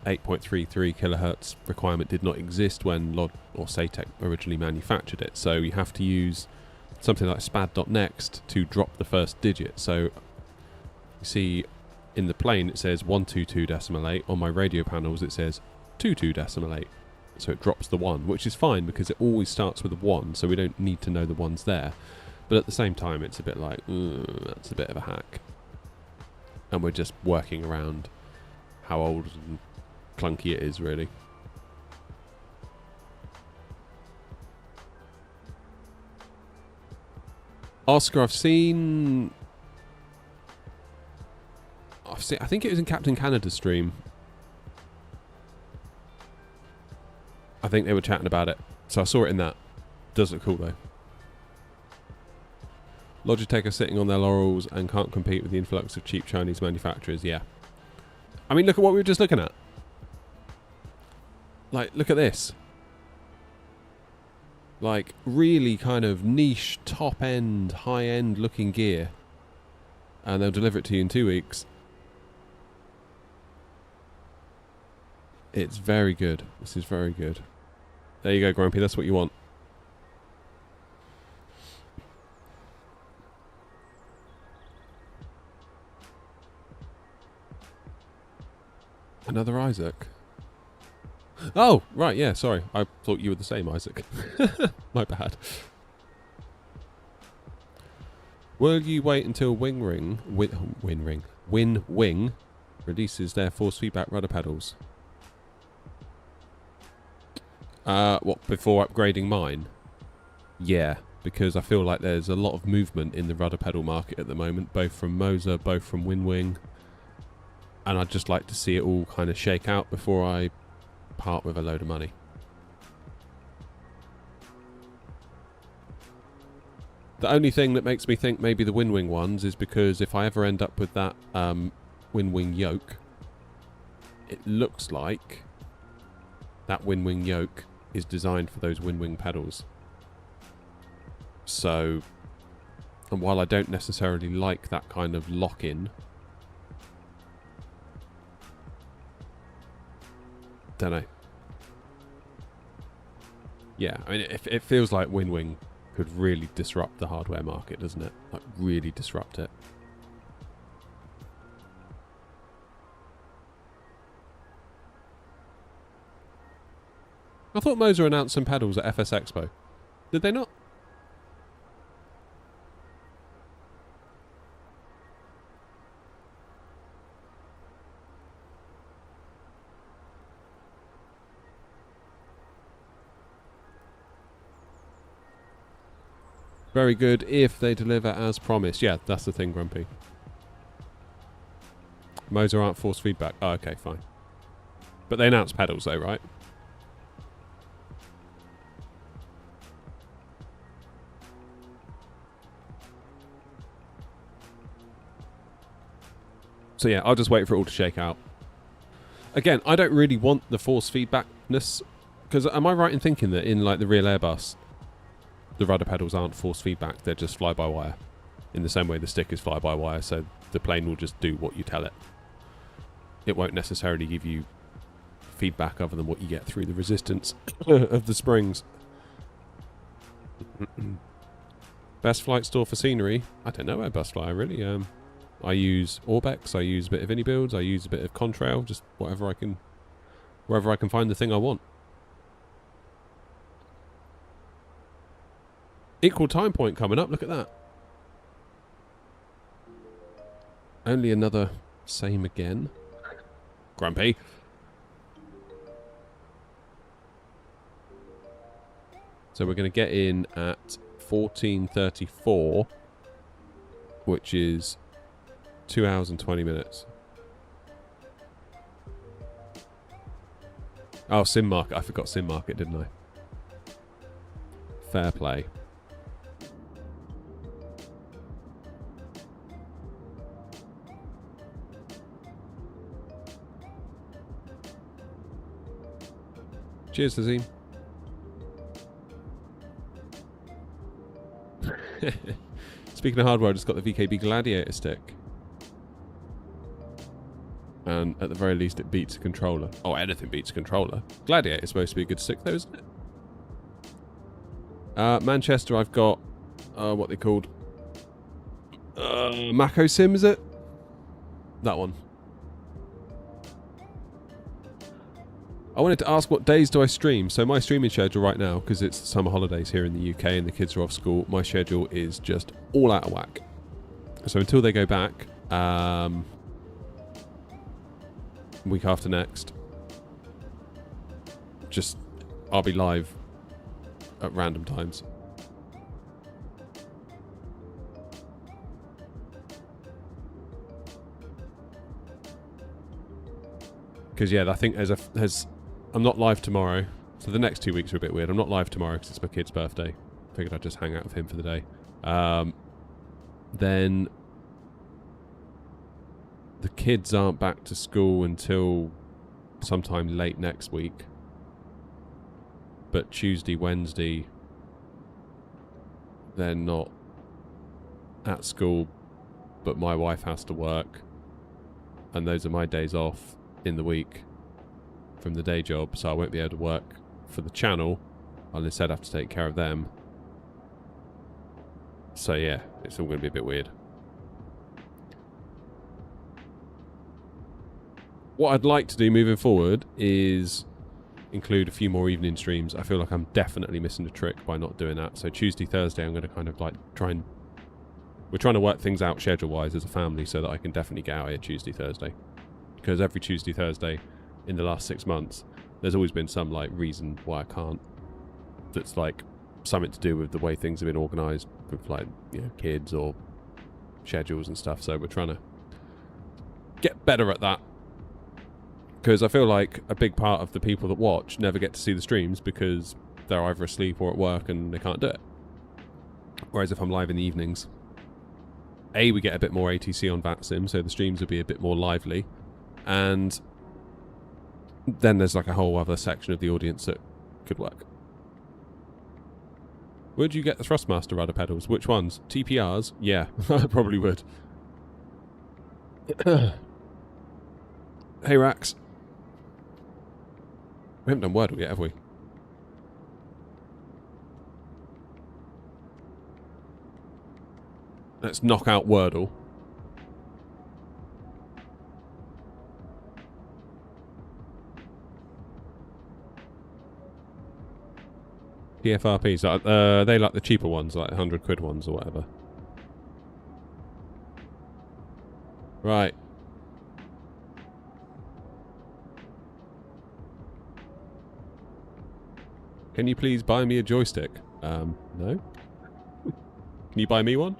8.33 kilohertz requirement did not exist when Saytech originally manufactured it. So you have to use something like spad.next to drop the first digit. So you see in the plane it says 122.8. On my radio panels it says 22.8. So it drops the 1, which is fine because it always starts with a 1, so we don't need to know the 1's there. But at the same time, it's a bit like, that's a bit of a hack. And we're just working around how old and clunky it is, really. Oscar, I think it was in Captain Canada's stream. I think they were chatting about it, so I saw it in that. Does look cool though. Logitech are sitting on their laurels and can't compete with the influx of cheap Chinese manufacturers. Yeah. I mean, look at what we were just looking at. Like, look at this. Like, really kind of niche, top-end, high-end looking gear. And they'll deliver it to you in 2 weeks. It's very good. This is very good. There you go, Grumpy. That's what you want. Another Isaac. Oh, right, yeah, sorry. I thought you were the same Isaac. My bad. Will you wait until Wing Wing releases their force feedback rudder pedals? What, before upgrading mine? Yeah, because I feel like there's a lot of movement in the rudder pedal market at the moment, both from Moser, both from Wing. And I'd just like to see it all kind of shake out before I part with a load of money. The only thing that makes me think maybe the Wing ones is because if I ever end up with that Wing yoke, it looks like that Wing yoke is designed for those Wing pedals. So, and while I don't necessarily like that kind of lock-in, don't know. Yeah, I mean, it feels like Wing could really disrupt the hardware market, doesn't it? Like, really disrupt it. I thought Moser announced some pedals at FS Expo. Did they not? Very good if they deliver as promised. Yeah, that's the thing, Grumpy. Moser aren't force feedback. Oh, okay, fine. But they announced pedals though, right? So yeah, I'll just wait for it all to shake out. Again, I don't really want the force feedbackness, because am I right in thinking that in like the real Airbus, the rudder pedals aren't force feedback, they're just fly-by-wire. In the same way the stick is fly-by-wire, so the plane will just do what you tell it. It won't necessarily give you feedback other than what you get through the resistance of the springs. Best flight store for scenery? I don't know where best fly really. I use Orbex, I use a bit of Builds, I use a bit of Contrail, just wherever I can find the thing I want. Equal time point coming up, look at that. Only another same again. Grumpy. So we're going to get in at 14:34, which is 2 hours and 20 minutes. Oh, Sim Market. I forgot Sim Market, didn't I? Fair play. Cheers, Nazim. Speaking of hardware, I just got the VKB Gladiator stick. And at the very least, it beats a controller. Oh, anything beats a controller. Gladiator is supposed to be a good stick, though, isn't it? Manchester, I've got what they called Mako Sim, is it? That one. I wanted to ask, what days do I stream? So my streaming schedule right now, because it's the summer holidays here in the UK and the kids are off school, my schedule is just all out of whack. So until they go back, week after next, just I'll be live at random times. Because yeah, I think I'm not live tomorrow, so the next 2 weeks are a bit weird. I'm not live tomorrow because it's my kid's birthday. Figured I'd just hang out with him for the day. Then the kids aren't back to school until sometime late next week. But Tuesday, Wednesday, they're not at school, but my wife has to work. And those are my days off in the week from the day job, so I won't be able to work for the channel. I'll instead have to take care of them. So yeah, it's all going to be a bit weird. What I'd like to do moving forward is include a few more evening streams. I feel like I'm definitely missing a trick by not doing that. So Tuesday, Thursday, I'm going to kind of like we're trying to work things out schedule-wise as a family so that I can definitely get out here Tuesday, Thursday. Because every Tuesday, Thursday in the last 6 months, there's always been some like reason why I can't. That's like something to do with the way things have been organised with like, you know, kids or schedules and stuff. So we're trying to get better at that. Because I feel like a big part of the people that watch never get to see the streams because they're either asleep or at work and they can't do it. Whereas if I'm live in the evenings, we get a bit more ATC on VATSIM, so the streams will be a bit more lively. And then there's like a whole other section of the audience that could work. Would you get the Thrustmaster rudder pedals? Which ones? TPRs? Yeah, I probably would. Hey, Rax. We haven't done Wordle yet, have we? Let's knock out Wordle. PFRPs, they like the cheaper ones, like 100 quid ones or whatever. Right. Can you please buy me a joystick? No? Can you buy me one?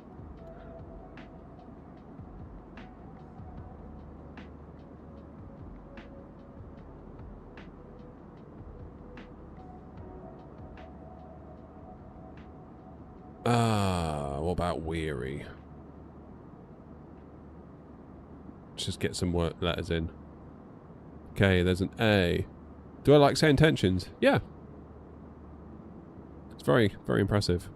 What about weary? Let's just get some work letters in. Okay, there's an A. Do I like say intentions? Yeah. It's very, very impressive.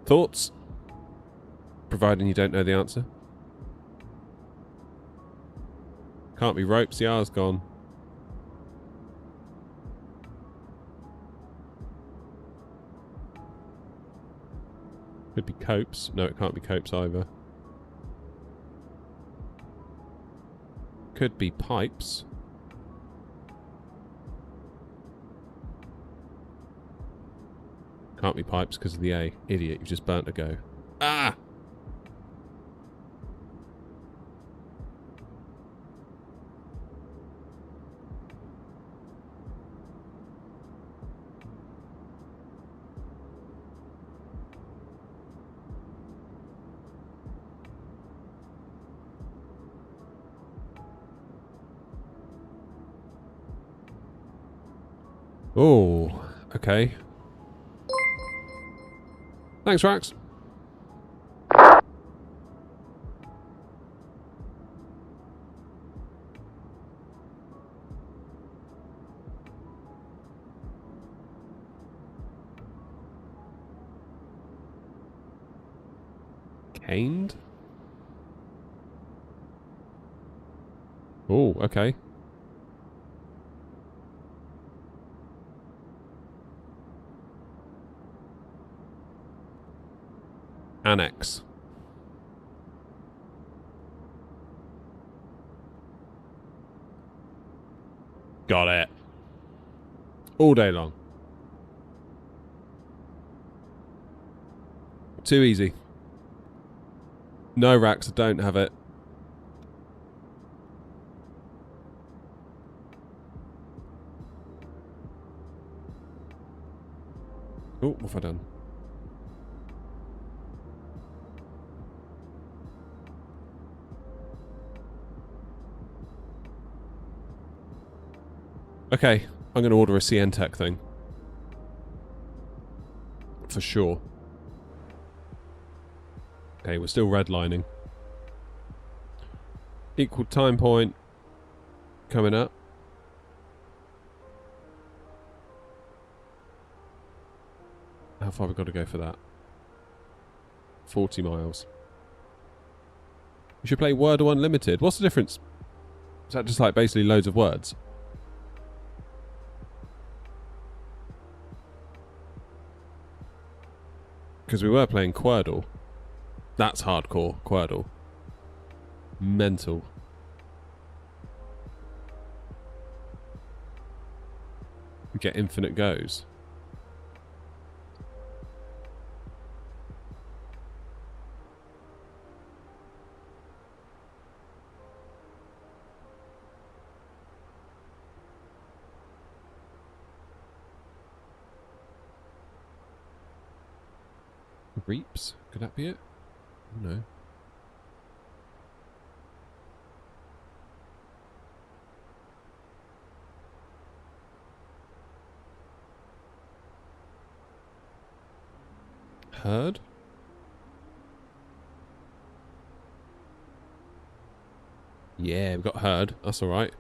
Thoughts? Providing you don't know the answer. Can't be ropes, the R's gone. Could be copes. No, it can't be copes either. Could be pipes. Can't be pipes because of the A. Idiot, you've just burnt a go. Ah! Oh, okay. Thanks, Rax. Caned? Oh, okay. Annex. Got it. All day long. Too easy. No, Rax, I don't have it. Oh, what have I done? Okay, I'm going to order a CN Tech thing. For sure. Okay, we're still redlining. Equal time point coming up. How far have we got to go for that? 40 miles. We should play Wordle Unlimited. What's the difference? Is that just like basically loads of words? Because we were playing Quordle. That's hardcore, Quordle. Mental. We get infinite goes. Reaps? Could that be it? No. Heard? Yeah, we got heard. That's alright.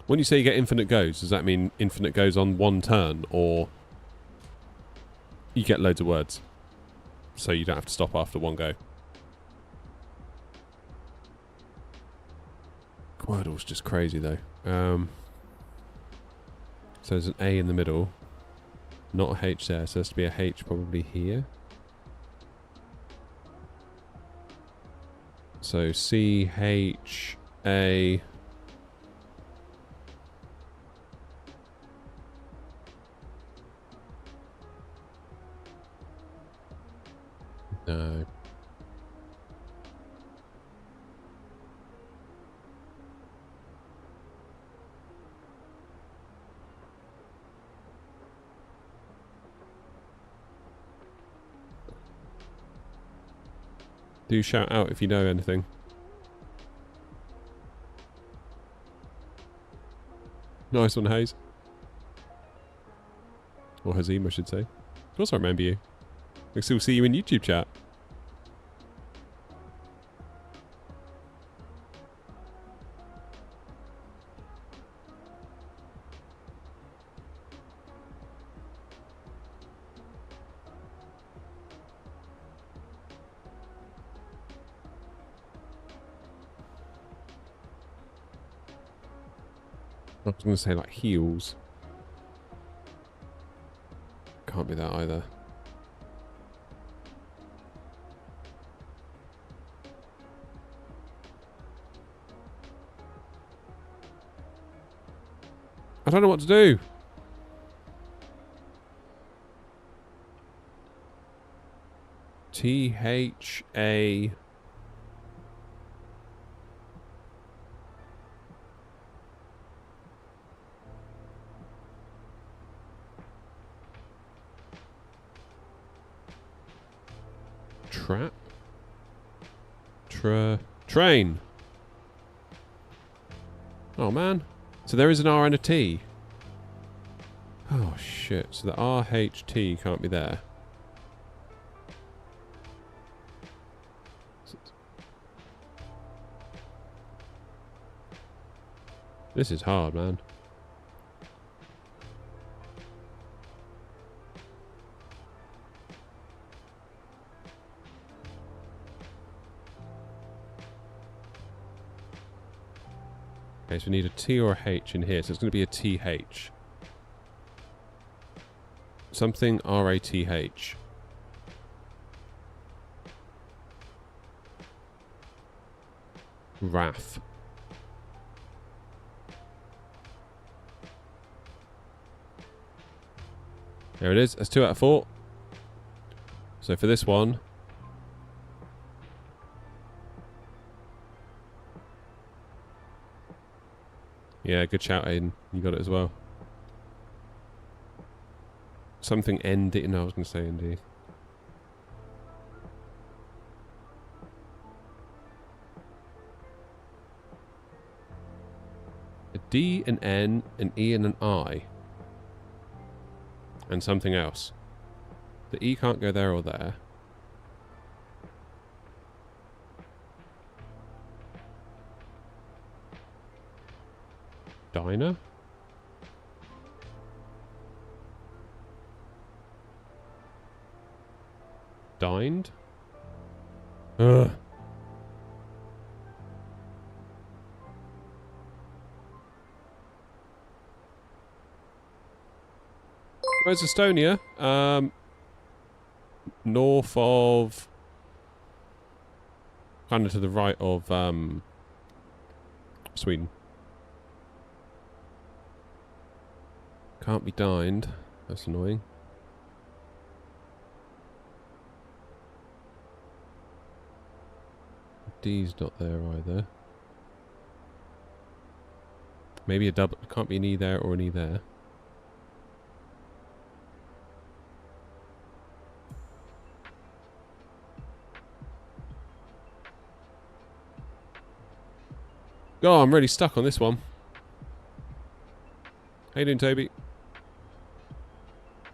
When you say you get infinite goes, does that mean infinite goes on one turn, or you get loads of words, so you don't have to stop after one go? Quordle's just crazy though. So there's an A in the middle, not a H there, so there's to be a H probably here. So C, H, A... No. Do shout out if you know anything. Nice one, Hayes. Or Hazim, I should say. Of course I remember you. I can still see you in YouTube chat. I was going to say like heels. Can't be that either. I don't know what to do. T-H-A... Trap? Train. Oh man. So there is an R and a T. Oh shit. So the RHT can't be there. This is hard, man. Okay, so we need a T or a H in here, so it's going to be a TH. Something RATH. Wrath. There it is. That's 2 out of 4. So for this one... Yeah, good shout, Aiden. You got it as well. Something ND. No, I was going to say ND. A D, an N, an E, and an I. And something else. The E can't go there or there. Diner? Dined? Ugh. Where's Estonia? North of... kind of to the right of Sweden. Can't be dined. That's annoying. D's not there either. Maybe a double. Can't be an E there or an E there. Oh, I'm really stuck on this one. How you doing, Toby?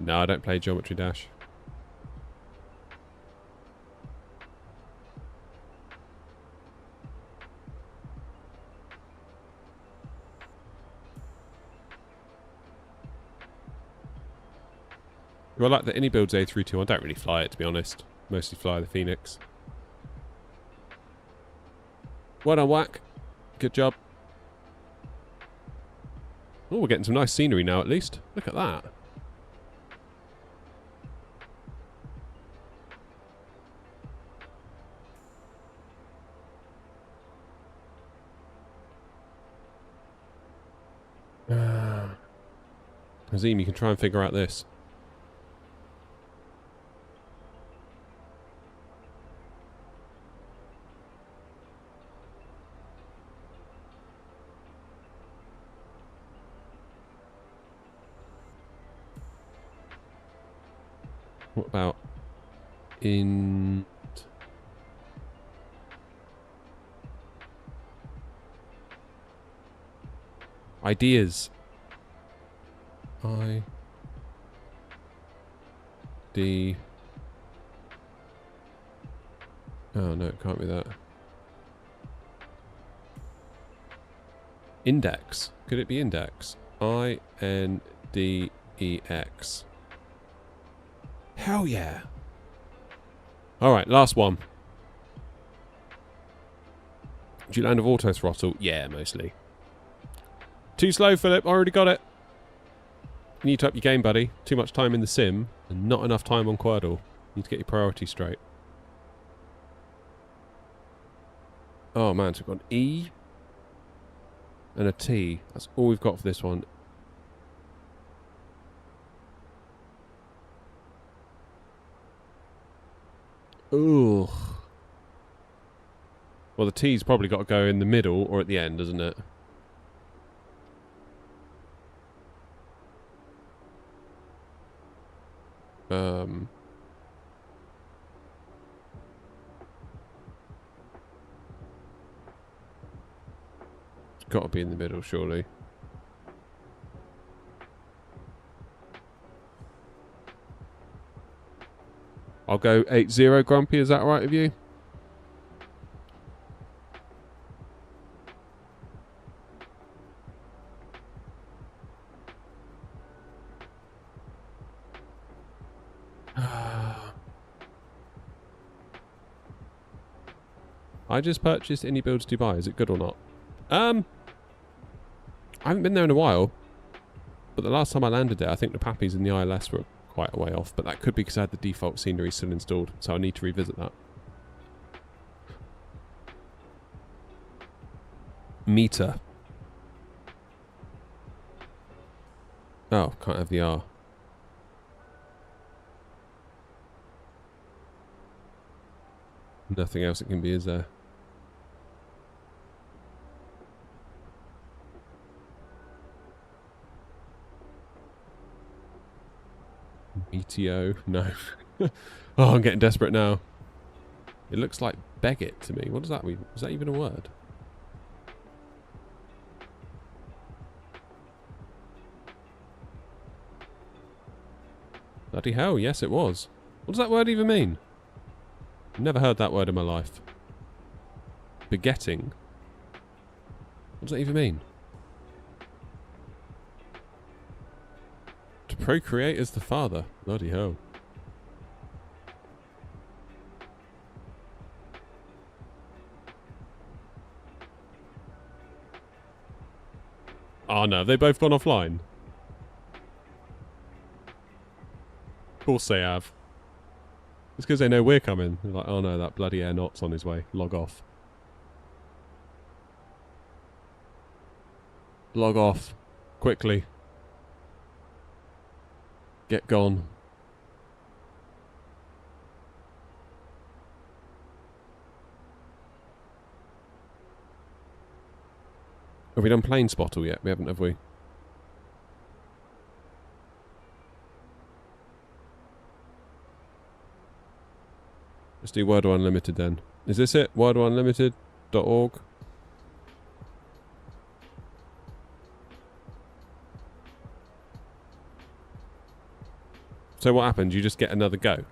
No, I don't play Geometry Dash. I like that any builds A320. I don't really fly it, to be honest. Mostly fly the Fenix. Well done, Whack. Good job. Oh, we're getting some nice scenery now, at least. Look at that. Azim, you can try and figure out this. What about in... ideas? D. Oh no, it can't be that. Index. Could it be index? INDEX. Hell yeah. Alright, last one. Do you land with auto throttle? Yeah, mostly. Too slow, Philip. I already got it. You need to up your game, buddy. Too much time in the sim and not enough time on Quordle. You need to get your priorities straight. Oh man, so we've got an E and a T. That's all we've got for this one. Ugh. Well, the T's probably got to go in the middle or at the end, isn't it? It's got to be in the middle, surely. I'll go 8-0, Grumpy. Is that alright with you? I just purchased Indie Builds Dubai. Is it good or not? I haven't been there in a while. But the last time I landed there, I think the Pappies and the ILS were quite a way off. But that could be because I had the default scenery still installed. So I need to revisit that. Meter. Oh, can't have the R. Nothing else it can be, is there? ETO? No. Oh, I'm getting desperate now. It looks like beg it to me. What does that mean? Is that even a word? Bloody hell, yes it was. What does that word even mean? Never heard that word in my life. Begetting? What does that even mean? To procreate as the father. Bloody hell. Oh no, they both gone offline. Of course they have. It's because they know we're coming. They're like, oh no, that bloody airnaut's on his way. Log off. Log off. Quickly. Get gone. Have we done plane spottle yet? We haven't, have we? Let's do Wordle Unlimited then. Is this it? WordleUnlimited.org. So what happens? You just get another go?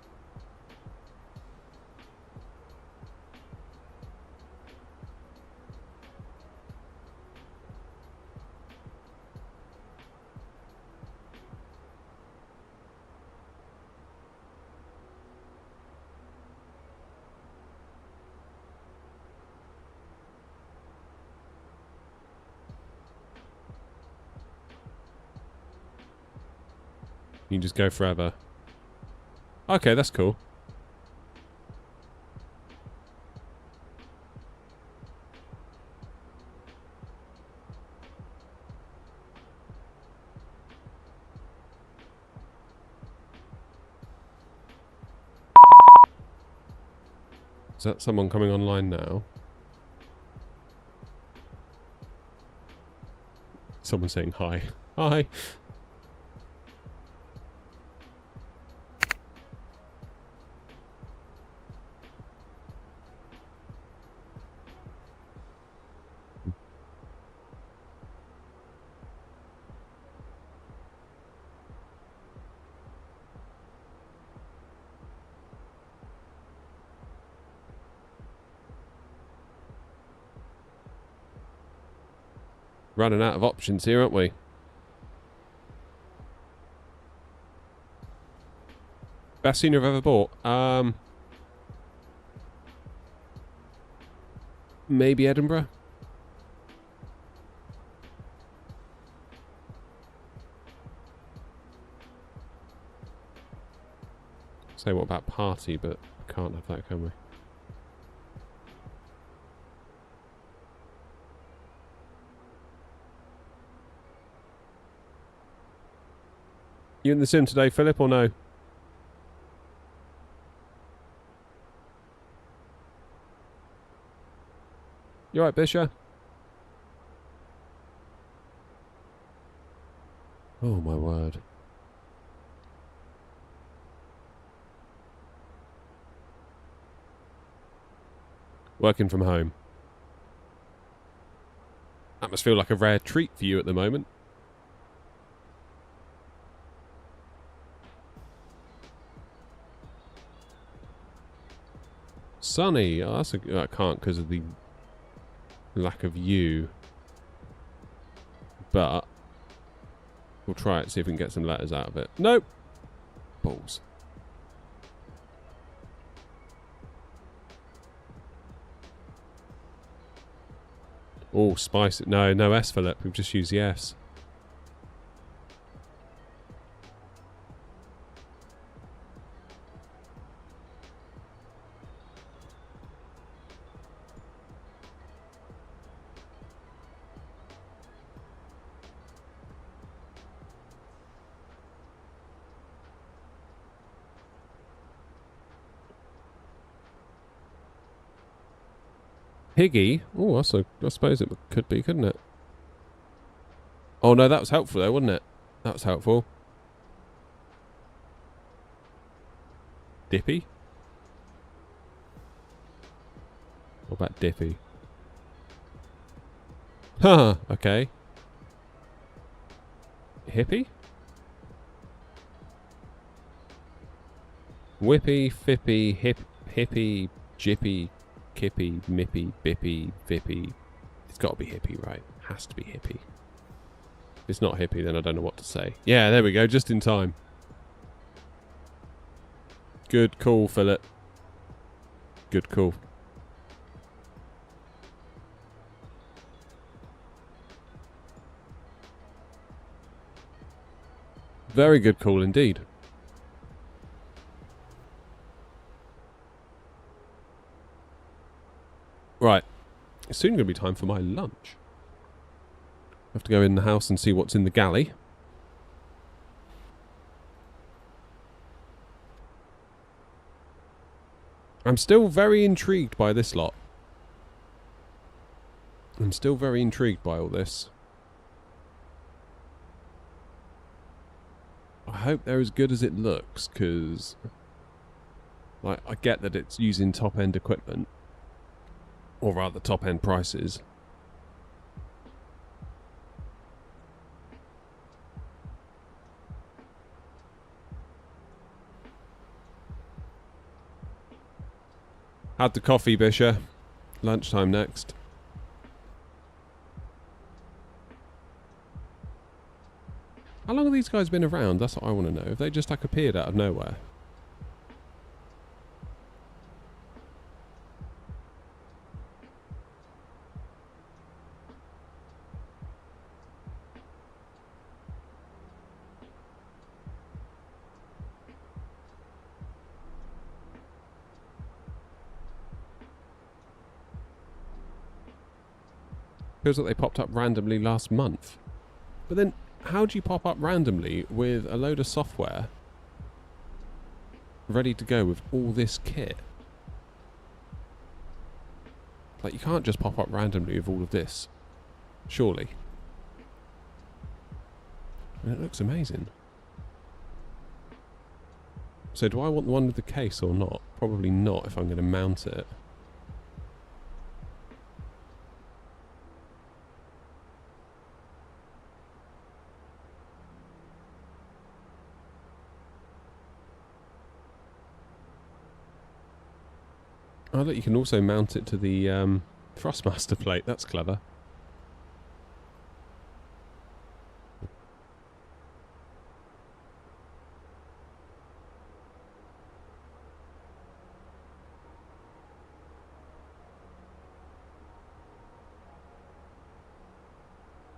You can just go forever. Okay, that's cool. Is that someone coming online now? Someone saying hi. Hi. Running out of options here, aren't we? Best scenery I've ever bought. Maybe Edinburgh. Say what about party, but can't have that, can we? You in the sim today, Philip, or no? You alright, Bishop? Oh my word. Working from home. That must feel like a rare treat for you at the moment. Sunny. Oh, that's a, I can't because of the lack of you. But we'll try it, see if we can get some letters out of it. Nope. Balls. Oh, spice it. No, no S, Philip. We've just used the S. Piggy? Oh, I suppose it could be, couldn't it? Oh no, that was helpful though, wasn't it? That was helpful. Dippy? What about Dippy? Huh, okay. Hippie? Whippy, fippy, hippie, jippy, kippy, mippy, bippy, vippy. It's got to be hippie, right? Has to be hippie. If it's not hippie, then I don't know what to say. Yeah, there we go, just in time. Good call, Philip. Good call. Very good call indeed. Right. It's soon going to be time for my lunch. I have to go in the house and see what's in the galley. I'm still very intrigued by this lot. I'm still very intrigued by all this. I hope they're as good as it looks, because like, I get that it's using top-end equipment. Or rather, top-end prices. Had the coffee, Bishop. Lunchtime next. How long have these guys been around? That's what I want to know. Have they just like appeared out of nowhere? Feels like they popped up randomly last month. But then, how do you pop up randomly with a load of software ready to go with all this kit? Like, you can't just pop up randomly with all of this. Surely. And it looks amazing. So do I want the one with the case or not? Probably not if I'm going to mount it. Oh look, you can also mount it to the Thrustmaster plate. That's clever.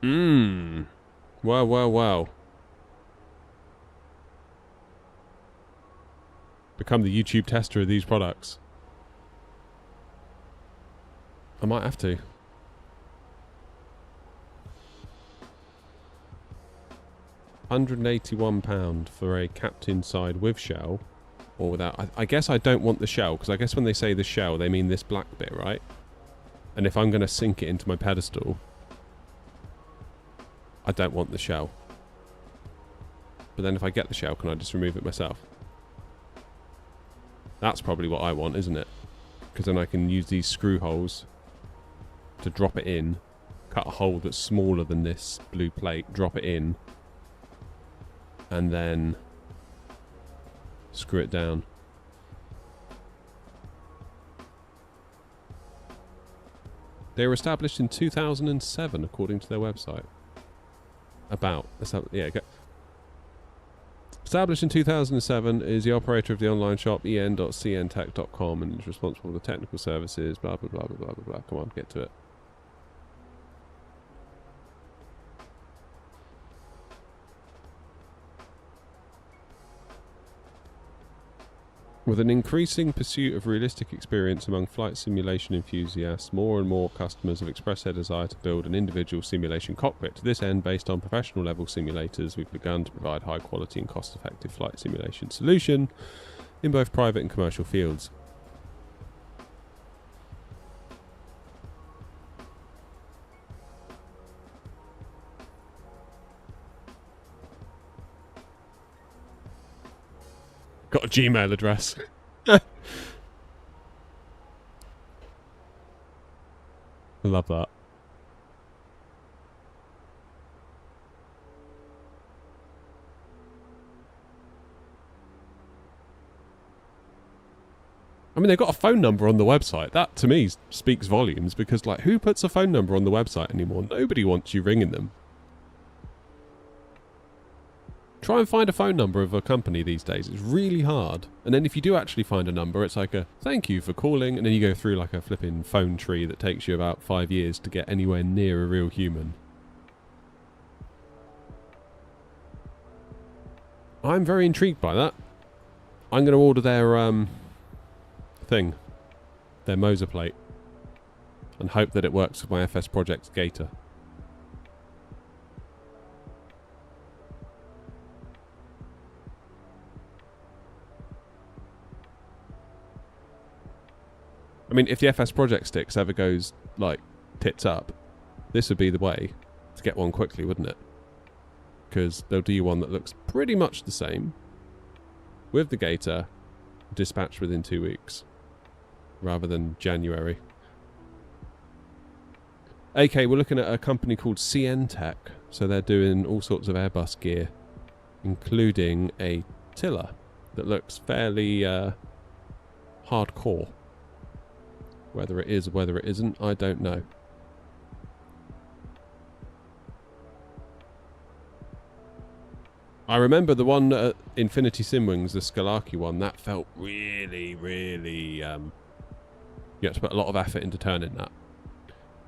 Wow, wow, wow. Become the YouTube tester of these products. I might have to. £181 for a captain side with shell. Or without. I guess I don't want the shell, because I guess when they say the shell, they mean this black bit, right? And if I'm going to sink it into my pedestal, I don't want the shell. But then if I get the shell, can I just remove it myself? That's probably what I want, isn't it? Because then I can use these screw holes to drop it in, cut a hole that's smaller than this blue plate, drop it in, and then screw it down. They were established in 2007, according to their website. Yeah, go. Established in 2007, is the operator of the online shop en.cntech.com and is responsible for the technical services, blah, blah, blah, blah, blah, blah, blah. Come on, get to it. With an increasing pursuit of realistic experience among flight simulation enthusiasts, more and more customers have expressed their desire to build an individual simulation cockpit. To this end, based on professional level simulators, we've begun to provide high quality and cost effective flight simulation solution in both private and commercial fields. Got a Gmail address. I love that. I mean, they've got a phone number on the website. That, to me, speaks volumes, because, like, who puts a phone number on the website anymore? Nobody wants you ringing them. Try and find a phone number of a company these days. It's really hard. And then if you do actually find a number, it's like a thank you for calling, and then you go through like a flipping phone tree that takes you about 5 years to get anywhere near a real human. I'm very intrigued by that. I'm going to order their thing, their Moser plate, and hope that it works with my FS Projects Gator. I mean, if the FS Project Sticks ever goes, like, tits up, this would be the way to get one quickly, wouldn't it? Because they'll do you one that looks pretty much the same, with the Gator, dispatched within 2 weeks, rather than January. Okay, we're looking at a company called CNTech, so they're doing all sorts of Airbus gear, including a tiller that looks fairly hardcore. Whether it is or whether it isn't, I don't know. I remember the one at Infinity Simwings, the Skalaki one, that felt really, really... you had to put a lot of effort into turning that.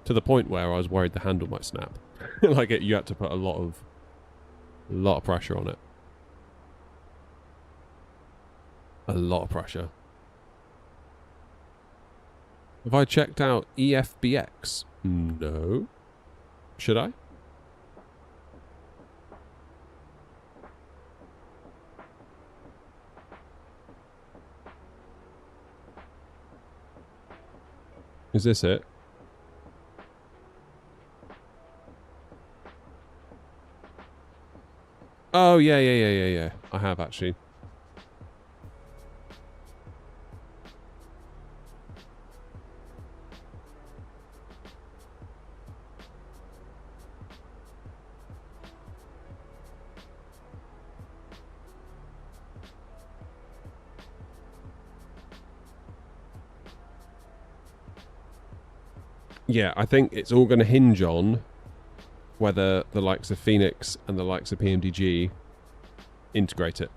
To the point where I was worried the handle might snap. Like, you had to put a lot of pressure on it. A lot of pressure. Have I checked out EFBX? No. Should I? Is this it? Oh, yeah. I have, actually. Yeah, I think it's all going to hinge on whether the likes of Fenix and the likes of PMDG integrate it.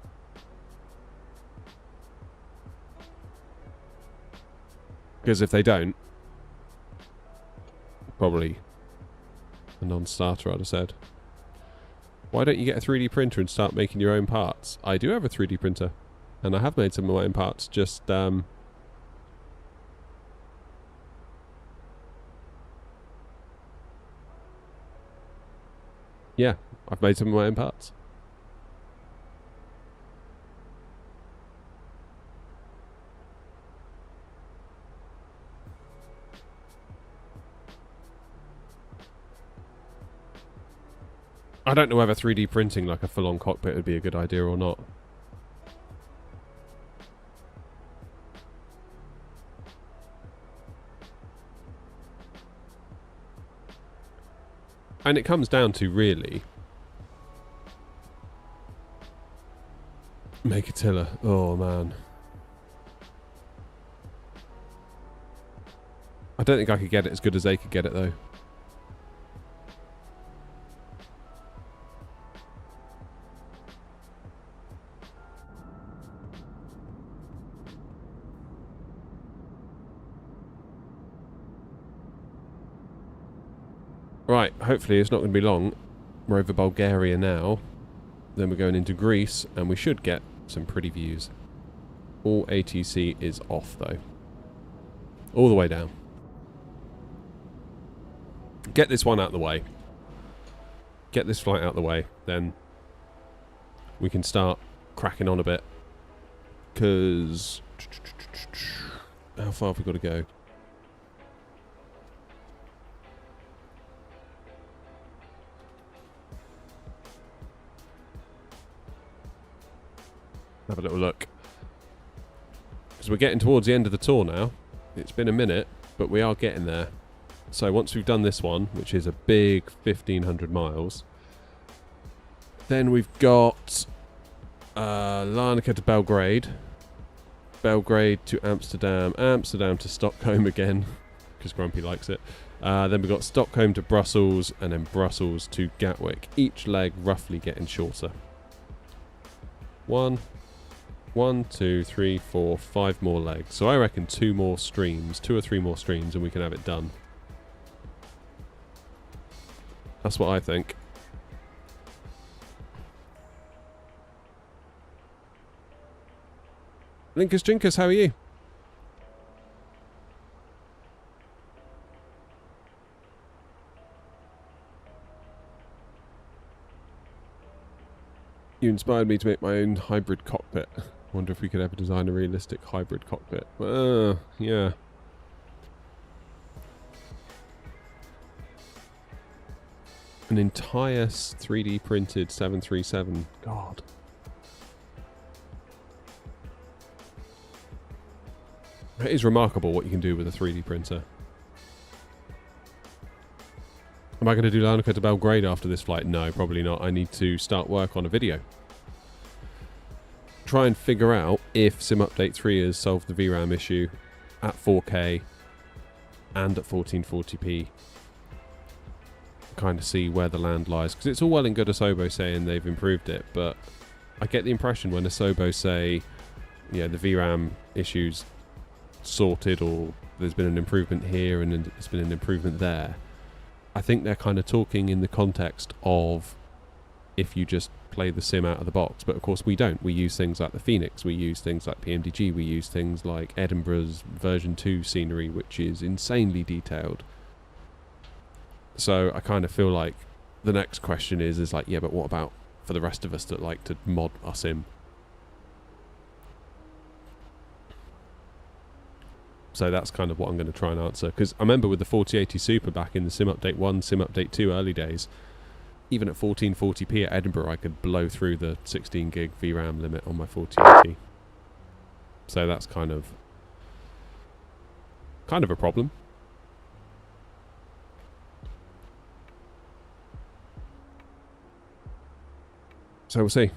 Because if they don't, probably A non-starter, I'd have said. Why don't you get a 3D printer and start making your own parts? I do have a 3D printer. And I have made some of my own parts. Just, yeah, I've made some of my own parts. I don't know whether 3D printing like a full-on cockpit would be a good idea or not. And it comes down to, really, make a tiller. Oh, man. I don't think I could get it as good as they could get it, though. Right, hopefully it's not going to be long. We're over Bulgaria now. Then we're going into Greece, and we should get some pretty views. All ATC is off, though. All the way down. Get this one out of the way. Get this flight out of the way, then we can start cracking on a bit. Because... how far have we got to go? Have a little look. Because we're getting towards the end of the tour now. It's been a minute, but we are getting there. So once we've done this one, which is a big 1,500 miles, then we've got Larnaca to Belgrade, Belgrade to Amsterdam, Amsterdam to Stockholm again, because Grumpy likes it. Then we've got Stockholm to Brussels, and then Brussels to Gatwick. Each leg roughly getting shorter. 1, 2, 3, 4, 5 more legs. So I reckon 2 or 3 more streams, and we can have it done. That's what I think. Linkus Jinkus, how are you? You inspired me to make my own hybrid cockpit. Wonder if we could ever design a realistic hybrid cockpit. Yeah. An entire 3D printed 737. God. It is remarkable what you can do with a 3D printer. Am I going to do Larnaca to Belgrade after this flight? No, probably not. I need to start work on a video. Try and figure out if Sim Update 3 has solved the VRAM issue at 4K and at 1440p. Kind of see where the land lies. Because it's all well and good Asobo saying they've improved it, but I get the impression when Asobo say, yeah, the VRAM issue's sorted, or there's been an improvement here and there's been an improvement there, I think they're kind of talking in the context of if you just play the sim out of the box. But of course we don't. We use things like the Fenix, we use things like PMDG, we use things like Edinburgh's version 2 scenery, which is insanely detailed. So I kind of feel like the next question is like, yeah, but what about for the rest of us that like to mod our sim? So that's kind of what I'm going to try and answer. Because I remember with the 4080 Super back in the Sim Update 1, Sim Update 2 early days, even at 1440p at Edinburgh, I could blow through the 16 gig VRAM limit on my 4080. So that's kind of a problem. So we'll see.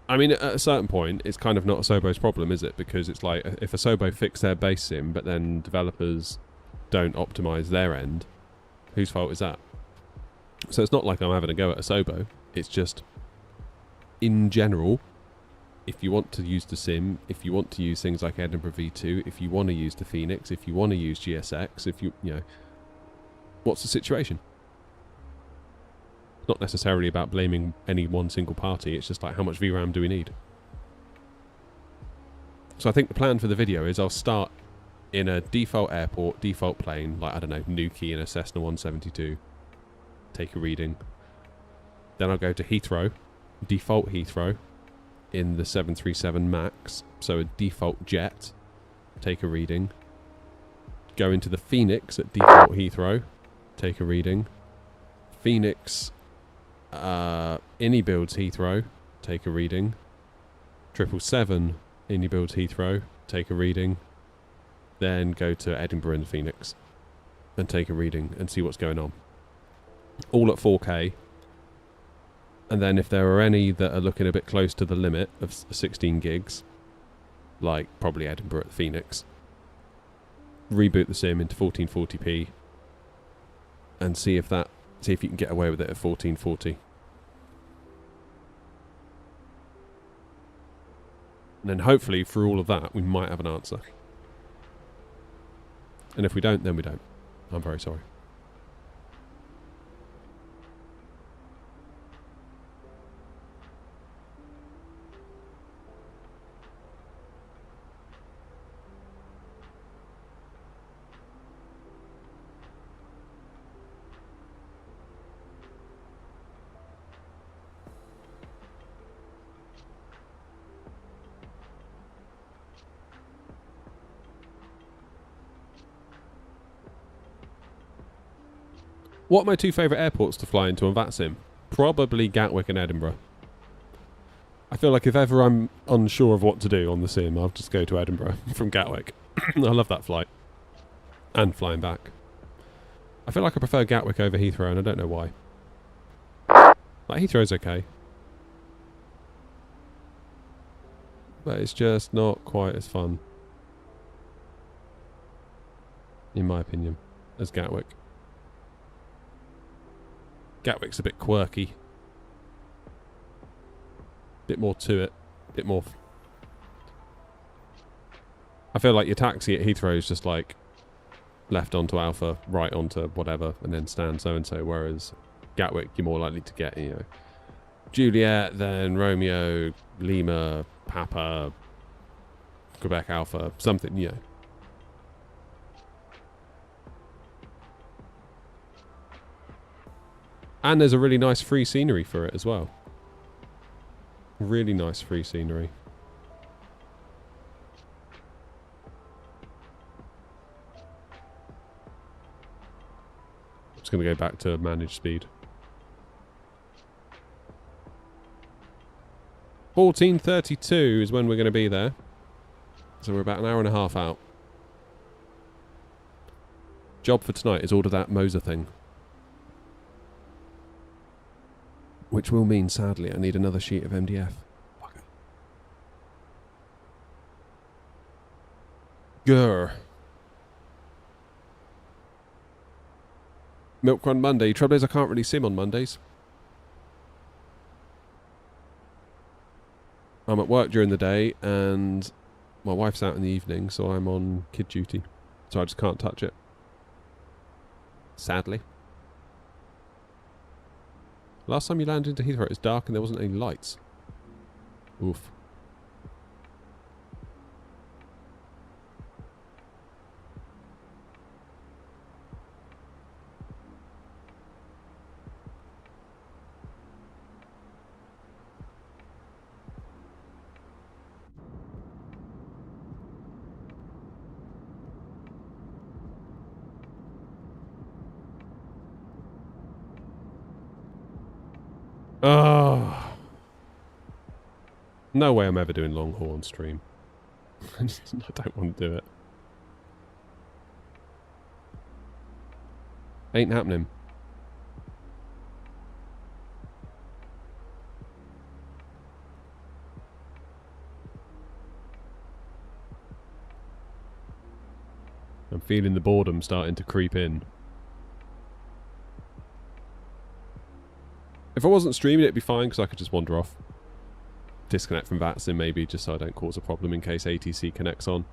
I mean, at a certain point, it's kind of not Asobo's problem, is it? Because it's like, if Asobo fix their base sim, but then developers don't optimize their end, whose fault is that? So it's not like I'm having a go at Asobo. It's just, in general, if you want to use the sim, if you want to use things like Edinburgh V2, if you want to use the Fenix, if you want to use GSX, if you know, what's the situation? It's not necessarily about blaming any one single party, it's just like how much VRAM do we need? So I think the plan for the video is I'll start in a default airport, default plane, like, I don't know, Nuki in a Cessna 172, take a reading. Then I'll go to Heathrow, default Heathrow, in the 737 MAX, so a default jet, take a reading. Go into the Fenix at default Heathrow, take a reading. Fenix, builds Heathrow, take a reading. 777, builds Heathrow, take a reading. Then go to Edinburgh and Fenix, and take a reading and see what's going on. All at 4K. And then if there are any that are looking a bit close to the limit of 16 gigs, like probably Edinburgh at Fenix, reboot the sim into 1440p and see if you can get away with it at 1440. And then hopefully through all of that we might have an answer. And if we don't, then we don't. I'm very sorry. What are my two favourite airports to fly into on VATSIM? Probably Gatwick and Edinburgh. I feel like if ever I'm unsure of what to do on the sim, I'll just go to Edinburgh from Gatwick. I love that flight. And flying back. I feel like I prefer Gatwick over Heathrow, and I don't know why. Like, Heathrow's okay. But it's just not quite as fun, in my opinion, as Gatwick. Gatwick's a bit quirky. Bit more to it. Bit more... I feel like your taxi at Heathrow is just like left onto Alpha, right onto whatever, and then stand so-and-so, whereas Gatwick you're more likely to get, you know, Juliet, then Romeo, Lima, Papa, Quebec Alpha, something, you know. And there's a really nice free scenery for it as well. Really nice free scenery. I'm just going to go back to managed speed. 14:32 is when we're going to be there. So we're about an hour and a half out. Job for tonight is order that Moser thing. Which will mean, sadly, I need another sheet of MDF. Fucker. Grr. Milk Run Monday. Trouble is I can't really sim on Mondays. I'm at work during the day and my wife's out in the evening, so I'm on kid duty. So I just can't touch it. Sadly. Last time you landed into Heathrow, it was dark and there wasn't any lights. Oof. Oh. No way I'm ever doing long haul on stream. I don't want to do it. Ain't happening. I'm feeling the boredom starting to creep in. If I wasn't streaming, it'd be fine because I could just wander off. disconnect from VATSIM maybe, just so I don't cause a problem in case ATC connects on.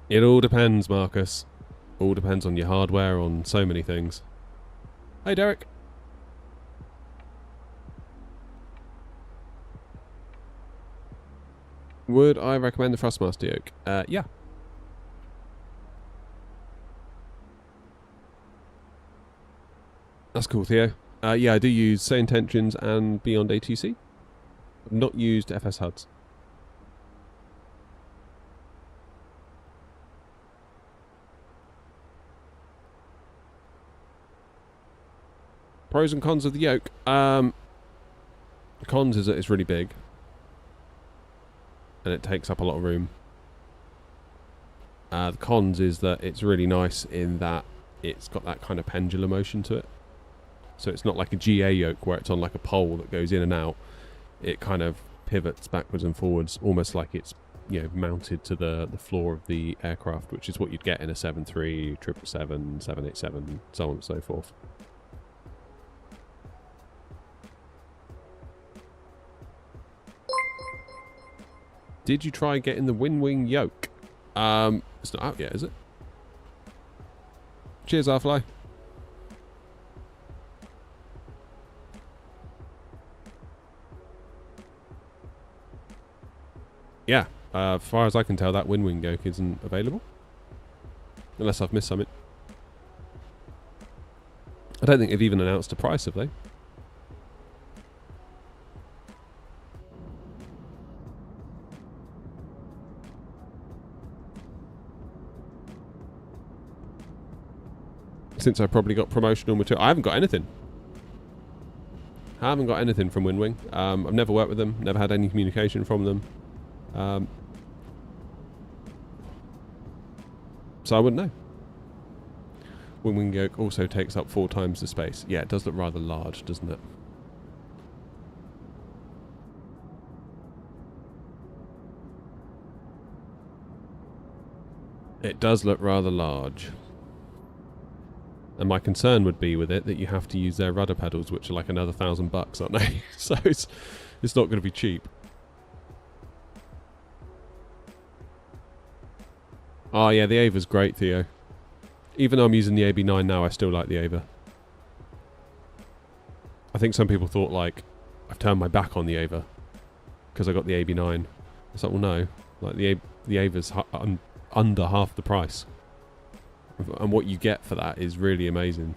It all depends, Marcus. All depends on your hardware, on so many things. Hey, Derek. Would I recommend the Thrustmaster yoke? Yeah. That's cool, Theo. Yeah, I do use Say Intentions and Beyond ATC. I've not used FS HUDs. Pros and cons of the yoke. Cons is that it's really big. And it takes up a lot of room. The cons is that it's really nice in that it's got that kind of pendulum motion to it. So it's not like a GA yoke where it's on like a pole that goes in and out. It kind of pivots backwards and forwards, almost like it's, you know, mounted to the floor of the aircraft, which is what you'd get in a 73, 777, 787, so on and so forth. Did you try getting the Winwing yoke? It's not out yet, is it? Cheers, Arfly. Yeah, as far as I can tell, that Winwing yoke isn't available. Unless I've missed something. I don't think they've even announced a price, have they? Since I probably got promotional material. I haven't got anything. I haven't got anything from Winwing. I've never worked with them, never had any communication from them. So I wouldn't know. Winwing yoke also takes up 4 times the space. Yeah, it does look rather large, doesn't it? It does look rather large. And my concern would be with it that you have to use their rudder pedals, which are like another $1,000, aren't they? So it's not going to be cheap. Oh yeah, the Ava's great, Theo. Even though I'm using the AB9 now, I still like the Ava. I think some people thought like I've turned my back on the Ava because I got the AB9. It's like, well, no, like the Ava's under half the price. And what you get for that is really amazing.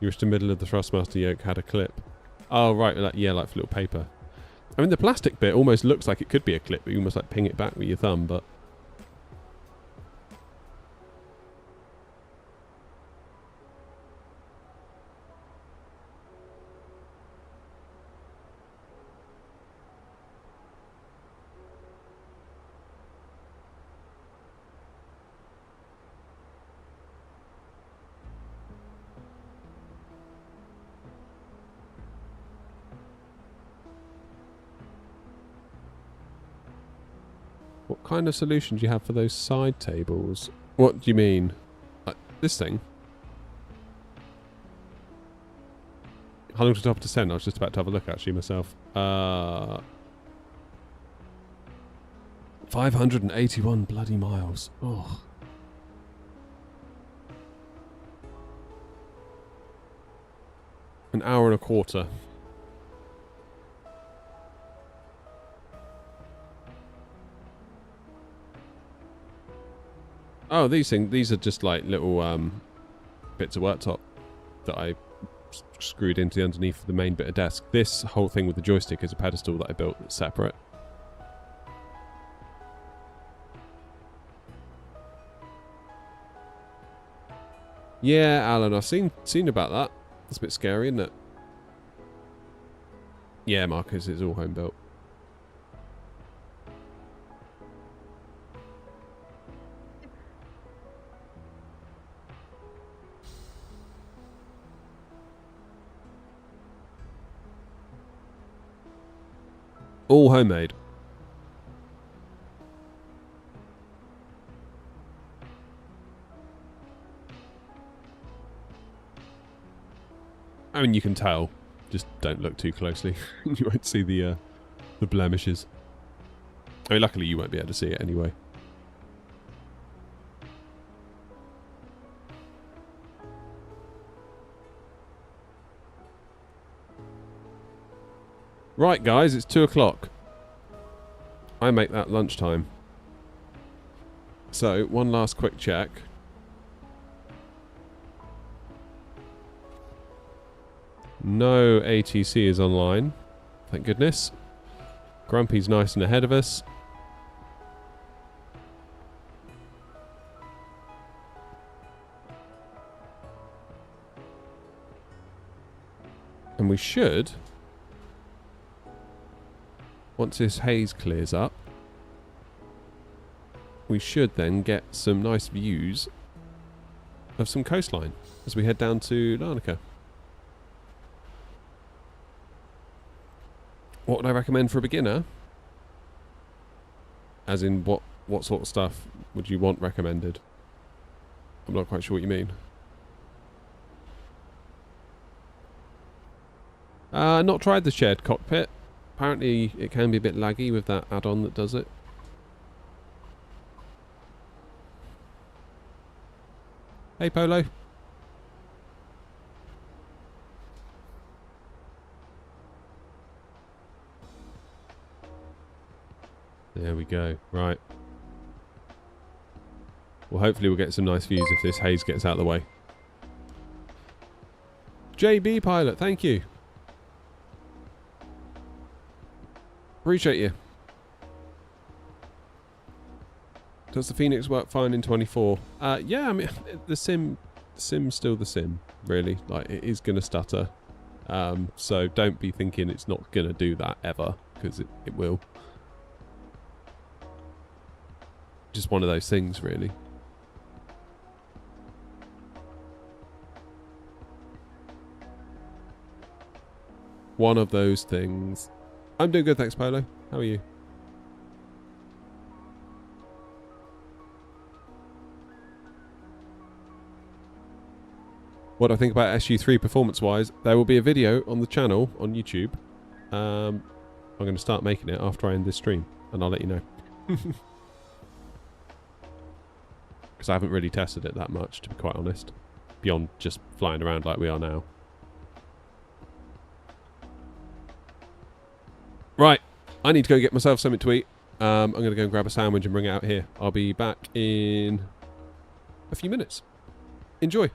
You wish the middle of the Thrustmaster yoke had a clip. Oh, right. Like, yeah, like for little paper. I mean, the plastic bit almost looks like it could be a clip, but you almost like ping it back with your thumb, but... What kind of solution do you have for those side tables? What do you mean? This thing? How long to top descent? I was just about to have a look actually myself. 581 bloody miles. Oh. An hour and a quarter. Oh, these are just like little bits of worktop that I screwed into the underneath of the main bit of desk. This whole thing with the joystick is a pedestal that I built that's separate. Yeah, Alan, I've seen about that. It's a bit scary, isn't it? Yeah, Marcus, it's all home built. All homemade. I mean, you can tell. Just don't look too closely. You won't see the blemishes. I mean, luckily you won't be able to see it anyway. Right, guys, it's 2 o'clock. I make that lunchtime. So, one last quick check. No ATC is online. Thank goodness. Grumpy's nice and ahead of us. And we should, once this haze clears up, we should then get some nice views of some coastline as we head down to Larnaca. What would I recommend for a beginner? As in, what sort of stuff would you want recommended? I'm not quite sure what you mean. Not tried the shared cockpit. Apparently it can be a bit laggy with that add-on that does it. Hey, Polo. There we go. Right. Well, hopefully we'll get some nice views if this haze gets out of the way. JB Pilot, thank you. Appreciate you. Does the Fenix work fine in 24? Yeah, I mean, the sim's still the sim, really. Like, it is going to stutter. So don't be thinking it's not going to do that ever, because it will. Just one of those things, really. One of those things. I'm doing good, thanks, Polo. How are you? What do I think about SU3 performance-wise? There will be a video on the channel on YouTube. I'm going to start making it after I end this stream, and I'll let you know. Because I haven't really tested it that much, to be quite honest. Beyond just flying around like we are now. Right, I need to go get myself something to eat. I'm going to go and grab a sandwich and bring it out here. I'll be back in a few minutes. Enjoy.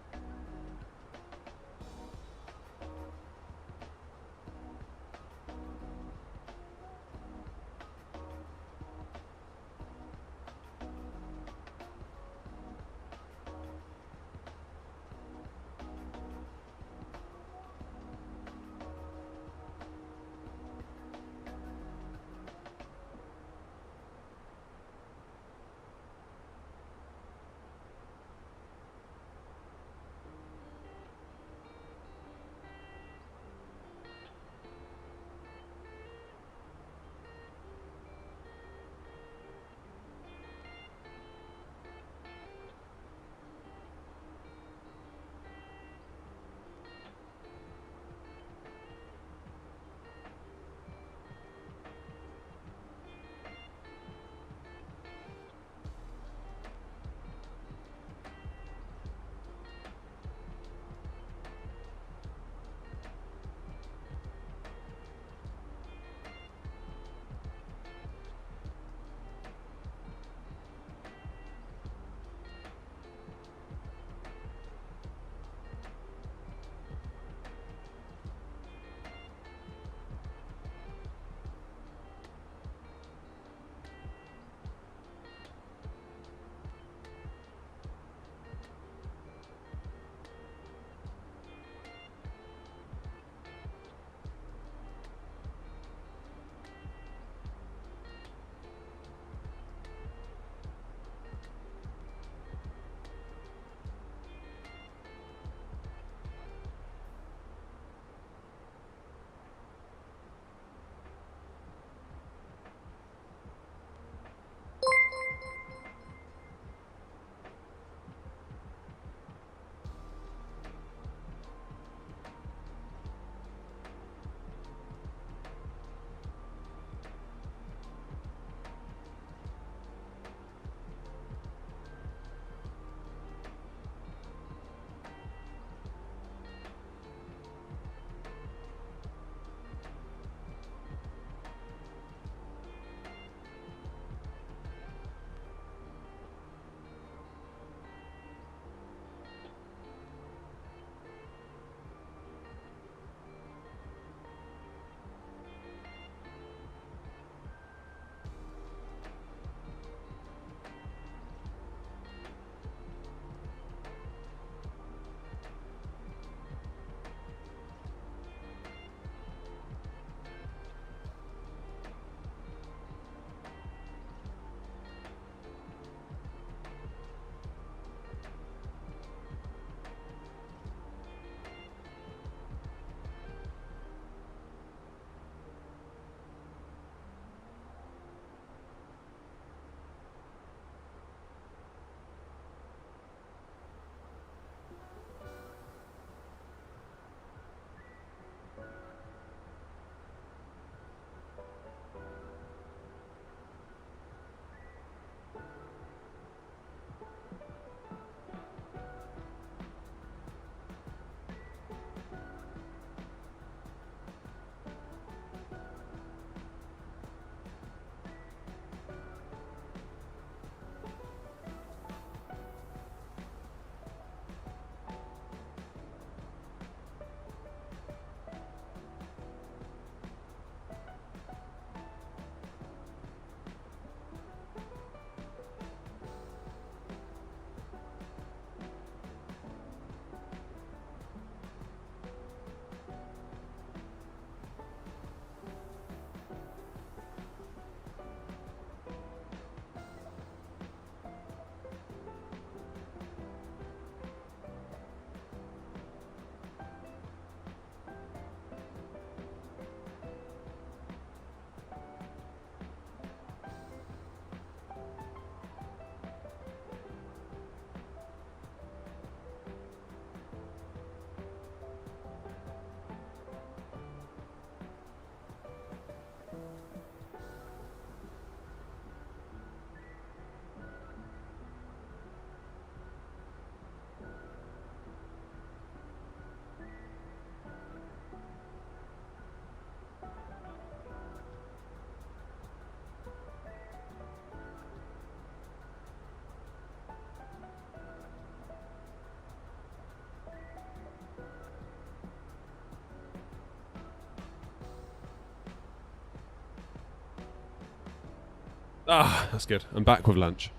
Ah, that's good. I'm back with lunch.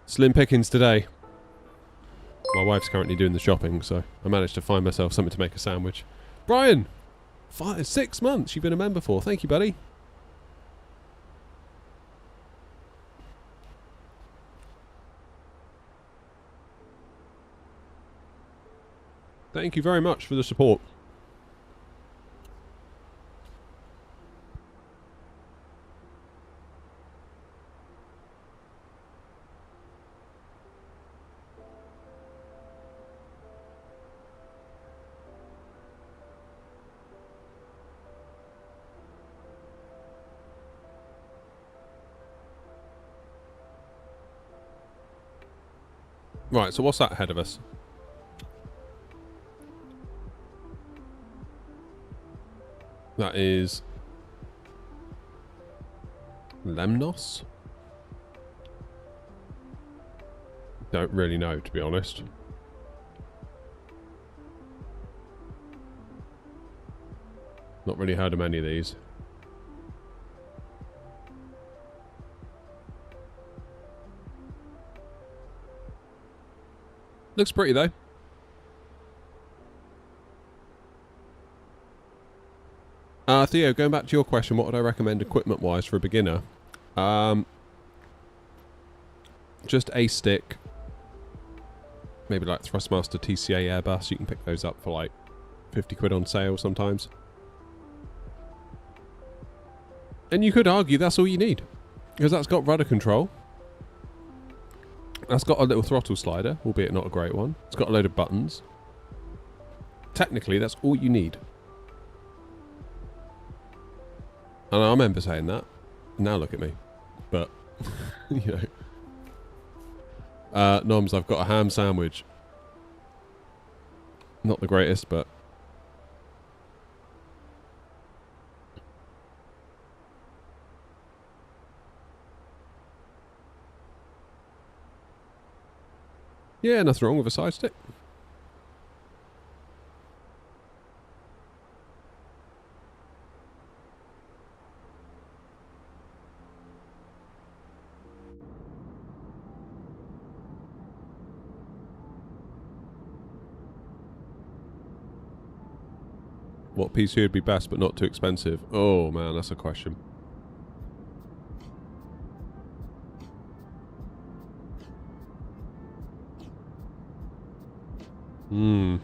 Slim pickings today. My wife's currently doing the shopping, so I managed to find myself something to make a sandwich. Brian! 6 months you've been a member for. Thank you, buddy. Thank you very much for the support. Right, so what's that ahead of us? That is Lemnos? Don't really know, to be honest. Not really heard of many of these. Looks pretty though. Theo, going back to your question, what would I recommend equipment-wise for a beginner? Just a stick. Maybe like Thrustmaster TCA Airbus. You can pick those up for like 50 quid on sale sometimes. And you could argue that's all you need. Because that's got rudder control. That's got a little throttle slider, albeit not a great one. It's got a load of buttons. Technically, that's all you need. And I remember saying that. Now look at me. But, you know. Noms, I've got a ham sandwich. Not the greatest, but... yeah, nothing wrong with a side stick. What PC would be best but not too expensive? Oh man, that's a question. Hmm.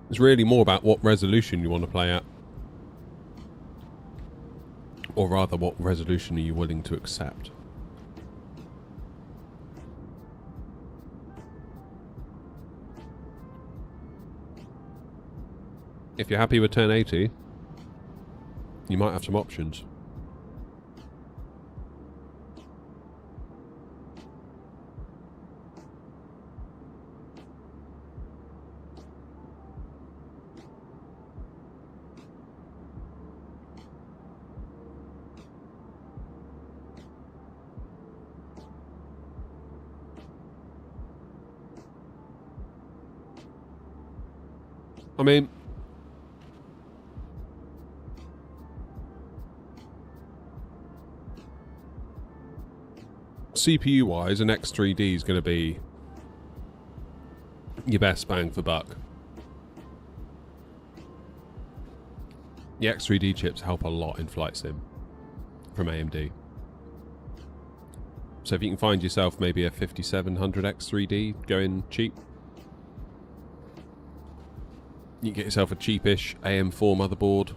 It's really more about what resolution you want to play at. Or rather, what resolution are you willing to accept? If you're happy with 1080, you might have some options. I mean, CPU wise, an X3D is going to be your best bang for buck. The X3D chips help a lot in flight sim from AMD. So if you can find yourself maybe a 5700 X3D going cheap, you can get yourself a cheapish AM4 motherboard,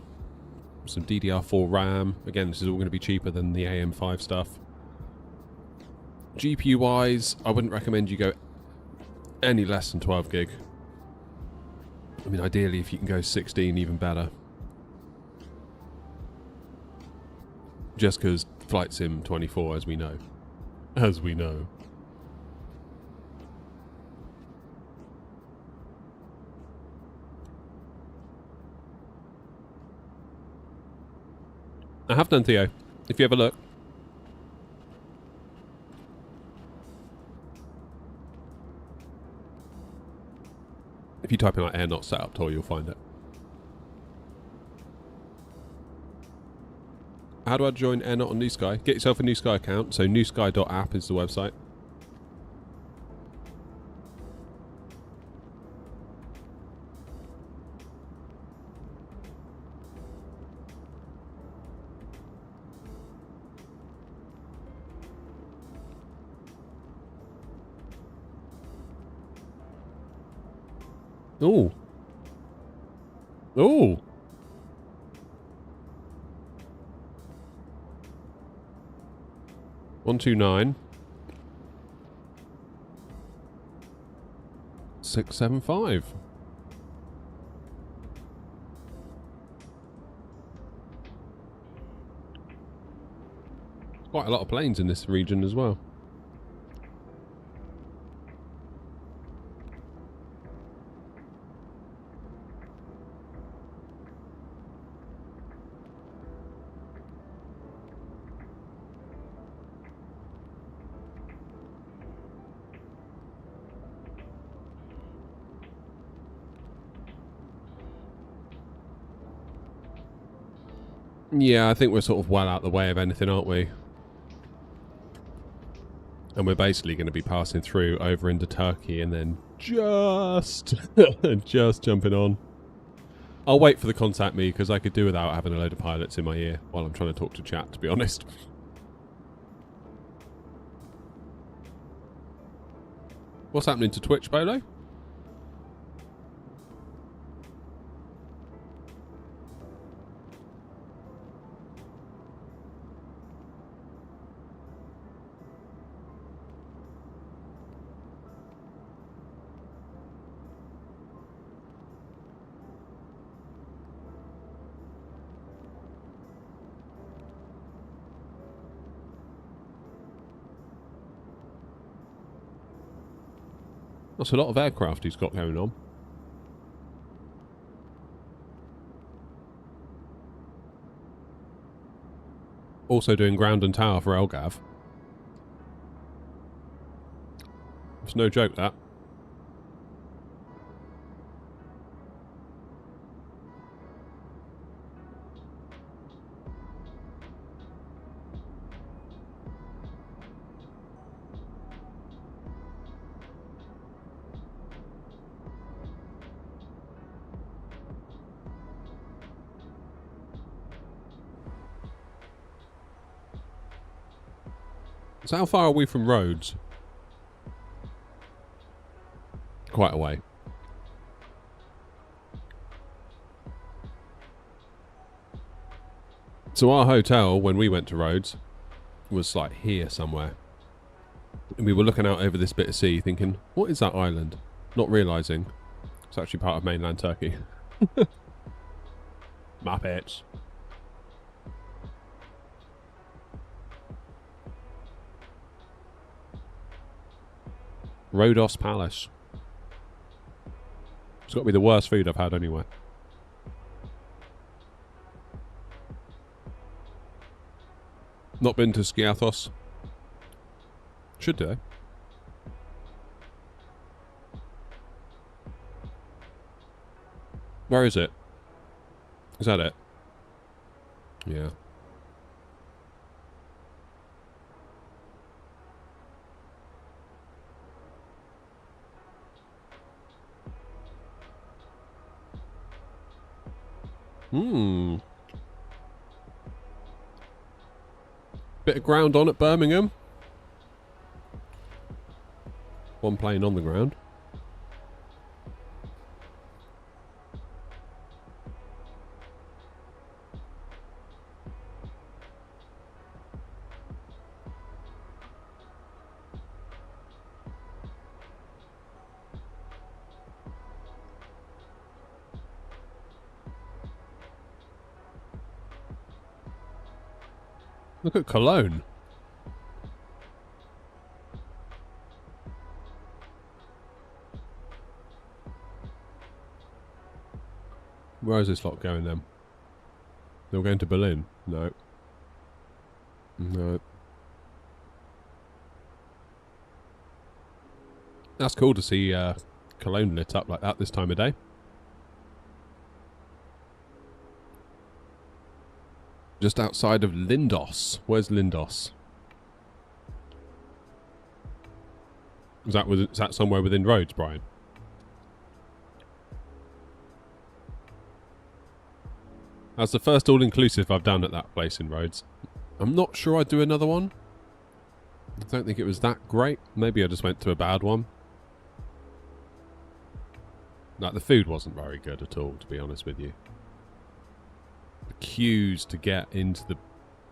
some DDR4 RAM. Again, this is all going to be cheaper than the AM5 stuff. GPU wise, I wouldn't recommend you go any less than 12 gig. I mean, ideally, if you can go 16, even better. Just because Flight Sim 24, as we know. As we know. I have done, Theo. If you ever look. If you type in like air not setup tour, you'll find it. How do I join AirNot on New Sky? Get yourself a New Sky account. So newsky.app is the website. Ooh. Ooh. One, 2, 9. 6, 7, 5. Quite a lot of planes in this region as well. Yeah, I think we're sort of well out the way of anything, aren't we? And we're basically going to be passing through over into Turkey and then just jumping on. I'll wait for the contact me because I could do without having a load of pilots in my ear while I'm trying to talk to chat, to be honest. What's happening to Twitch, Bolo? That's a lot of aircraft he's got going on. Also doing ground and tower for Elgav. It's no joke, that. So how far are we from Rhodes? Quite a way. So our hotel, when we went to Rhodes, was like here somewhere. And we were looking out over this bit of sea thinking, what is that island? Not realising it's actually part of mainland Turkey. Muppets. Rhodos Palace. It's got to be the worst food I've had anywhere. Not been to Skiathos. Should do. Where is it? Is that it? Yeah. Bit of ground on at Birmingham. One plane on the ground. Look at Cologne. Where is this lot going then? They're going to Berlin? No. No. That's cool to see Cologne lit up like that this time of day. Just outside of Lindos. Where's Lindos? Is that somewhere within Rhodes, Brian? That's the first all-inclusive I've done at that place in Rhodes. I'm not sure I'd do another one. I don't think it was that great. Maybe I just went to a bad one. Like, the food wasn't very good at all, to be honest with you. The queues to get into the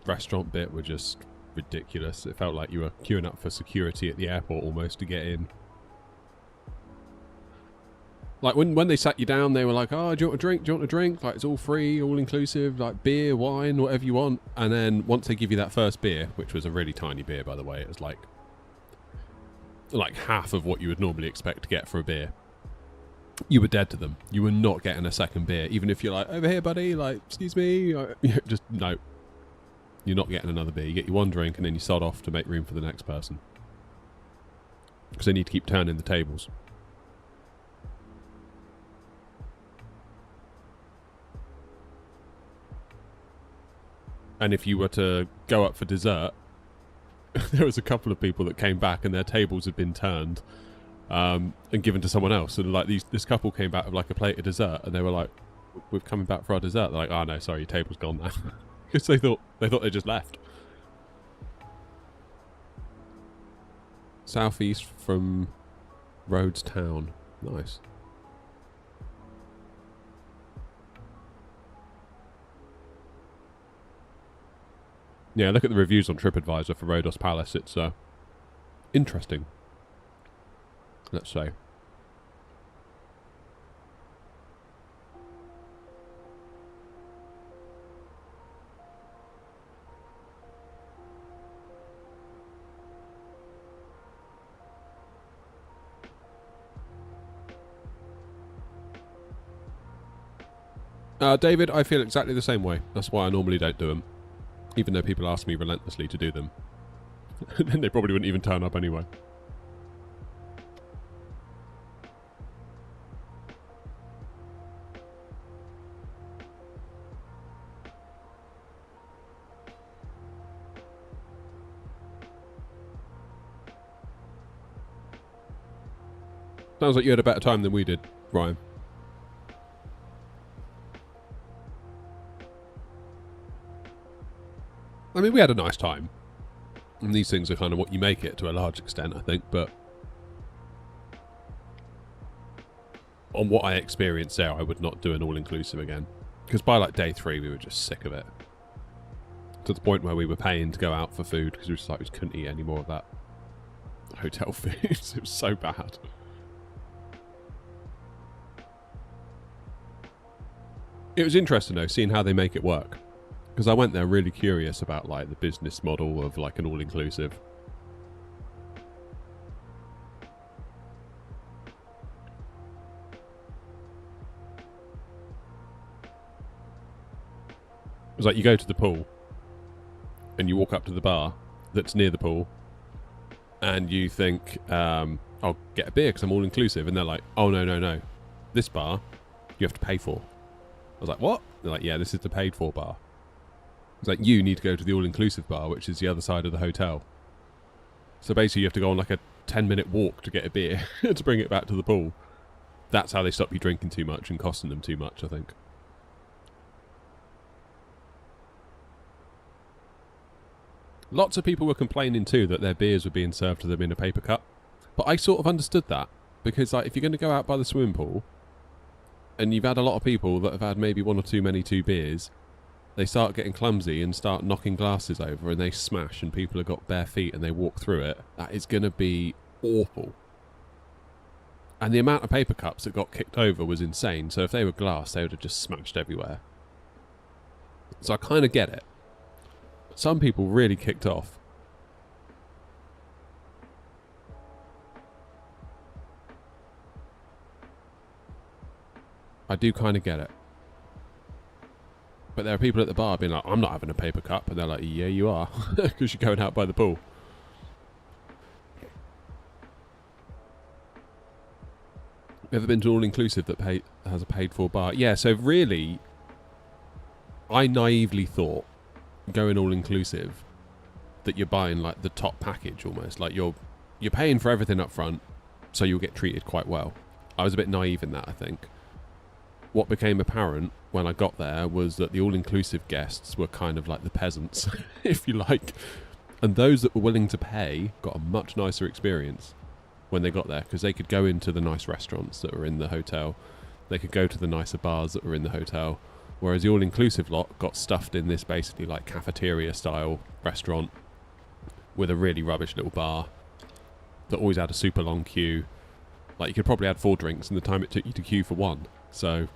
restaurant bit were just ridiculous. It felt like you were queuing up for security at the airport almost to get in. Like, when they sat you down, they were like, oh, do you want a drink? Do you want a drink? Like, it's all free, all inclusive, like beer, wine, whatever you want. And then once they give you that first beer, which was a really tiny beer, by the way, it was like half of what you would normally expect to get for a beer. You were dead to them. You were not getting a second beer. Even if you're like, over here, buddy, like, excuse me. Just, no. You're not getting another beer. You get your one drink and then you sod off to make room for the next person. Because they need to keep turning the tables. And if you were to go up for dessert, there was a couple of people that came back and their tables had been turned and given to someone else. And like this couple came back with like a plate of dessert, and they were like, "We're coming back for our dessert." They're like, "Oh no, sorry, your table's gone now," because they thought they just left. Southeast from Rhodes Town, nice. Yeah, look at the reviews on TripAdvisor for Rhodos Palace. It's interesting, let's say. David, I feel exactly the same way. That's why I normally don't do them. Even though people ask me relentlessly to do them. Then they probably wouldn't even turn up anyway. Sounds like you had a better time than we did, Ryan. I mean, we had a nice time. And these things are kind of what you make it to a large extent, I think, but on what I experienced there, I would not do an all-inclusive again. Because by like day 3, we were just sick of it. To the point where we were paying to go out for food, because we were just like, we just couldn't eat any more of that hotel food. It was so bad. It was interesting, though, seeing how they make it work. Because I went there really curious about like the business model of like an all-inclusive. It was like you go to the pool and you walk up to the bar that's near the pool and you think, I'll get a beer because I'm all-inclusive. And they're like, oh, no. This bar you have to pay for. I was like, what? They're like, yeah, this is the paid-for bar. It's like, you need to go to the all-inclusive bar, which is the other side of the hotel. So basically you have to go on like a 10-minute walk to get a beer to bring it back to the pool. That's how they stop you drinking too much and costing them too much, I think. Lots of people were complaining too that their beers were being served to them in a paper cup. But I sort of understood that. Because like, if you're going to go out by the swimming pool, and you've had a lot of people that have had maybe one or two beers, they start getting clumsy and start knocking glasses over and they smash and people have got bare feet and they walk through it. That is going to be awful. And the amount of paper cups that got kicked over was insane. So if they were glass, they would have just smashed everywhere. So I kind of get it. Some people really kicked off. I do kind of get it. But there are people at the bar being like, I'm not having a paper cup. And they're like, yeah, you are. Because you're going out by the pool. Ever been to an all-inclusive that has a paid-for bar? Yeah, so really, I naively thought, going all-inclusive, that you're buying like the top package almost. Like you're paying for everything up front, so you'll get treated quite well. I was a bit naive in that, I think. What became apparent when I got there was that the all-inclusive guests were kind of like the peasants, if you like. And those that were willing to pay got a much nicer experience when they got there, because they could go into the nice restaurants that were in the hotel. They could go to the nicer bars that were in the hotel. Whereas the all-inclusive lot got stuffed in this basically like cafeteria-style restaurant with a really rubbish little bar that always had a super long queue. Like you could probably add 4 drinks in the time it took you to queue for 1. So...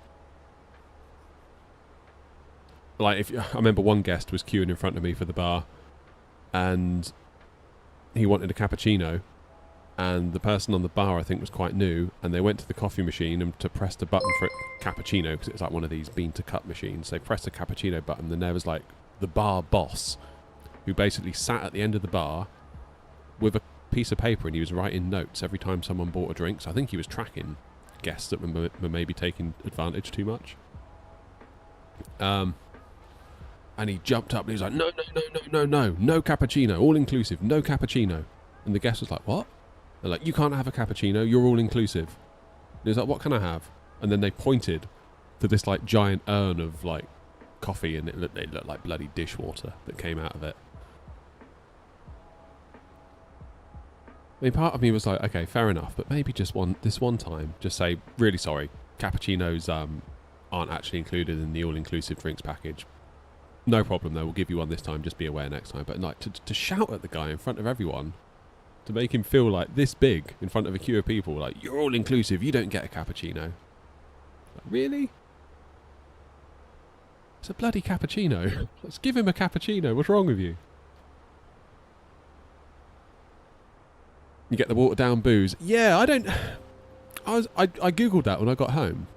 like, I remember one guest was queuing in front of me for the bar, and he wanted a cappuccino, and the person on the bar I think was quite new, and they went to the coffee machine and to press the button for cappuccino, because it's like one of these bean to cup machines. They pressed the cappuccino button, and there was like the bar boss, who basically sat at the end of the bar with a piece of paper, and he was writing notes every time someone bought a drink. So I think he was tracking guests that were maybe taking advantage too much. And he jumped up and he was like, no cappuccino, all inclusive, no cappuccino. And the guest was like, what? They're like, you can't have a cappuccino, you're all inclusive. And he was like, what can I have? And then they pointed to this like giant urn of like coffee, and it looked like bloody dishwater that came out of it. I mean, part of me was like, okay, fair enough, but maybe just this one time, just say, really sorry, cappuccinos aren't actually included in the all-inclusive drinks package. No problem though, we'll give you one this time, just be aware next time. But like to shout at the guy in front of everyone, to make him feel like this big in front of a queue of people, like, you're all inclusive, you don't get a cappuccino. Like, really? It's a bloody cappuccino. Let's give him a cappuccino, what's wrong with you? You get the watered down booze. Yeah, I googled that when I got home.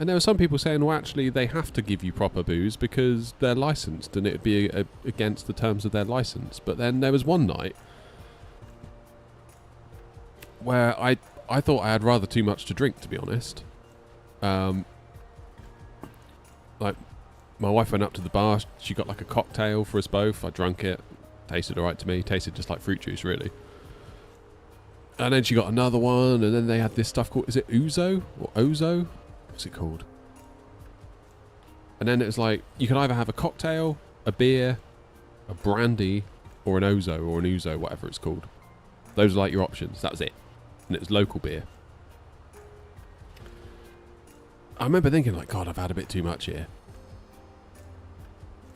And there were some people saying, well, actually, they have to give you proper booze because they're licensed and it would be against the terms of their license. But then there was one night where I thought I had rather too much to drink, to be honest. Like, my wife went up to the bar. She got like a cocktail for us both. I drank it. Tasted all right to me. Tasted just like fruit juice, really. And then she got another one. And then they had this stuff called, is it ouzo or ozo? What's it called? And then it was like, you can either have a cocktail, a beer, a brandy, or an ozo or an ouzo, whatever it's called. Those are like your options. That was it. And it was local beer. I remember thinking like, God, I've had a bit too much here.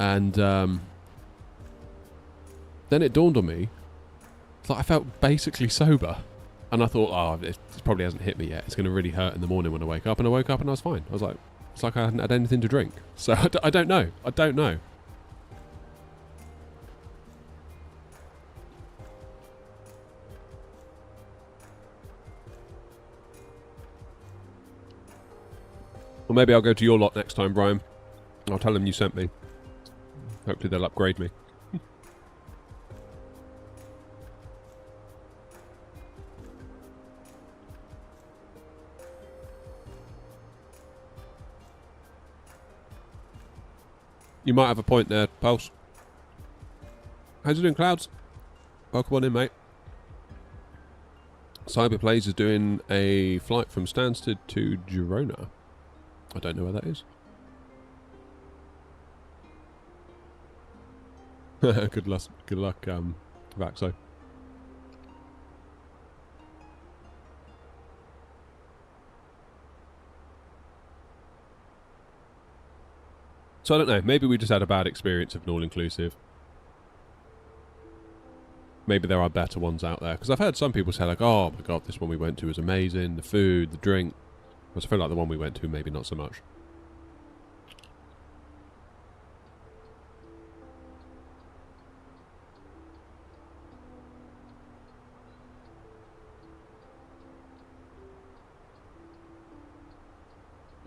And then it dawned on me, it's like I felt basically sober. And I thought, oh, it probably hasn't hit me yet. It's going to really hurt in the morning when I wake up. And I woke up and I was fine. I was like, it's like I hadn't had anything to drink. So I don't know. I don't know. Well, maybe I'll go to your lot next time, Brian. I'll tell them you sent me. Hopefully they'll upgrade me. You might have a point there, Pulse. How's it doing, Clouds? Welcome on in, mate. Cyberplays is doing a flight from Stansted to Girona. I don't know where that is. Good luck, Vaxo. So I don't know, maybe we just had a bad experience of an all-inclusive. Maybe there are better ones out there. Because I've heard some people say like, oh my god, this one we went to was amazing, the food, the drink. I feel like the one we went to, maybe not so much.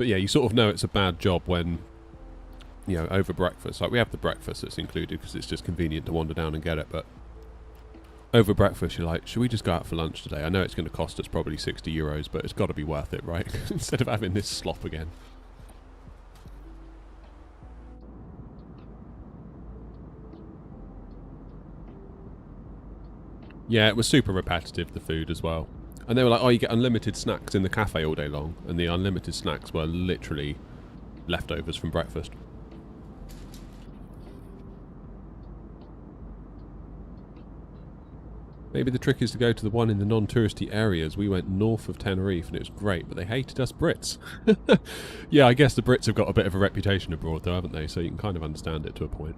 But yeah, you sort of know it's a bad job when, you know, over breakfast. Like, we have the breakfast that's included because it's just convenient to wander down and get it. But over breakfast, you're like, should we just go out for lunch today? I know it's going to cost us probably €60, but it's got to be worth it, right? Instead of having this slop again. Yeah, it was super repetitive, the food as well. And they were like, oh, you get unlimited snacks in the cafe all day long. And the unlimited snacks were literally leftovers from breakfast. Maybe the trick is to go to the one in the non-touristy areas. We went north of Tenerife and it was great, but they hated us Brits. Yeah, I guess the Brits have got a bit of a reputation abroad though, haven't they? So you can kind of understand it to a point.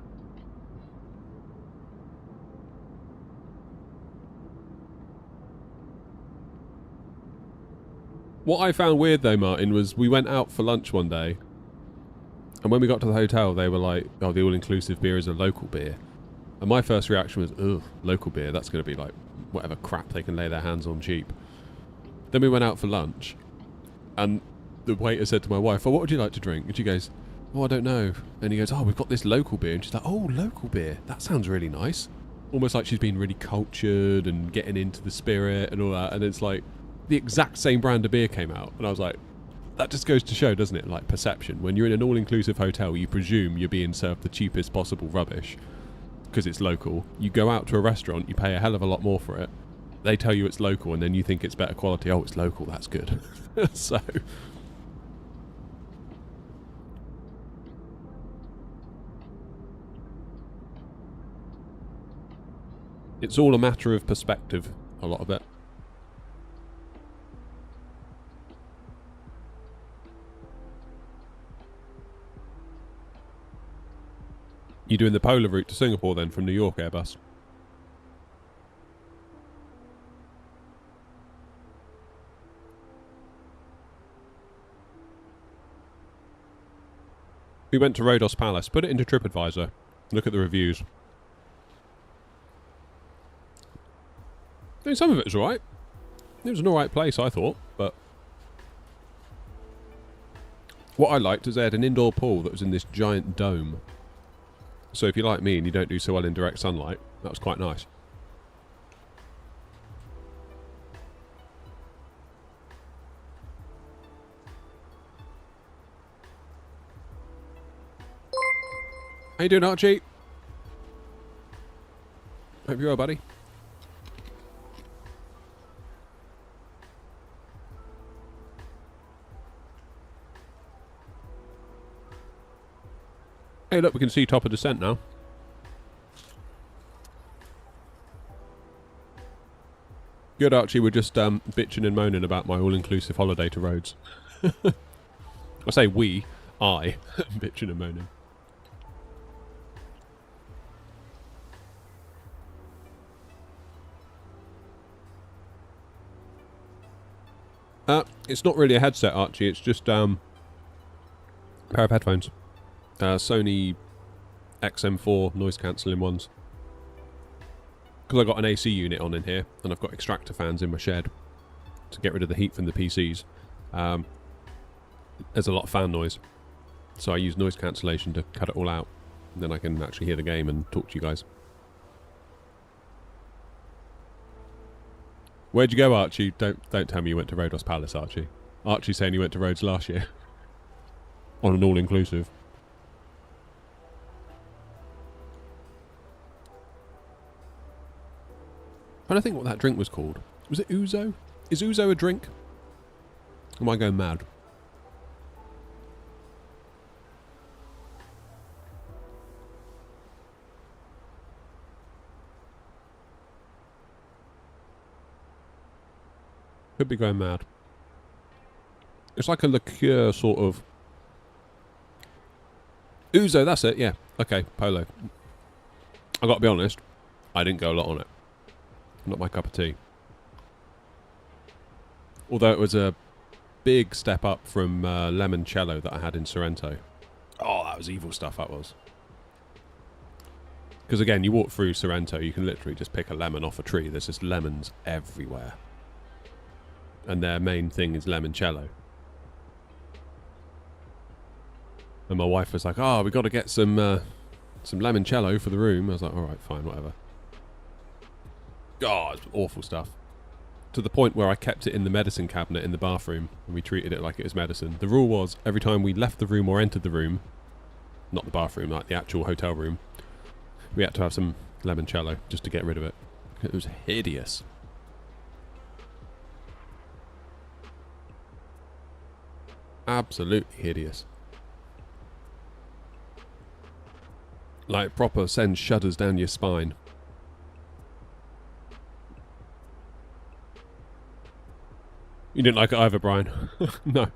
What I found weird though, Martin, was we went out for lunch one day, and when we got to the hotel, they were like, oh, the all-inclusive beer is a local beer. And my first reaction was, ugh, local beer, that's going to be like whatever crap they can lay their hands on cheap. Then we went out for lunch, and the waiter said to my wife, oh, what would you like to drink? And she goes, oh, I don't know. And he goes, oh, we've got this local beer. And she's like, oh, local beer, that sounds really nice. Almost like she's been really cultured and getting into the spirit and all that. And it's like, the exact same brand of beer came out, and I was like, that just goes to show, doesn't it, like perception. When you're in an all-inclusive hotel, you presume you're being served the cheapest possible rubbish because it's local. You go out to a restaurant, you pay a hell of a lot more for it, they tell you it's local, and then you think it's better quality. Oh, it's local, that's good. So it's all a matter of perspective, a lot of it. You doing the polar route to Singapore then from New York, Airbus? We went to Rhodos Palace. Put it into TripAdvisor. Look at the reviews. I mean, some of it was alright. It was an alright place, I thought, but what I liked is they had an indoor pool that was in this giant dome. So if you're like me and you don't do so well in direct sunlight, that was quite nice. How you doing, Archie? Hope you're well, buddy. Hey, look, we can see top of descent now. Good, Archie. We're just bitching and moaning about my all-inclusive holiday to Rhodes. I say we, I, bitching and moaning. It's not really a headset, Archie. It's just a pair of headphones. Sony XM4 noise cancelling ones. Because I've got an AC unit on in here, and I've got extractor fans in my shed to get rid of the heat from the PCs. There's a lot of fan noise, so I use noise cancellation to cut it all out, and then I can actually hear the game and talk to you guys. Where'd you go, Archie? Don't tell me you went to Rhodos Palace, Archie. Archie's saying he went to Rhodes last year on an all-inclusive. I don't think what that drink was called. Was it ouzo? Is ouzo a drink? Or am I going mad? Could be going mad. It's like a liqueur sort of. Ouzo, that's it, yeah. Okay, Polo. I've got to be honest, I didn't go a lot on it. Not my cup of tea. Although it was a big step up from limoncello that I had in Sorrento. Oh, that was evil stuff, that was. Because again, you walk through Sorrento, you can literally just pick a lemon off a tree. There's just lemons everywhere. And their main thing is limoncello. And my wife was like, "Oh, we got to get some limoncello for the room." I was like, "All right, fine, whatever." Oh, it's awful stuff. To the point where I kept it in the medicine cabinet in the bathroom, and we treated it like it was medicine. The rule was, every time we left the room or entered the room, not the bathroom, like the actual hotel room, we had to have some limoncello just to get rid of it. It was hideous. Absolutely hideous. Like, proper sends shudders down your spine. You didn't like it either, Brian? No.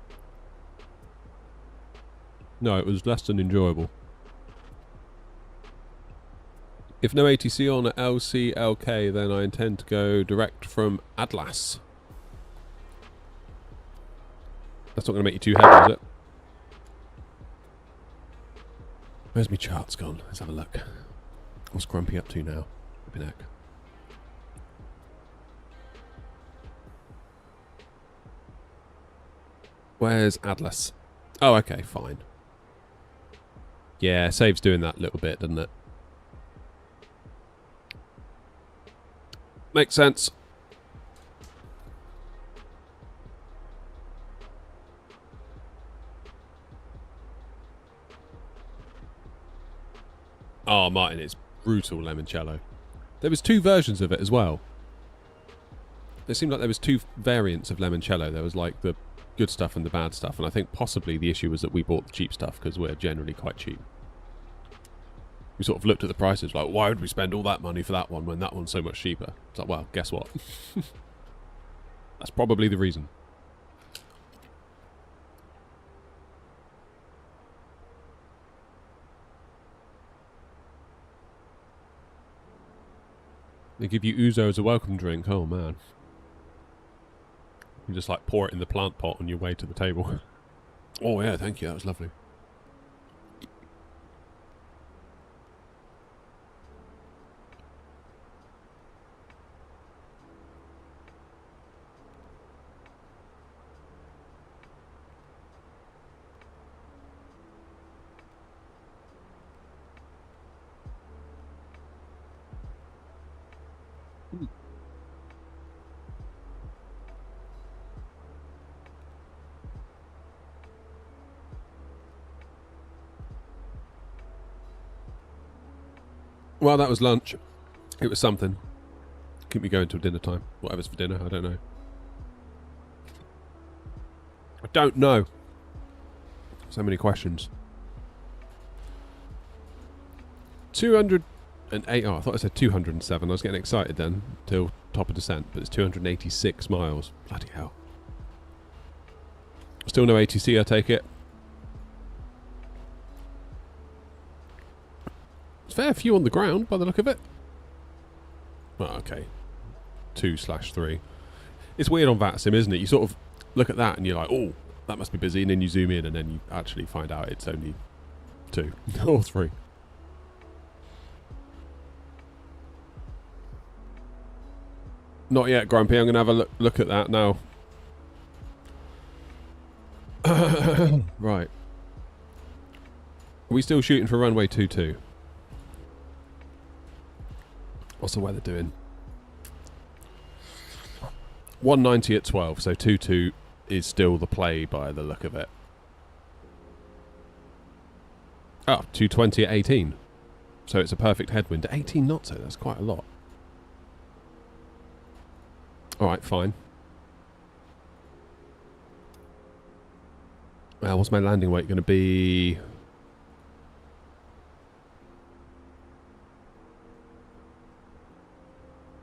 No, it was less than enjoyable. If no ATC on at LCLK, then I intend to go direct from Atlas. That's not going to make you too heavy, is it? Where's my charts gone? Let's have a look. What's Grumpy up to now? Flipping heck. Where's Atlas? Oh, okay, fine. Yeah, save's doing that little bit, doesn't it? Makes sense. Oh, Martin, it's brutal limoncello. There was 2 versions of it as well. It seemed like there was 2 variants of limoncello. There was like the good stuff and the bad stuff, and I think possibly the issue was that we bought the cheap stuff because we're generally quite cheap. We sort of looked at the prices like, why would we spend all that money for that one when that one's so much cheaper? It's like, well, guess what? That's probably the reason. They give you ouzo as a welcome drink. Oh, man. You just, like, pour it in the plant pot on your way to the table. Oh, yeah, thank you. That was lovely. Well, that was lunch. It was something. Keep me going till dinner time. Whatever's for dinner, I don't know. I don't know. So many questions. 208. Oh, I thought I said 207. I was getting excited then till top of descent, but it's 286 miles. Bloody hell. Still no ATC, I take it. Fair few on the ground by the look of it. Well, okay. 2/3. It's weird on VATSIM, isn't it? You sort of look at that and you're like, oh, that must be busy, and then you zoom in and then you actually find out it's only 2 or 3. Not yet, Grumpy. I'm going to have a look at that now. Right. Are we still shooting for runway 22? What's the weather doing? 190 at 12, so 22 is still the play by the look of it. Oh, 220 at 18. So it's a perfect headwind. 18 knots, so that's quite a lot. Alright, fine. What's my landing weight going to be?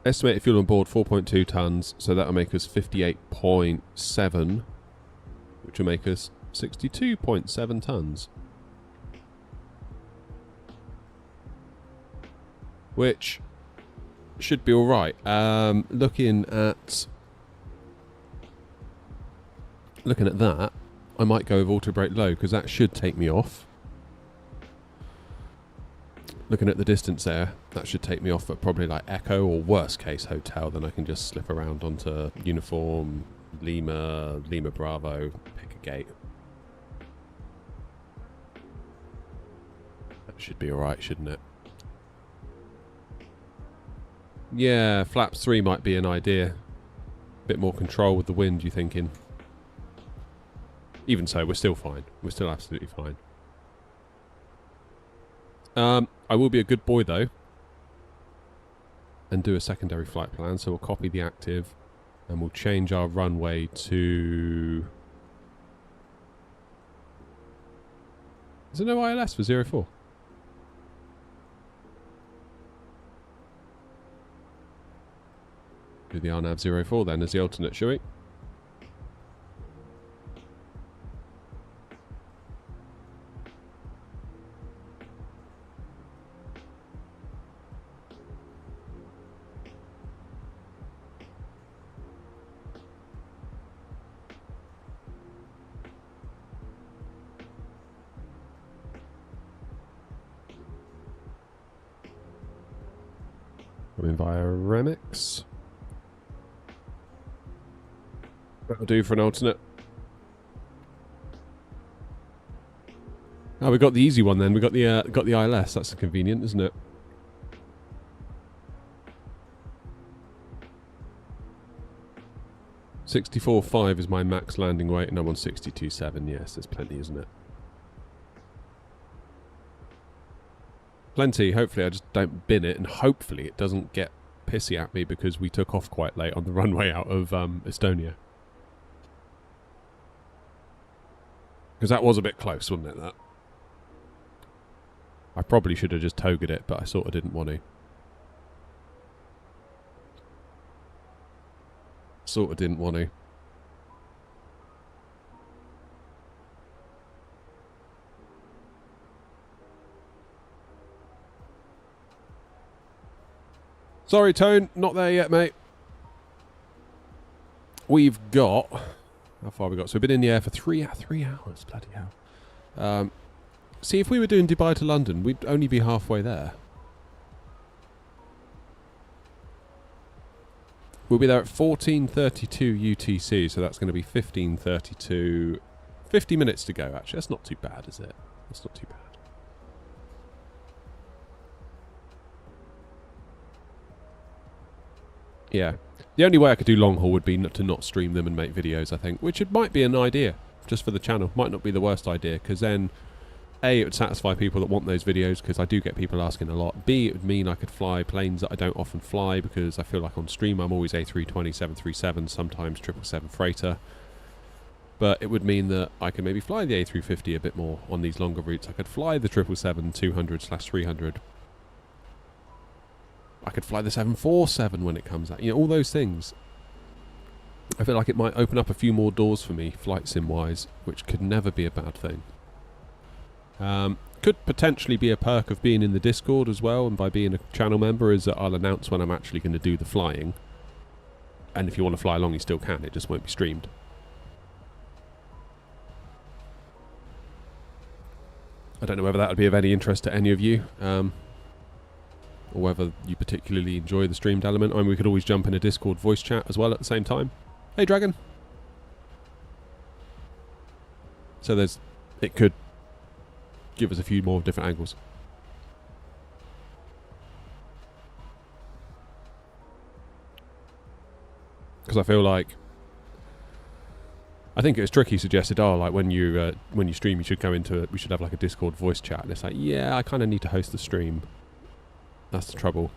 Estimated fuel on board 4.2 tons, so that'll make us 58.7, which will make us 62.7 tons. Which should be alright. Looking at that, I might go with auto brake low, because that should take me off. Looking at the distance there, that should take me off at probably like Echo or worst case hotel. Then I can just slip around onto Uniform, Lima Bravo, pick a gate. Should be alright, shouldn't it? Yeah, flaps 3 might be an idea. Bit more control with the wind, you thinking? Even so, we're still fine. We're still absolutely fine. I will be a good boy, though, and do a secondary flight plan. So we'll copy the active, and we'll change our runway to... Is there no ILS for 04? Do the RNAV 04 then as the alternate, shall we? Coming via Remix. That'll do for an alternate. Oh, we got the easy one then. We got the ILS. That's convenient, isn't it? $64.5 is my max landing weight, and I'm on 62.7. Yes, there's plenty, isn't it? Plenty. Hopefully I just don't bin it, and hopefully it doesn't get pissy at me because we took off quite late on the runway out of Estonia. Because that was a bit close, wasn't it, that? I probably should have just togered it, but I sort of didn't want to. Sort of didn't want to. Sorry, Tone, not there yet, mate. We've got... How far have we got? So we've been in the air for 3 hours. Bloody hell. See, if we were doing Dubai to London, we'd only be halfway there. We'll be there at 14:32 UTC, so that's going to be 15:32. 50 minutes to go, actually. That's not too bad, is it? That's not too bad. Yeah. The only way I could do long haul would be to not stream them and make videos, I think, which it might be an idea just for the channel. Might not be the worst idea, because then A, it would satisfy people that want those videos, because I do get people asking a lot. B, it would mean I could fly planes that I don't often fly, because I feel like on stream I'm always A320, 737, sometimes 777 freighter. But it would mean that I could maybe fly the A350 a bit more on these longer routes. I could fly the 777 200/300. I could fly the 747 when it comes out. You know, all those things. I feel like it might open up a few more doors for me, flight sim wise, which could never be a bad thing. Could potentially be a perk of being in the Discord as well, and by being a channel member, is that I'll announce when I'm actually going to do the flying. And if you want to fly along, you still can, it just won't be streamed. I don't know whether that would be of any interest to any of you, or whether you particularly enjoy the streamed element. I mean, we could always jump in a Discord voice chat as well at the same time. Hey, Dragon! So it could give us a few more different angles. Because I feel like... I think it was Tricky suggested, like when you stream, you should go into we should have like a Discord voice chat. And it's like, yeah, I kind of need to host the stream. That's the trouble.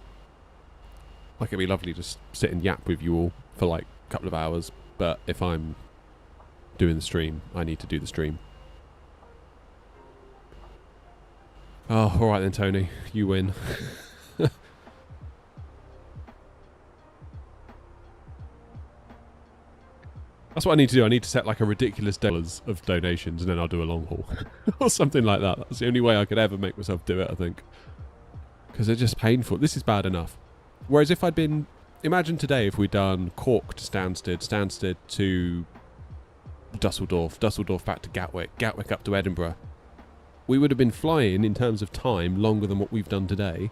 Like, it'd be lovely to sit and yap with you all for like a couple of hours, but if I'm doing the stream, I need to do the stream. Oh, alright then, Tony. You win. That's what I need to do. I need to set like a ridiculous dollars of donations, and then I'll do a long haul. Or something like that. That's the only way I could ever make myself do it, I think. Because they're just painful. This is bad enough. Whereas if I'd been... Imagine today if we'd done Cork to Stansted, Stansted to Dusseldorf, Dusseldorf back to Gatwick, Gatwick up to Edinburgh. We would have been flying, in terms of time, longer than what we've done today.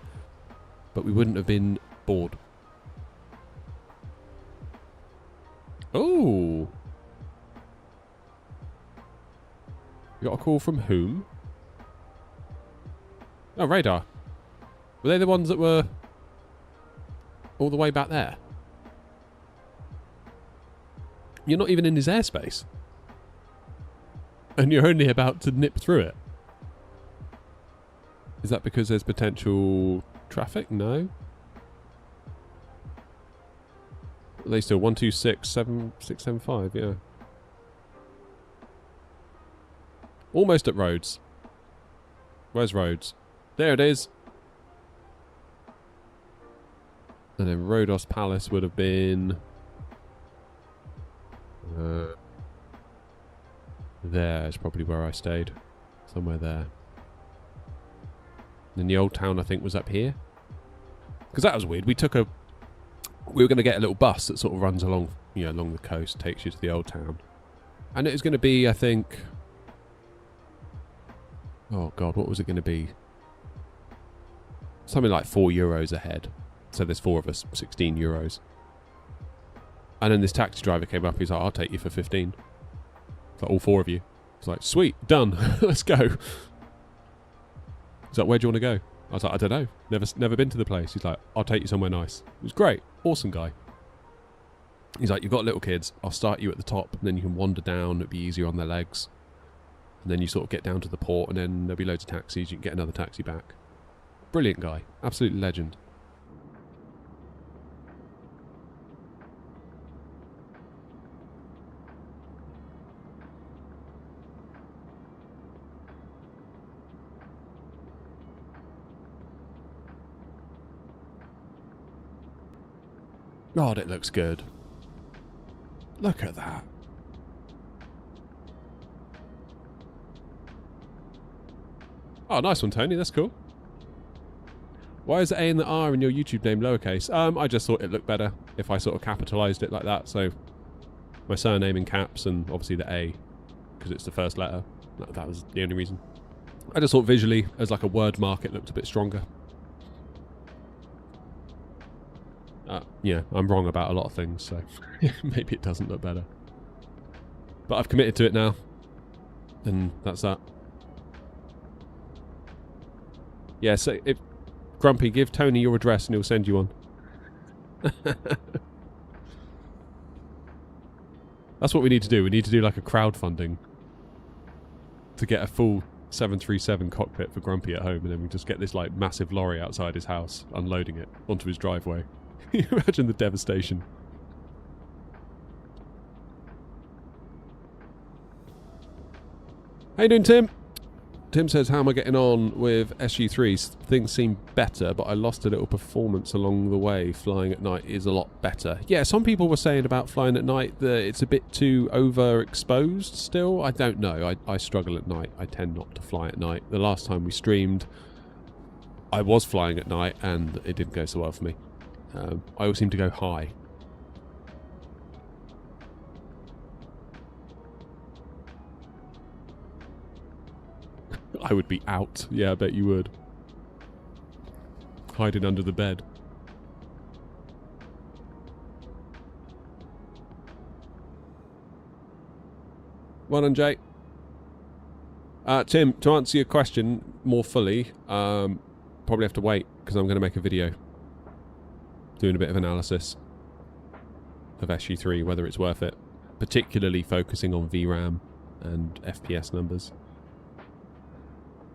But we wouldn't have been bored. Oh! You got a call from whom? Oh, radar. Were they the ones that were all the way back there? You're not even in his airspace. And you're only about to nip through it. Is that because there's potential traffic? No. Are they still 1267675, yeah. Almost at Rhodes. Where's Rhodes? There it is. And then Rhodos Palace would have been there's probably where I stayed. Somewhere there. And the old town I think was up here. Because that was weird. We were going to get a little bus that sort of runs along, you know, along the coast, takes you to the old town. And it was going to be, I think, oh god, what was it going to be? Something like €4 a head. So there's 4 of us, €16. And then this taxi driver came up, he's like, I'll take you for 15. It's like, all 4 of you. It's like, sweet, done, let's go. He's like, where do you want to go? I was like, I don't know, never been to the place. He's like, I'll take you somewhere nice. It was great, awesome guy. He's like, you've got little kids, I'll start you at the top, and then you can wander down, it'll be easier on their legs. And then you sort of get down to the port, and then there'll be loads of taxis, you can get another taxi back. Brilliant guy, absolute legend. God, it looks good. Look at that. Oh, nice one, Tony. That's cool. Why is the A and the R in your YouTube name lowercase? I just thought it looked better if I sort of capitalised it like that. So my surname in caps and obviously the A, because it's the first letter. That was the only reason. I just thought visually, as like a word mark, it looked a bit stronger. Yeah, I'm wrong about a lot of things, so maybe it doesn't look better. But I've committed to it now, and that's that. Yeah, so if Grumpy, give Tony your address and he'll send you one. That's what we need to do. We need to do like a crowdfunding to get a full 737 cockpit for Grumpy at home, and then we just get this like massive lorry outside his house, unloading it onto his driveway. Can you imagine the devastation? How you doing, Tim? Tim says, how am I getting on with SU3s? Things seem better, but I lost a little performance along the way. Flying at night is a lot better. Yeah, some people were saying about flying at night that it's a bit too overexposed still. I don't know. I struggle at night. I tend not to fly at night. The last time we streamed, I was flying at night and it didn't go so well for me. I always seem to go high. I would be out. Yeah, I bet you would. Hiding under the bed. Well done, Jay. Tim, to answer your question more fully, probably have to wait because I'm going to make a video doing a bit of analysis of SU3, whether it's worth it, particularly focusing on VRAM and FPS numbers.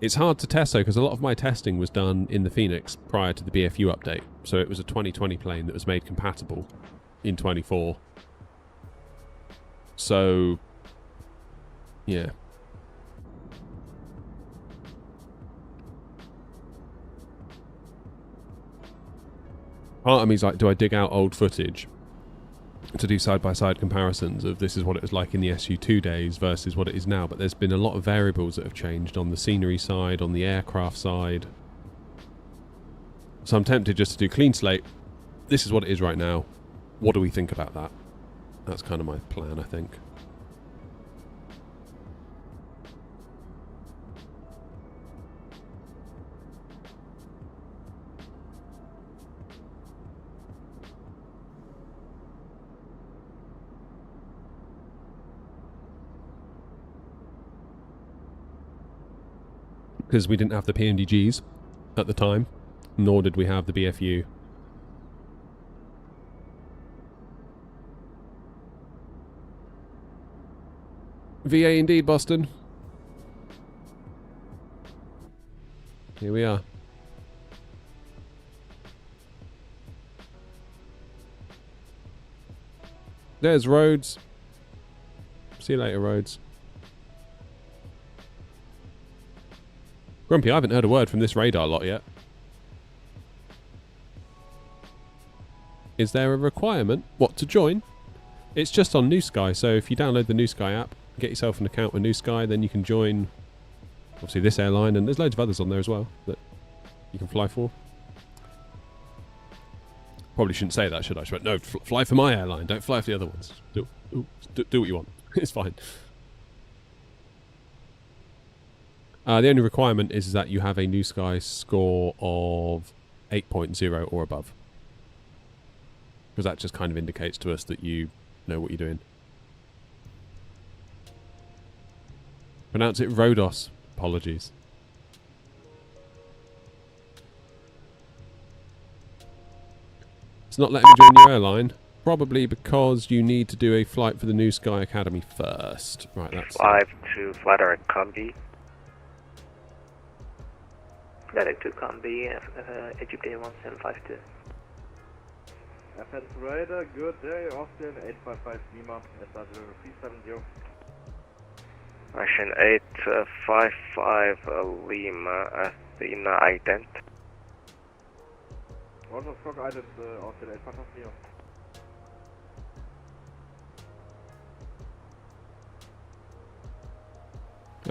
It's hard to test though, because a lot of my testing was done in the Fenix prior to the BFU update, so it was a 2020 plane that was made compatible in 24. So, yeah. Part of me's like, do I dig out old footage to do side-by-side comparisons of this is what it was like in the SU2 days versus what it is now? But there's been a lot of variables that have changed on the scenery side, on the aircraft side. So I'm tempted just to do clean slate. This is what it is right now. What do we think about that? That's kind of my plan, I think. Because we didn't have the PNDGs, at the time, nor did we have the BFU. VA indeed, Boston. Here we are. There's Rhodes. See you later, Rhodes. Grumpy, I haven't heard a word from this radar lot yet. Is there a requirement? What, to join? It's just on New Sky, so if you download the New Sky app, get yourself an account with New Sky, then you can join, obviously, this airline, and there's loads of others on there as well that you can fly for. Probably shouldn't say that, should I? But no, fly for my airline, don't fly for the other ones. Do what you want. It's fine. The only requirement is that you have a New Sky score of 8.0 or above. Because that just kind of indicates to us that you know what you're doing. Pronounce it Rhodos. Apologies. It's not letting me join your airline. Probably because you need to do a flight for the New Sky Academy first. Right, that's 5-2, flight direct combi. Direct to combi, Egypt A1752. FS Radar, good day, Austin 855 Lima, SR 370. Action 855 Lima, Athena ident. Roger, Frog Island, Austin 855 Lima.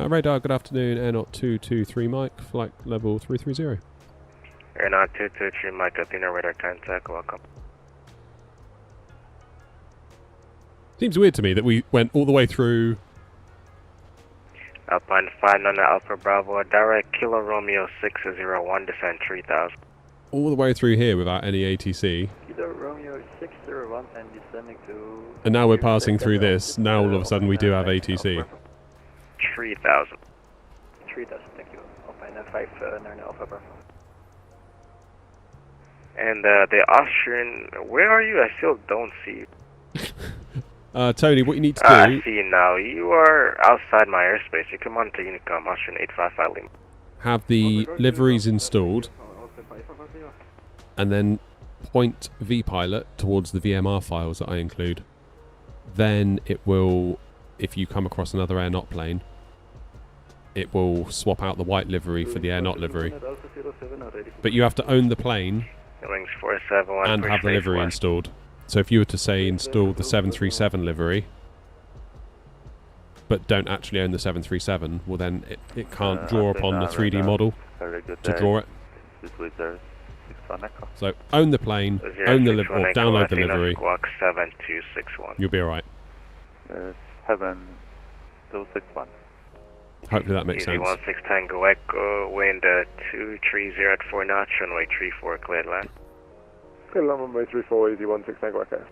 radar, good afternoon, Air Not 223 Mike, flight level 330. Air Not 223 Mike, Athena radar contact, welcome. Seems weird to me that we went all the way through. Alpine 59 Alpha Bravo, direct Kilo Romeo 601, descent 3000. All the way through here without any ATC. Kilo Romeo 601 and descending to... And now we're passing through this. Now all of a sudden we do have ATC. 3000. 3000, thank you. Alpine 59 Alpha Bravo. And the Austrian, where are you? I still don't see you. Tony, what you need to I do... see you now. You are outside my airspace. You come on to Unicom, Austrian 855 Lima. have the liveries installed, and then point vPilot towards the VMR files that I include. Then it will, if you come across another Air Not plane, it will swap out the white livery for the Air Not livery. But you have to own the plane and have the livery installed. So if you were to say install the 737 livery, but don't actually own the 737, well then it can't draw upon the 3D model to draw it. So own the plane, own the livery, or download the livery. You'll be alright. 7261. Hopefully that makes sense. 16 Tango Echo, wind 230 at 4 knots, runway 34, cleared land. Cleared land, runway 34, easy 16 Tango Echo.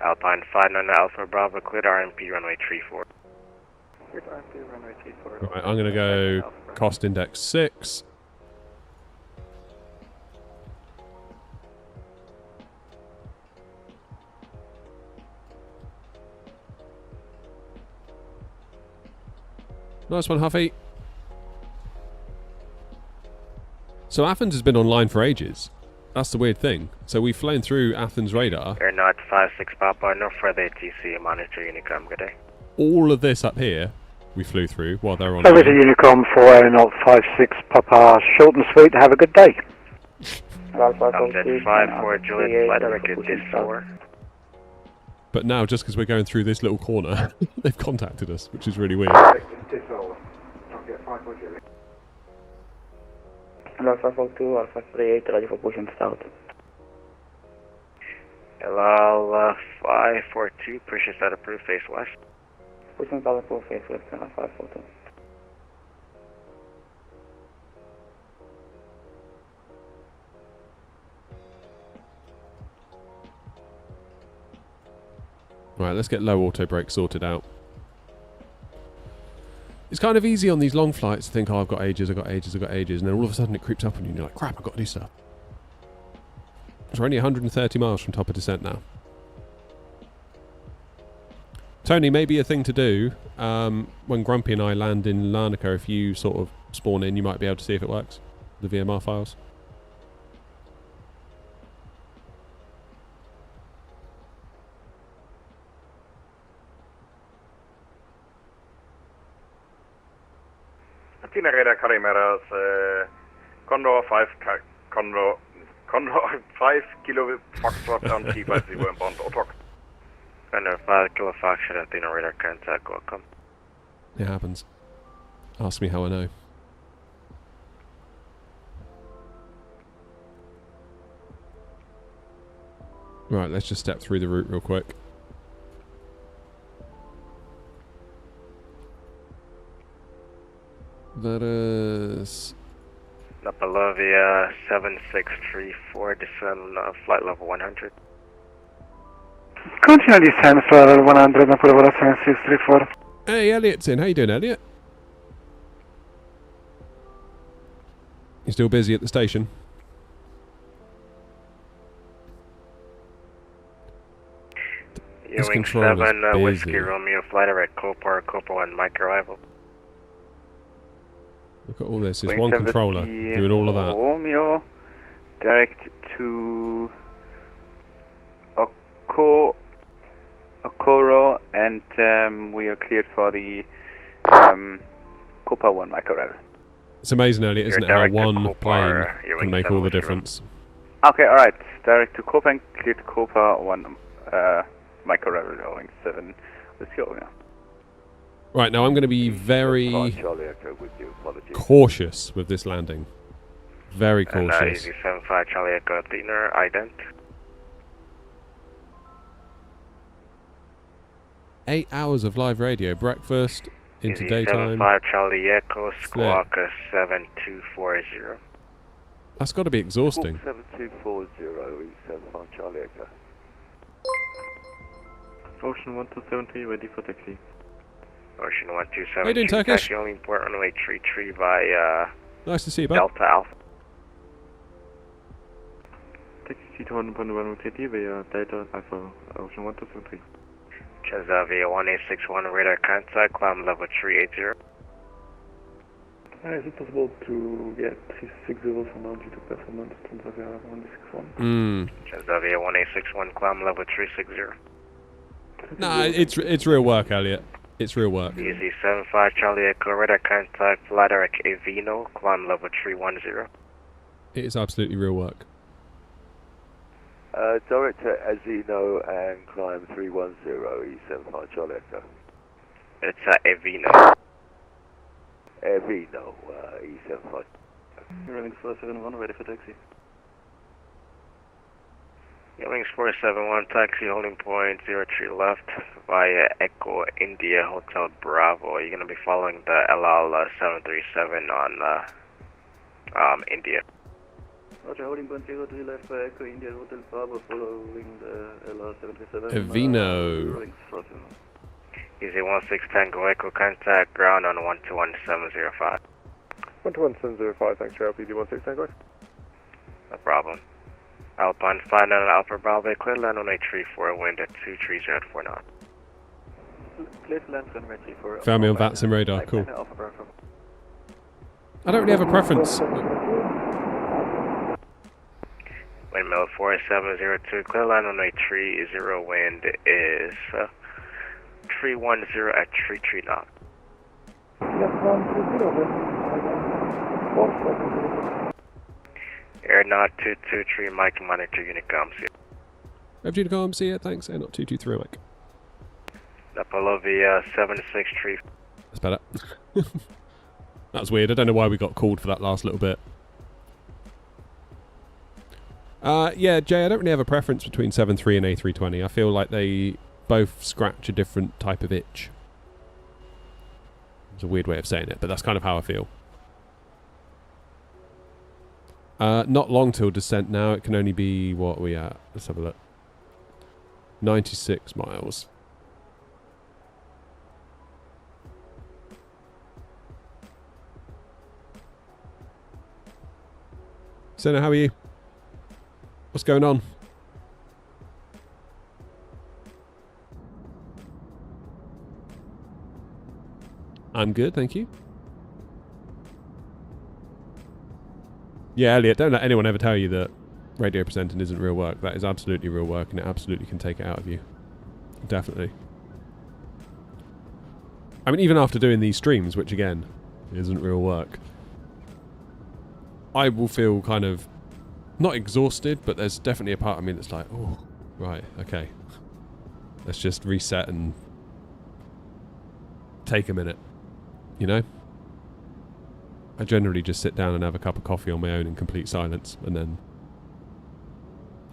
Alpine 59 Alpha Bravo, cleared RMP, runway 34. Cleared RMP, runway 34. Right, I'm going to go cost index 6. Nice one, Huffy. So Athens has been online for ages. That's the weird thing. So we've flown through Athens radar. Air Not 56 Papa, no further ATC, monitor Unicom, good day. All of this up here, we flew through while they're on. Over to Unicom for Air Not 56 Papa, short and sweet, have a good day. Alpha 5 for Juliet, flight director Dis 4. But now, just because we're going through this little corner, they've contacted us, which is really weird. Alpha 42, Alpha 38, ready for pushing south. Hello, 542, pushes out approved, face west. Pushing south, approved, face west, 542. Right, let's get low auto brake sorted out. It's It's kind of easy on these long flights to think, oh, I've got ages, and then all of a sudden it creeps up on you and you're like, crap, I've got to do stuff. So we're only 130 miles from top of descent now. Tony, maybe a thing to do, when Grumpy and I land in Larnaca, if you sort of spawn in, you might be able to see if it works. The VMR files. Radar Calimeras, Condor 5 kilo Foxtrot on T50 inbound Otok. Condor 5 kilo Foxtrot at Dino Radar contact, welcome. It happens. Ask me how I know. Right, let's just step through the route real quick. That is... Napalovia 7634, descend flight level 100. Continue descent for 100, Napalovia 7634. Hey, Elliot's in. How you doing, Elliot? You still busy at the station? Ewing 7, Whiskey Romeo, flight direct Copa 1, Mike arrival. Look at all this. It's one controller doing all of that. Romeo, direct to Okoro, and we are cleared for the Copa 1 Mike arrival. It's amazing, Elliot, isn't it, how one plane can make all the difference. Okay, alright. Direct to Copa and cleared to Copa 1 Mike arrival, Ewing 7, Whiskey Romeo. Right, now I'm going to be very cautious with this landing. Very cautious. Easy 75 Charlie Echo dinner, ident. 8 hours of live radio, breakfast, into Easy daytime. 75 Charlie Echo, Squawka 7240. That's got to be exhausting. 7240, 75 Charlie Echo. Ocean 1273, ready for taxi. Ocean 127. How you doing, Turkish? Taxi only port runway 33 by Nice to see you, bud. Delta Alpha. Taxi to 1.1 via Delta Alpha, Ocean 1273. Transavia 1861, radar contact, climb level 380. Is it possible to get 360 from altitude performance, Transavia 1861? Transavia 1861, climb level 360. Nah, it's real work, Elliot. It's real work. Easy 75 Charlie Echo, radar contact, flight direct Avino, climb level 310. It is absolutely real work. Direct to Azino and climb 310, E75 Charlie Echo. It's Avino. Avino, E75. Running 471, ready for taxi. Wings 471, taxi holding point 03 left via Echo India Hotel Bravo. You're going to be following the LL 737 on India. Roger, holding point 03 left via Echo India Hotel Bravo, following the LL 737. Avino. Easy 16 Tango Echo, contact ground on 121705. 121705, thanks for LPD 16 Tango. No problem. Alpine flying on Alpha Bravo, clear land on 834, wind at 230 at 49. Clear to land on 834. Found me on VATSIM radar, cool. I don't really have a preference. Windmill 4702, clear land on 830, wind is 310 at 33 knots. Air Knot 223, Mike, monitor Unicom, see Rev Unicom, see ya, thanks. Air Knot 223, Mike. Napolovia 763. That's better. That was weird, I don't know why we got called for that last little bit. Yeah, Jay, I don't really have a preference between 7.3 and A320. I feel like they both scratch a different type of itch. It's a weird way of saying it, but that's kind of how I feel. Not long till descent now. It can only be, what are we at? Let's have a look. 96 miles. Senna, how are you? What's going on? I'm good, thank you. Yeah, Elliot, don't let anyone ever tell you that radio presenting isn't real work. That is absolutely real work, and it absolutely can take it out of you. Definitely. I mean, even after doing these streams, which again, isn't real work, I will feel kind of, not exhausted, but there's definitely a part of me that's like, oh, right, okay. Let's just reset and take a minute, you know? I generally just sit down and have a cup of coffee on my own in complete silence, and then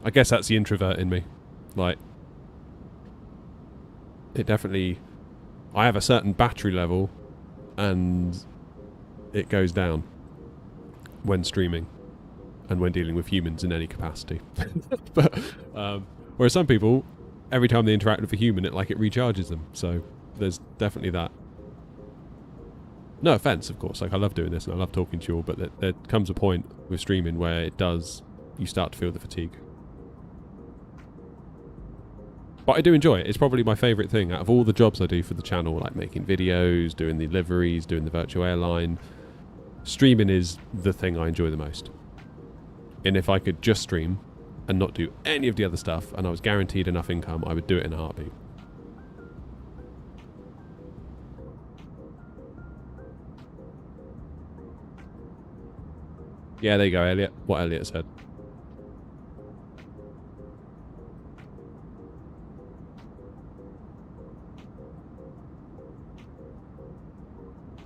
I guess that's the introvert in me. Like, it definitely, I have a certain battery level and it goes down when streaming and when dealing with humans in any capacity. But whereas some people, every time they interact with a human, it recharges them. So there's definitely that. No offense, of course. Like, I love doing this and I love talking to you all, but there comes a point with streaming where it does, you start to feel the fatigue. But I do enjoy it. It's probably my favourite thing out of all the jobs I do for the channel, like making videos, doing the liveries, doing the virtual airline. Streaming is the thing I enjoy the most. And if I could just stream and not do any of the other stuff, and I was guaranteed enough income, I would do it in a heartbeat. Yeah, there you go, Elliot. What Elliot said.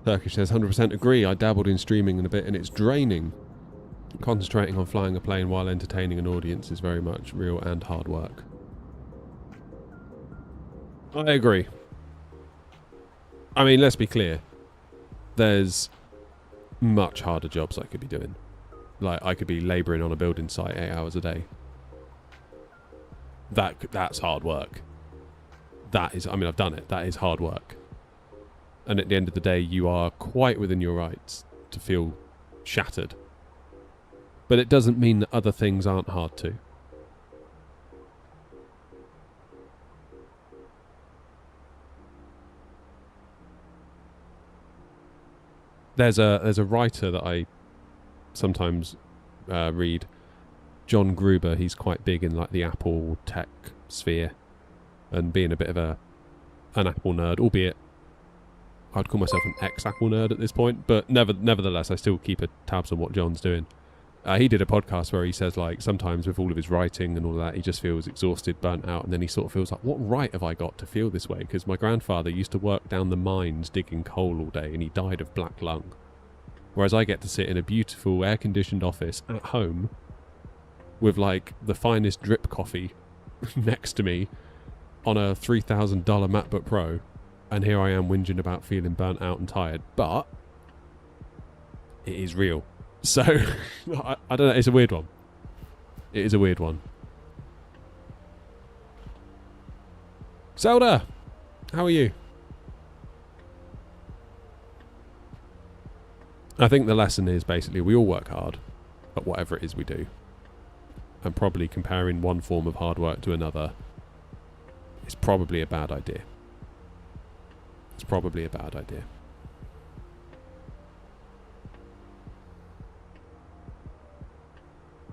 Turkish says 100% agree. I dabbled in streaming in a bit and it's draining. Concentrating on flying a plane while entertaining an audience is very much real and hard work. I agree. I mean, let's be clear. There's much harder jobs I could be doing. Like, I could be labouring on a building site 8 hours a day. That's hard work. That is, I mean, I've done it. That is hard work. And at the end of the day, you are quite within your rights to feel shattered. But it doesn't mean that other things aren't hard too. There's a writer that I sometimes read, John Gruber. He's quite big in like the Apple tech sphere, and being a bit of an Apple nerd, albeit I'd call myself an ex-Apple nerd at this point, but nevertheless, I still keep a tabs on what John's doing. He did a podcast where he says, like, sometimes with all of his writing and all of that, he just feels exhausted, burnt out, and then he sort of feels like, what right have I got to feel this way? Because my grandfather used to work down the mines digging coal all day, and he died of black lung. Whereas I get to sit in a beautiful air-conditioned office at home with, like, the finest drip coffee next to me on a $3,000 MacBook Pro, and here I am whinging about feeling burnt out and tired. But it is real. So, I don't know, it's a weird one. It is a weird one. Zelda! How are you? I think the lesson is basically we all work hard at whatever it is we do. And probably comparing one form of hard work to another is probably a bad idea. It's probably a bad idea.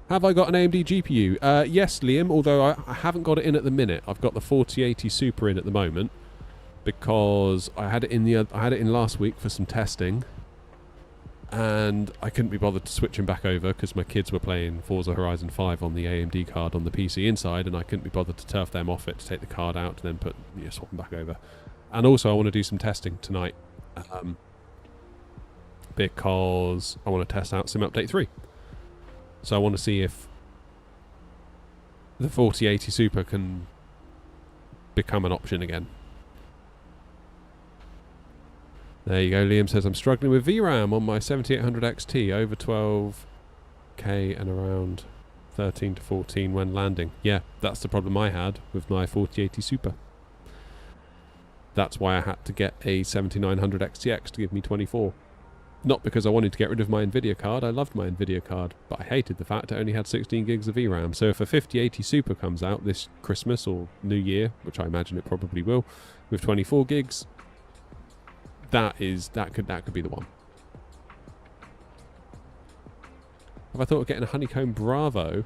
Have I got an AMD GPU? Yes, Liam, although I haven't got it in at the minute. I've got the 4080 Super in at the moment because I had it in last week for some testing, and I couldn't be bothered to switch them back over because my kids were playing Forza Horizon 5 on the AMD card on the PC inside, and I couldn't be bothered to turf them off it to take the card out and then swap them back over. And also I want to do some testing tonight because I want to test out Sim Update 3. So I want to see if the 4080 Super can become an option again. There you go. Liam says, I'm struggling with VRAM on my 7800 XT, over 12k and around 13 to 14 when landing. Yeah, that's the problem I had with my 4080 Super. That's why I had to get a 7900 XTX to give me 24. Not because I wanted to get rid of my Nvidia card. I loved my Nvidia card, but I hated the fact it only had 16 gigs of VRAM. So if a 5080 Super comes out this Christmas or New Year, which I imagine it probably will, with 24 gigs, that could be the one. Have I thought of getting a Honeycomb Bravo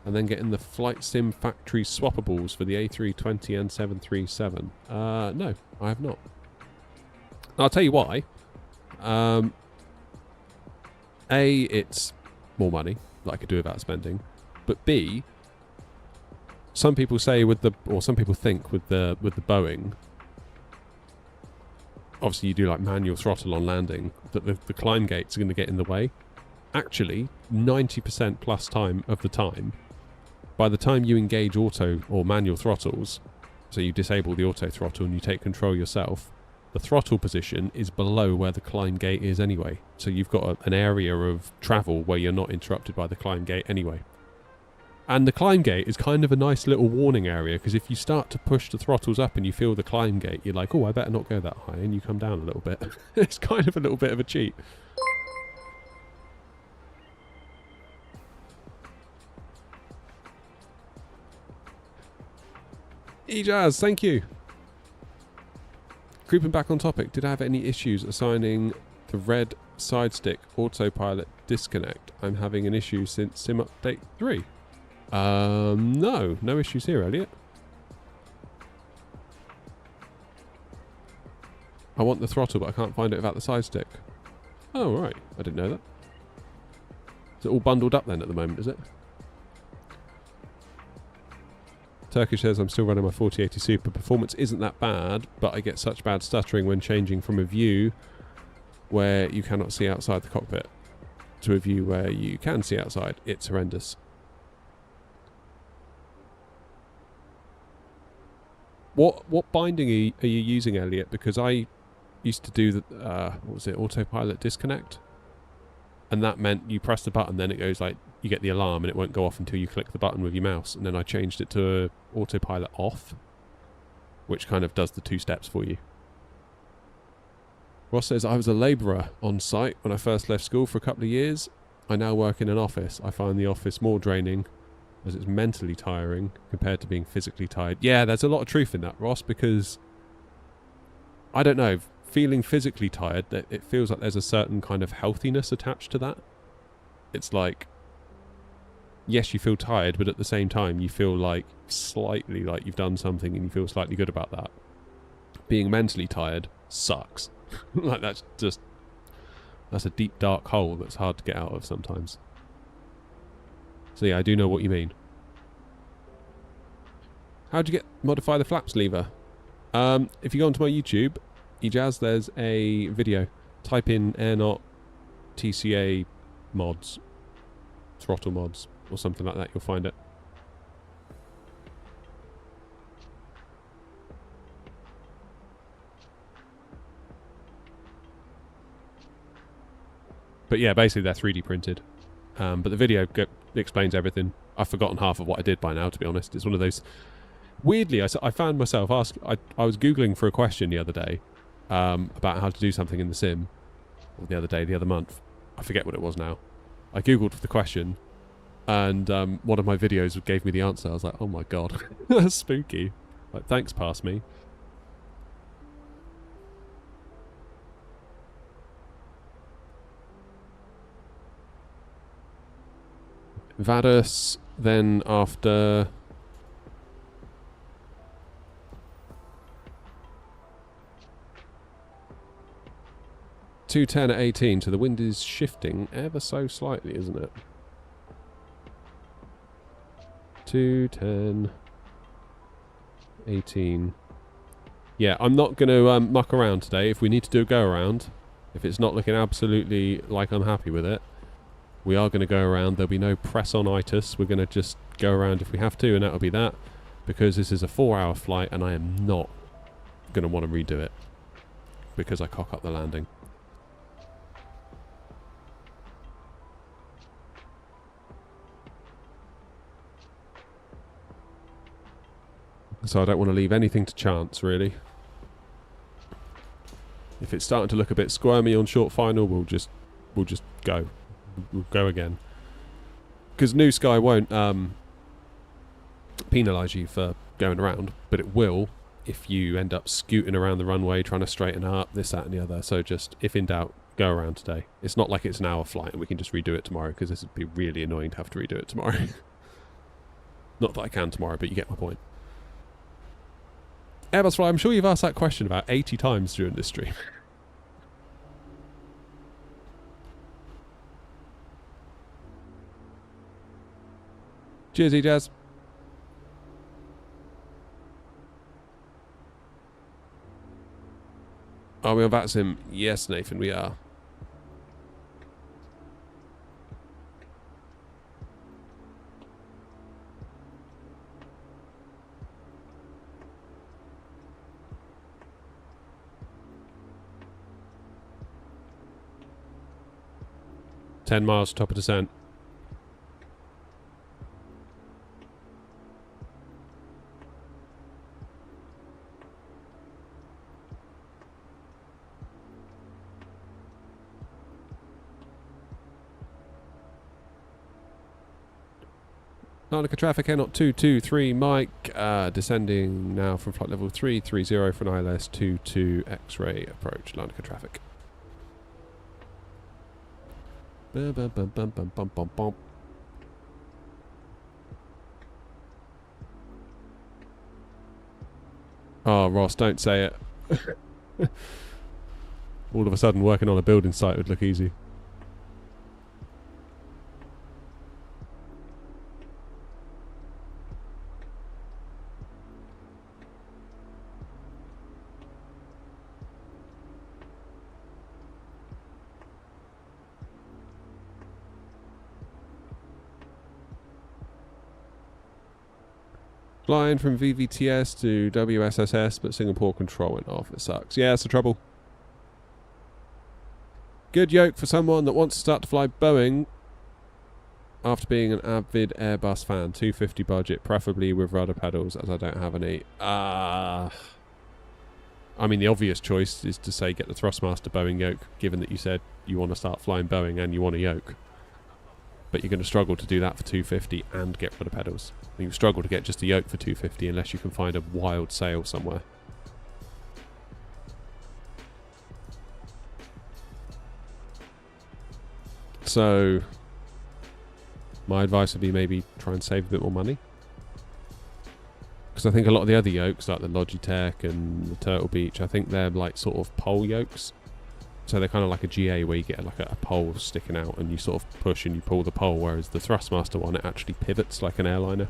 and then getting the Flight Sim factory swappables for the A320 and 737? No, I have not. I'll tell you why. A, it's more money that I could do without spending, but B, some people say some people think with the Boeing, obviously you do like manual throttle on landing, that the climb gates are going to get in the way. Actually, 90% plus of the time, by the time you engage auto or manual throttles, so you disable the auto throttle and you take control yourself, the throttle position is below where the climb gate is anyway. So you've got an area of travel where you're not interrupted by the climb gate anyway. And the climb gate is kind of a nice little warning area, because if you start to push the throttles up and you feel the climb gate, you're like, oh, I better not go that high, and you come down a little bit. It's kind of a little bit of a cheat. Ejaz, thank you. Creeping back on topic, did I have any issues assigning the red side stick autopilot disconnect? I'm having an issue since Sim Update 3. No issues here, Elliot. I want the throttle, but I can't find it without the side stick. Oh, right. I didn't know that. Is it all bundled up then at the moment, is it? Turkish says I'm still running my 4080 Super. Performance isn't that bad, but I get such bad stuttering when changing from a view where you cannot see outside the cockpit to a view where you can see outside. It's horrendous. What binding are you using, Elliot? Because I used to do the what was it, autopilot disconnect, and that meant you press the button, then it goes like, you get the alarm and it won't go off until you click the button with your mouse. And then I changed it to autopilot off, which kind of does the 2 steps for you. Ross says, I was a labourer on site when I first left school for a couple of years. I now work in an office. I find the office more draining as it's mentally tiring compared to being physically tired. Yeah, there's a lot of truth in that, Ross, because I don't know, feeling physically tired, it feels like there's a certain kind of healthiness attached to that. It's like, yes, you feel tired, but at the same time you feel like slightly like you've done something and you feel slightly good about that. Being mentally tired sucks. Like that's a deep dark hole that's hard to get out of sometimes. So yeah, I do know what you mean. How'd you modify the flaps lever? If you go onto my YouTube, Ejaz, there's a video. Type in AirNot TCA mods, throttle mods, or something like that, you'll find it. But yeah, basically they're 3D printed. But the video explains everything. I've forgotten half of what I did by now, to be honest. It's one of those... Weirdly, I found myself I was Googling for a question the other day about how to do something in the sim. Or the other month. I forget what it was now. I Googled for the question, and one of my videos gave me the answer. I was like, oh my god, that's spooky. Like, thanks, pass me. Vadus, then after... .210 at 18, so the wind is shifting ever so slightly, isn't it? 210 18. Yeah, I'm not going to muck around today. If we need to do a go around, if it's not looking absolutely like I'm happy with it, we are going to go around. There'll be no press on itis. We're going to just go around if we have to, and that'll be that, because this is a 4-hour flight and I am not going to want to redo it because I cock up the landing. So I don't want to leave anything to chance, really. If it's starting to look a bit squirmy on short final, we'll just go. We'll go again. Because New Sky won't penalise you for going around, but it will if you end up scooting around the runway trying to straighten up, this, that and the other. So just, if in doubt, go around today. It's not like it's an hour flight and we can just redo it tomorrow, because this would be really annoying to have to redo it tomorrow. Not that I can tomorrow, but you get my point. Airbus Fly, I'm sure you've asked that question about 80 times during this stream. Cheers, E-Jazz. Are we on VATSIM? Yes, Nathan, we are. $10 miles top of descent. Larnaca traffic, Air 223 Mike, descending now from flight level 330 for an ILS 22 X-ray approach. Larnaca traffic. Bum, bum, bum, bum, bum, bum, bum, bum. Oh, Ross, don't say it. All of a sudden, working on a building site would look easy. Flying from VVTS to WSSS, but Singapore control went off. It sucks. Yeah, it's the trouble. Good yoke for someone that wants to start to fly Boeing after being an avid Airbus fan. 250 budget, preferably with rudder pedals, as I don't have any. I mean, the obvious choice is to say get the Thrustmaster Boeing yoke, given that you said you want to start flying Boeing and you want a yoke. But you're going to struggle to do that for 250 and get rudder pedals. You struggle to get just a yoke for 250 unless you can find a wild sail somewhere. So my advice would be maybe try and save a bit more money. Because I think a lot of the other yokes, like the Logitech and the Turtle Beach, I think they're like sort of pole yokes. So they're kind of like a GA where you get like a pole sticking out and you sort of push and you pull the pole, whereas the Thrustmaster one, it actually pivots like an airliner.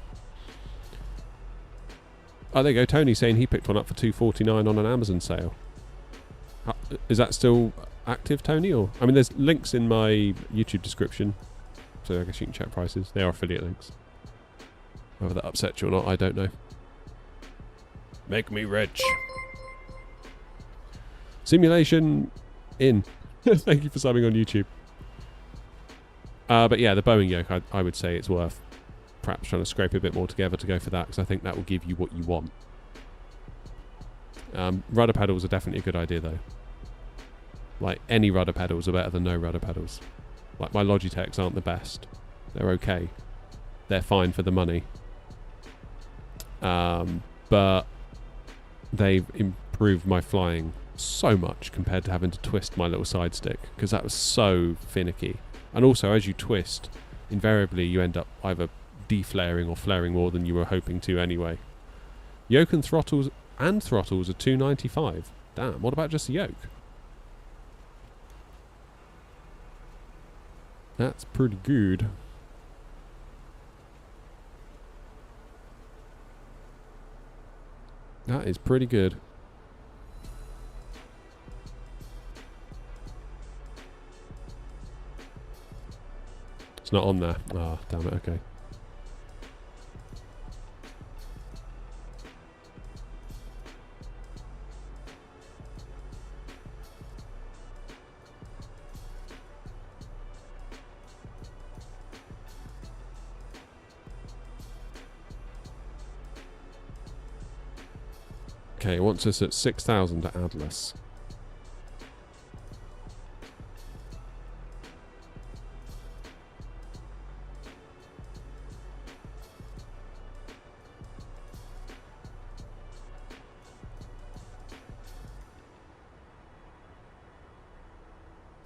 Oh, there you go. Tony saying he picked one up for $249 on an Amazon sale. Is that still active, Tony? Or I mean, there's links in my YouTube description, so I guess you can check prices. They are affiliate links. Whether that upsets you or not, I don't know. Make me rich. Simulation in. Thank you for subbing on YouTube. But yeah, the Boeing yoke, I would say it's worth perhaps trying to scrape a bit more together to go for that, because I think that will give you what you want. Rudder pedals are definitely a good idea though. Like, any rudder pedals are better than no rudder pedals. Like, my Logitechs aren't the best. They're okay. They're fine for the money. But they've improved my flying so much compared to having to twist my little side stick, because that was so finicky. And also, as you twist, invariably you end up either deflaring or flaring more than you were hoping to anyway. Yoke and throttles are $295. Damn, what about just the yoke? That's pretty good. That is pretty good. It's not on there. Ah, damn it, okay. Okay, it wants us at 6,000 at Atlas.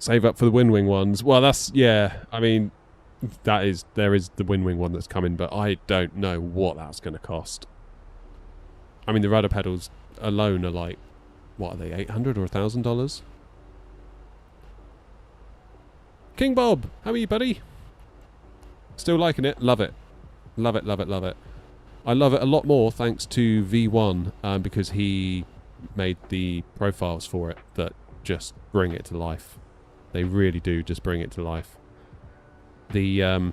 Save up for the Windwing ones. Well, that's, yeah, I mean, there is the Windwing one that's coming, but I don't know what that's going to cost. I mean, the rudder pedals alone are like, what are they, $800 or $1,000? King Bob, how are you, buddy? Still liking it? Love it. Love it, love it, love it. I love it a lot more thanks to V1, because he made the profiles for it that just bring it to life. They really do just bring it to life. The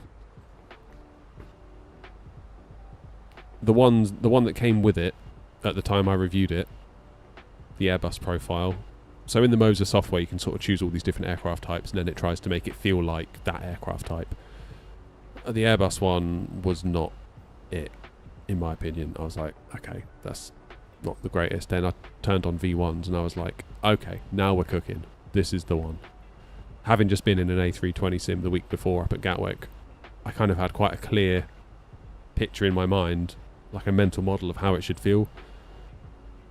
one that came with it at the time I reviewed it, the Airbus profile. So in the Moser software, you can sort of choose all these different aircraft types, and then it tries to make it feel like that aircraft type. The Airbus one was not it, in my opinion. I was like, okay, that's not the greatest. Then I turned on V1s, and I was like, okay, now we're cooking. This is the one. Having just been in an A320 sim the week before up at Gatwick, I kind of had quite a clear picture in my mind, like a mental model of how it should feel.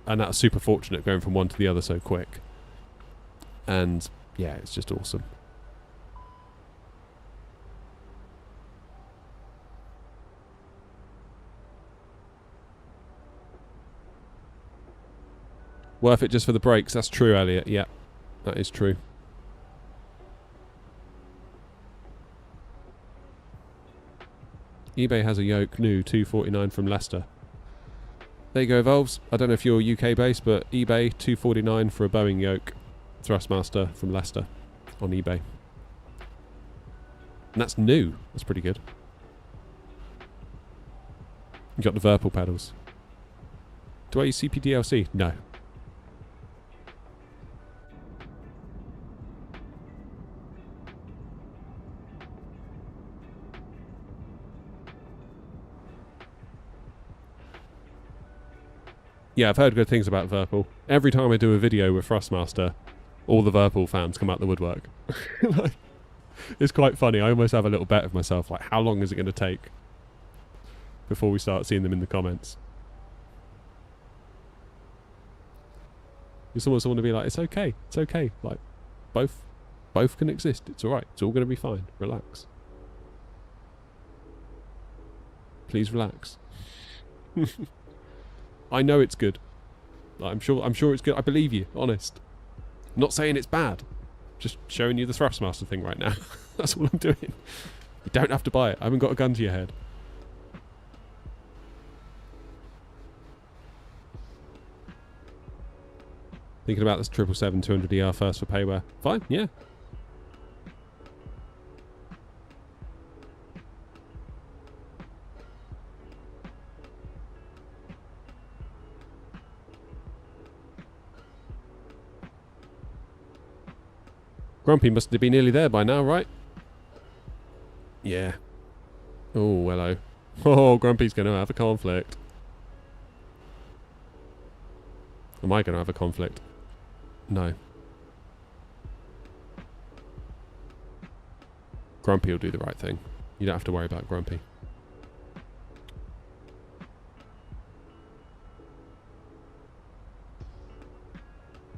And that was super fortunate going from one to the other so quick. And yeah, it's just awesome. Worth it just for the brakes. That's true, Elliot. Yeah, that is true. eBay has a yoke new 249 from Leicester. There you go, Evolves. I don't know if you're UK based, but eBay 249 for a Boeing yoke Thrustmaster from Leicester on eBay. And that's new. That's pretty good. You got the Virpil pedals. Do I use CPDLC? No. Yeah, I've heard good things about Virpil. Every time I do a video with Thrustmaster, all the Virpil fans come out the woodwork. Like, it's quite funny. I almost have a little bet of myself, like, how long is it going to take before we start seeing them in the comments? You almost want to be like, it's okay, it's okay. Like, both can exist. It's alright. It's all going to be fine. Relax. Please relax. I know it's good. Like, I'm sure it's good. I believe you. Honest. I'm not saying it's bad. Just showing you the Thrustmaster thing right now. That's all I'm doing. You don't have to buy it. I haven't got a gun to your head. Thinking about this 777-200ER first for payware. Fine, yeah. Grumpy must be nearly there by now, right? Yeah. Oh, hello. Oh, Grumpy's going to have a conflict. Am I going to have a conflict? No. Grumpy will do the right thing. You don't have to worry about Grumpy.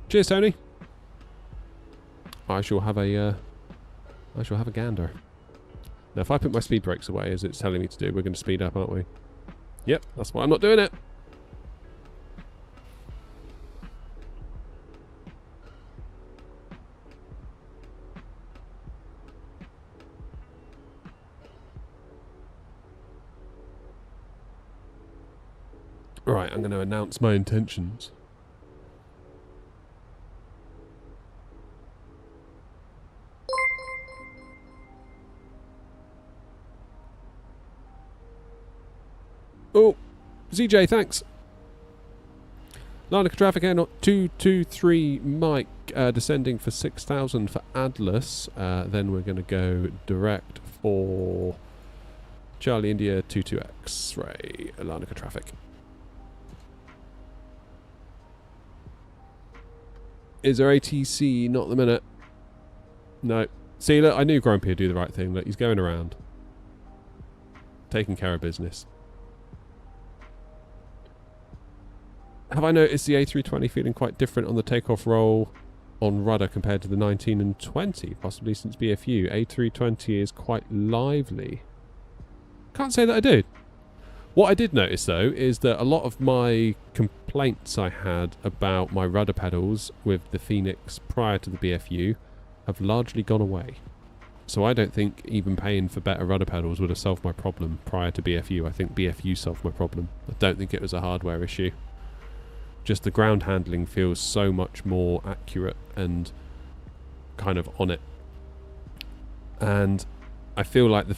Cheers, Tony. I shall have a gander. Now, if I put my speed brakes away, as it's telling me to do, we're going to speed up, aren't we? Yep, that's why I'm not doing it. Right, I'm going to announce my intentions. Oh, ZJ, thanks. Larnaca traffic air, not 223 Mike, descending for 6,000 for Atlas. Then we're going to go direct for Charlie India 22X, right, Larnaca traffic. Is there ATC? Not at the minute. No. See, look, I knew Grumpy would do the right thing. Look, he's going around. Taking care of business. Have I noticed the A320 feeling quite different on the takeoff roll on rudder compared to the 19 and 20, possibly since BFU. A320 is quite lively. Can't say that I do. What I did notice though is that a lot of my complaints I had about my rudder pedals with the Fenix prior to the BFU have largely gone away. So I don't think even paying for better rudder pedals would have solved my problem prior to BFU. I think BFU solved my problem. I don't think it was a hardware issue. Just the ground handling feels so much more accurate and kind of on it. And I feel like the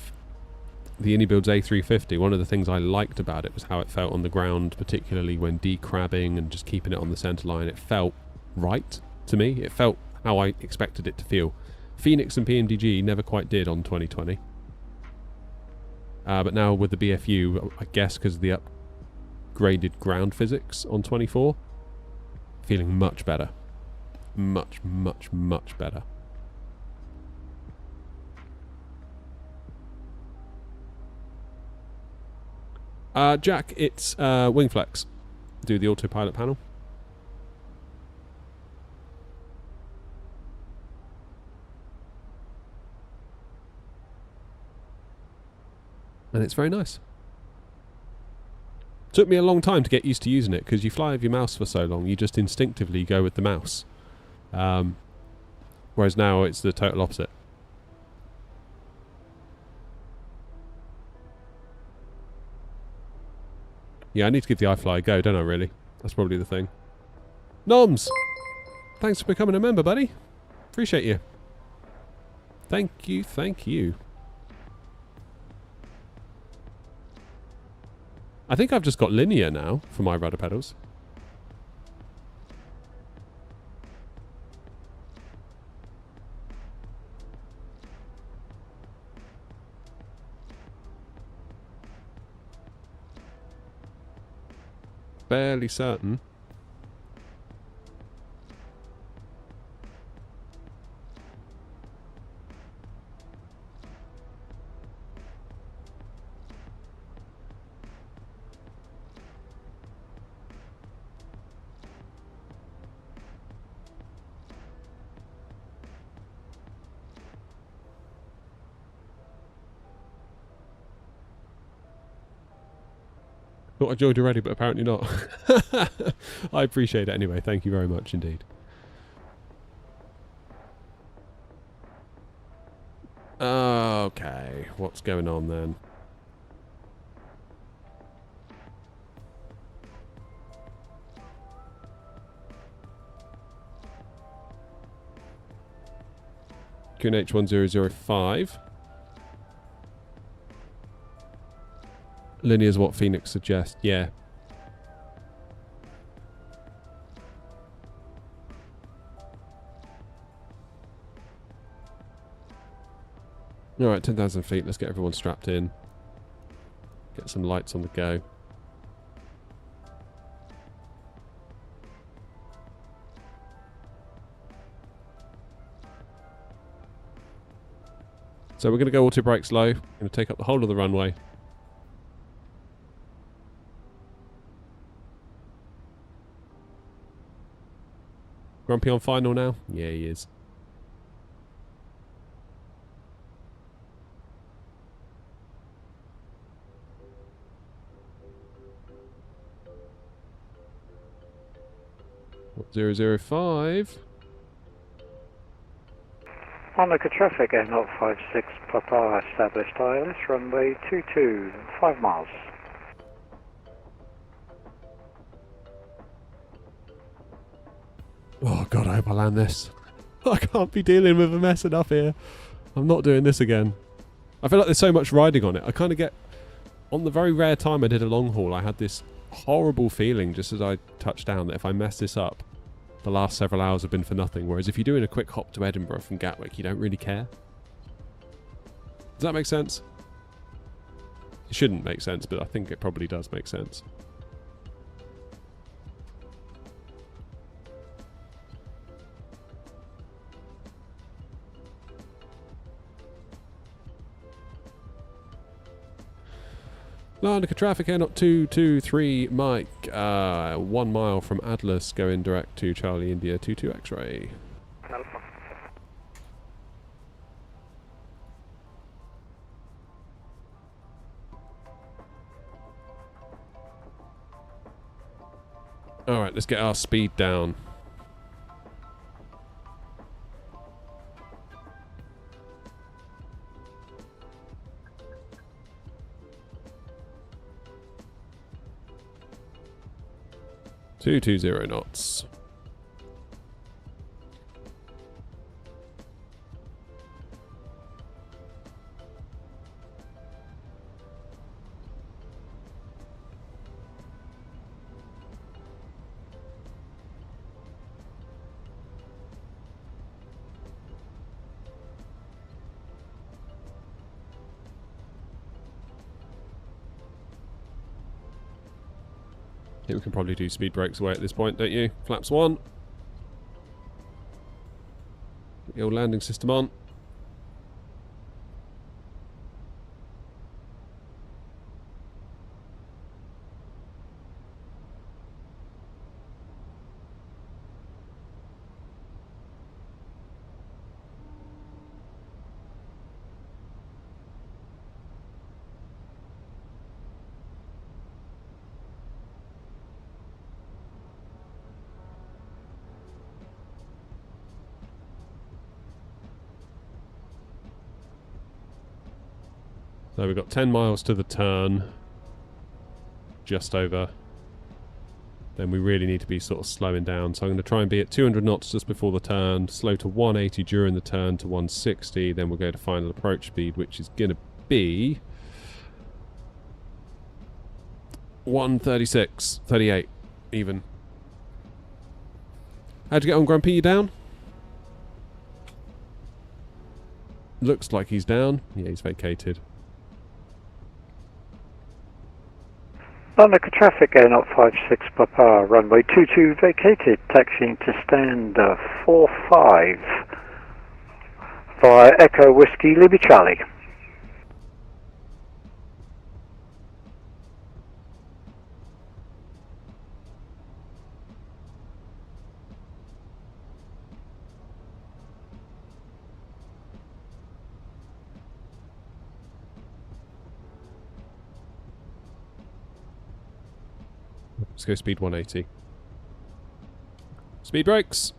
Unibuild's A350, one of the things I liked about it was how it felt on the ground, particularly when decrabbing and just keeping it on the centre line. It felt right to me. It felt how I expected it to feel. Fenix and PMDG never quite did on 2020. But now with the BFU, I guess because of the upgraded ground physics on 24, feeling much better. Much, much, much better. Jack, it's Wingflex. Do the autopilot panel. And it's very nice. Took me a long time to get used to using it because you fly with your mouse for so long, you just instinctively go with the mouse. Whereas now it's the total opposite. Yeah, I need to give the iFly a go, don't I really? That's probably the thing. Noms! Thanks for becoming a member, buddy. Appreciate you. Thank you, thank you. I think I've just got linear now for my rudder pedals. Fairly certain. Thought I joined already, but apparently not. I appreciate it anyway. Thank you very much indeed. Okay, what's going on then? QNH 1005. Linear is what Fenix suggests, yeah. Alright, 10,000 feet, let's get everyone strapped in. Get some lights on the go. So we're going to go auto brake slow. Going to take up the whole of the runway. Grumpy on final now? Yeah, he is. What, 005? Monaco traffic, N056 Papa established ILS, runway 22, 5 miles. Oh god, I hope I land this. I can't be dealing with a mess enough here. I'm not doing this again. I feel like there's so much riding on it. I kind of get... On the very rare time I did a long haul, I had this horrible feeling just as I touched down that if I mess this up, the last several hours have been for nothing. Whereas if you're doing a quick hop to Edinburgh from Gatwick, you don't really care. Does that make sense? It shouldn't make sense, but I think it probably does make sense. Monaco traffic air not 223 Mike, 1 mile from Atlas, going direct to Charlie India 22 X-ray. Alright, let's get our speed down. Two 220 knots. I think we can probably do speed brakes away at this point, don't you? Flaps 1. Get the old landing system on. So we've got 10 miles to the turn. Just over. Then we really need to be sort of slowing down. So I'm going to try and be at 200 knots just before the turn. Slow to 180 during the turn to 160. Then we'll go to final approach speed, which is going to be 136, 38 even. How'd you get on, Grumpy? You down? Looks like he's down. Yeah, he's vacated. London traffic, Air 056 Papa, runway 22 vacated, taxiing to stand 45 via Echo Whiskey Libby Charlie. Let's go speed 180. Speed brakes.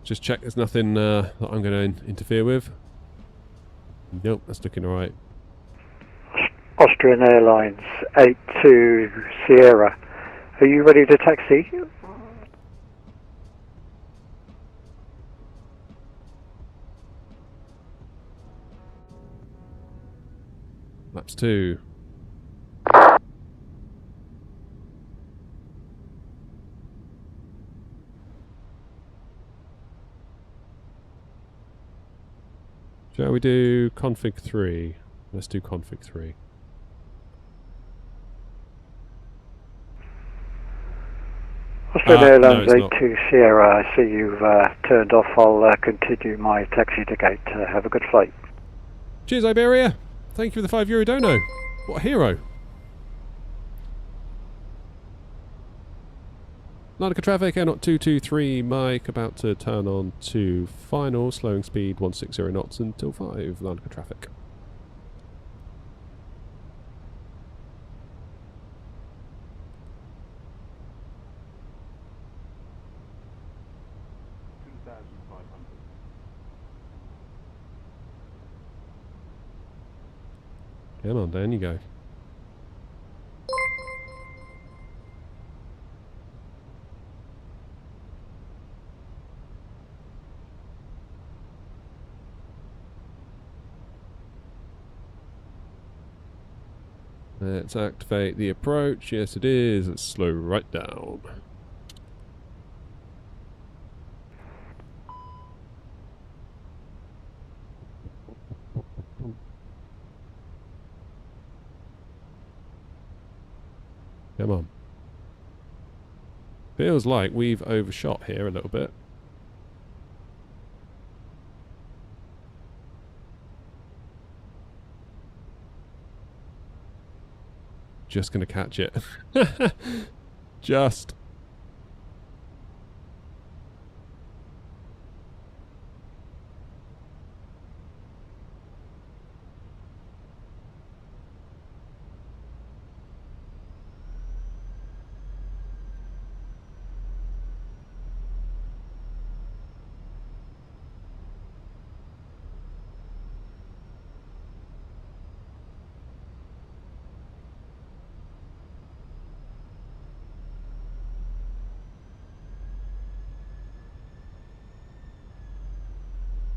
Just check there's nothing that I'm going to interfere with. Nope, that's looking alright. Austrian Airlines 82 Sierra. Are you ready to taxi? Laps 2. Shall we do config 3? Let's do config 3. Austrian Airlines 82 Sierra, I see you've turned off. I'll continue my taxi to gate. Have a good flight. Cheers, Iberia. Thank you for the €5 dono. What a hero. Nautica traffic, Air 223, Mike, about to turn on to final, slowing speed 160 knots until 5, Nautica traffic. Come on, down you go. Let's activate the approach. Yes, it is. Let's slow right down. Come on. Feels like we've overshot here a little bit. Just gonna catch it. Just.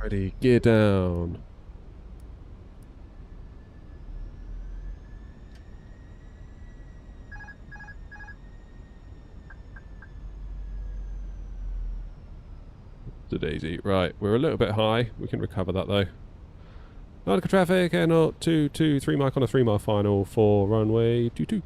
Ready, gear down. The daisy. Right, we're a little bit high. We can recover that though. Nautical traffic, air naught 223 Mike on a 3 mile final for runway 22.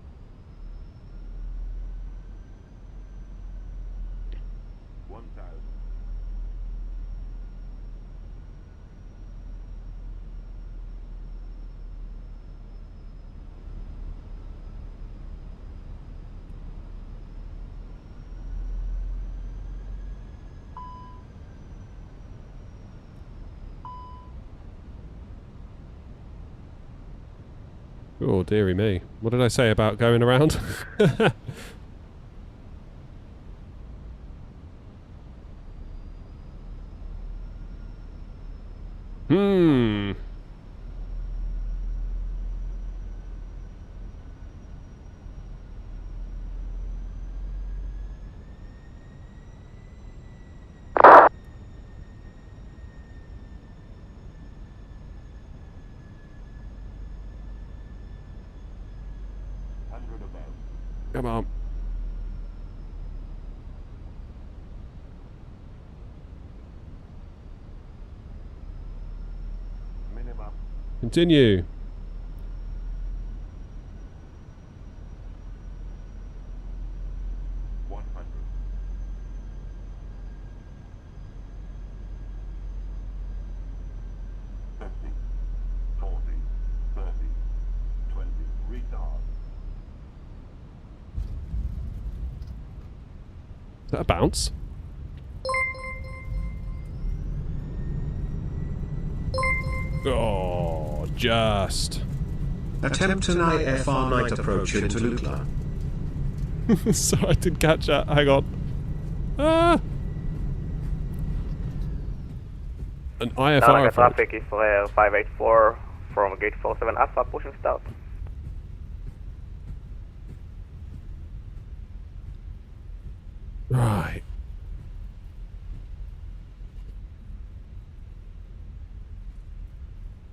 Oh, dearie me. What did I say about going around? Hmm. Come on. Minimum. Continue. Is that a bounce? Oh, just. Attempt an IFR night approach into Lukla. Sorry, I didn't catch that. Hang on. Ah! An IFR approach. Traffic is 584 from gate 47 Alpha pushing south. Right.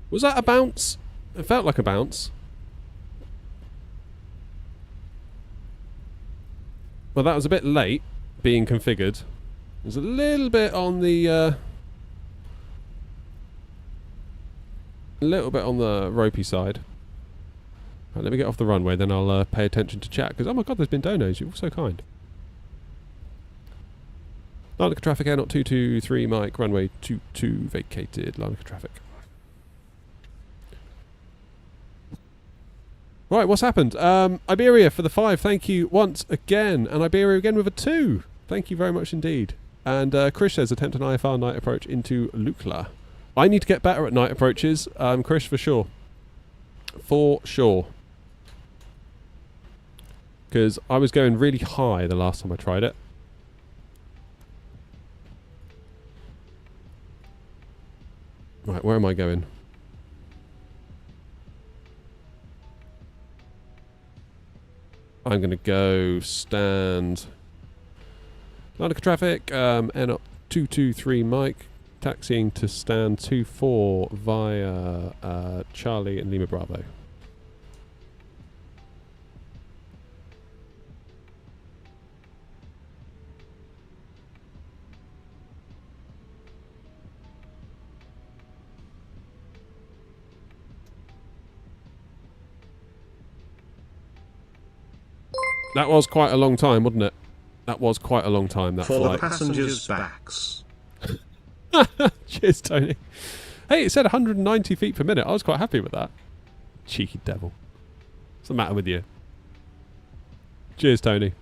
Was that a bounce? It felt like a bounce. Well, that was a bit late being configured. It was a little bit on the ropey side. Right, let me get off the runway, then I'll pay attention to chat. Because, oh my god, there's been donos. You're so kind. Lanzarote traffic, air naught 223 Mike, runway 22 vacated. Lanzarote traffic. Right, what's happened? Iberia for the 5, thank you once again. And Iberia again with a 2. Thank you very much indeed. And Krish says, attempt an IFR night approach into Lukla. I need to get better at night approaches, Krish, for sure. For sure. Because I was going really high the last time I tried it. Right, where am I going? I'm going to go stand... Lanzarote traffic, N 223 Mike, taxiing to stand 24 via Charlie and Lima Bravo. That was quite a long time, wasn't it? That was quite a long time, that For flight. the passengers' backs. Cheers, Tony. Hey, it said 190 feet per minute. I was quite happy with that. Cheeky devil. What's the matter with you? Cheers, Tony.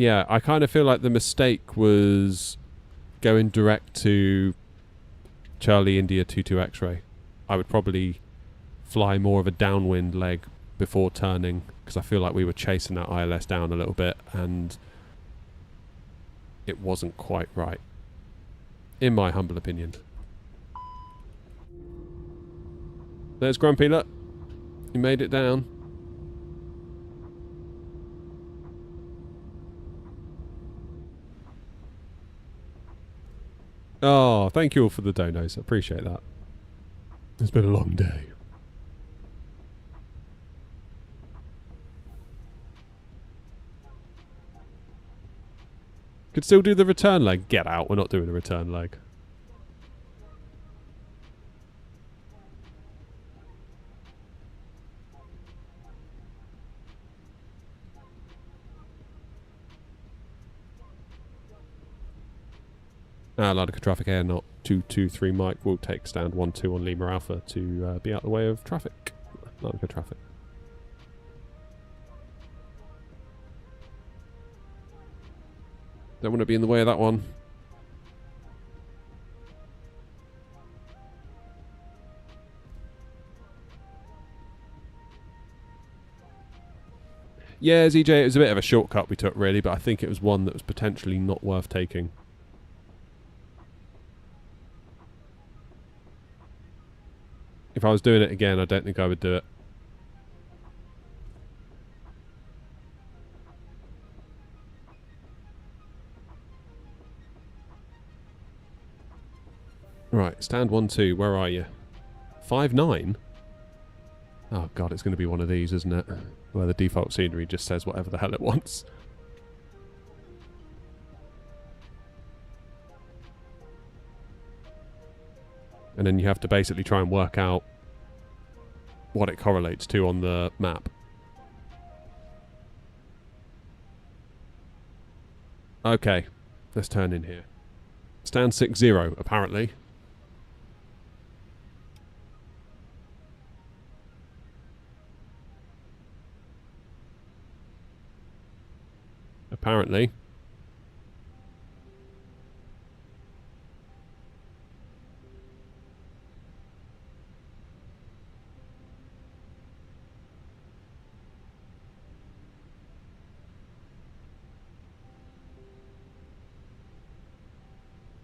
Yeah, I kind of feel like the mistake was going direct to Charlie India 22 X-ray. I would probably fly more of a downwind leg before turning, because I feel like we were chasing that ILS down a little bit and it wasn't quite right, in my humble opinion. There's Grumpy, look. He made it down. Oh, thank you all for the donos. I appreciate that. It's been a long day. Could still do the return leg. Get out, we're not doing a return leg. Larnaca traffic air, not 223 Mike. Will take stand 12 on Lima Alpha to be out the way of traffic. Larnaca traffic. Don't want to be in the way of that one. Yeah, ZJ, it was a bit of a shortcut we took really, but I think it was one that was potentially not worth taking. If I was doing it again, I don't think I would do it. Right, stand 1-2, where are you? 5-9? Oh god, it's going to be one of these, isn't it? Where the default scenery just says whatever the hell it wants. And then you have to basically try and work out what it correlates to on the map. Okay, let's turn in here. Stand 6-0, apparently. Apparently.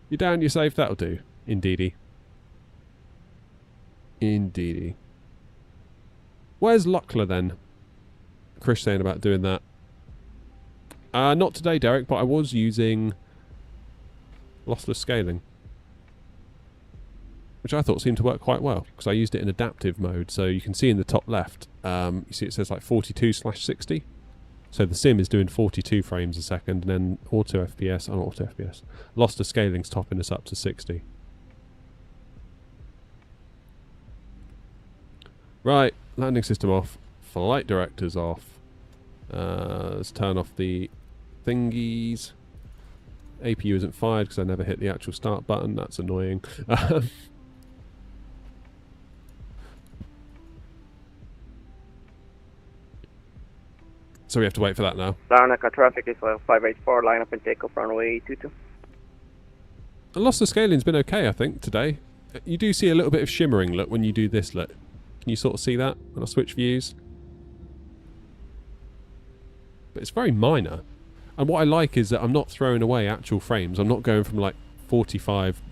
You're down, you're safe, that'll do. Indeedy. Indeedy. Where's Luckler then? Chris saying about doing that. Not today, Derek, but I was using lossless scaling, which I thought seemed to work quite well, because I used it in adaptive mode. So you can see in the top left, you see it says like 42/60. So the sim is doing 42 frames a second, and then auto FPS, oh, not auto FPS, lossless scaling's topping us up to 60. Right, landing system off, flight directors off. Let's turn off the thingies. APU isn't fired because I never hit the actual start button. That's annoying. So we have to wait for that now. Larnaca traffic is 584, line up and take off runway 22. The loss of scaling's been okay, I think, today. You do see a little bit of shimmering, look, when you do this, look. Can you sort of see that when I switch views? But it's very minor. And what I like is that I'm not throwing away actual frames. I'm not going from like 45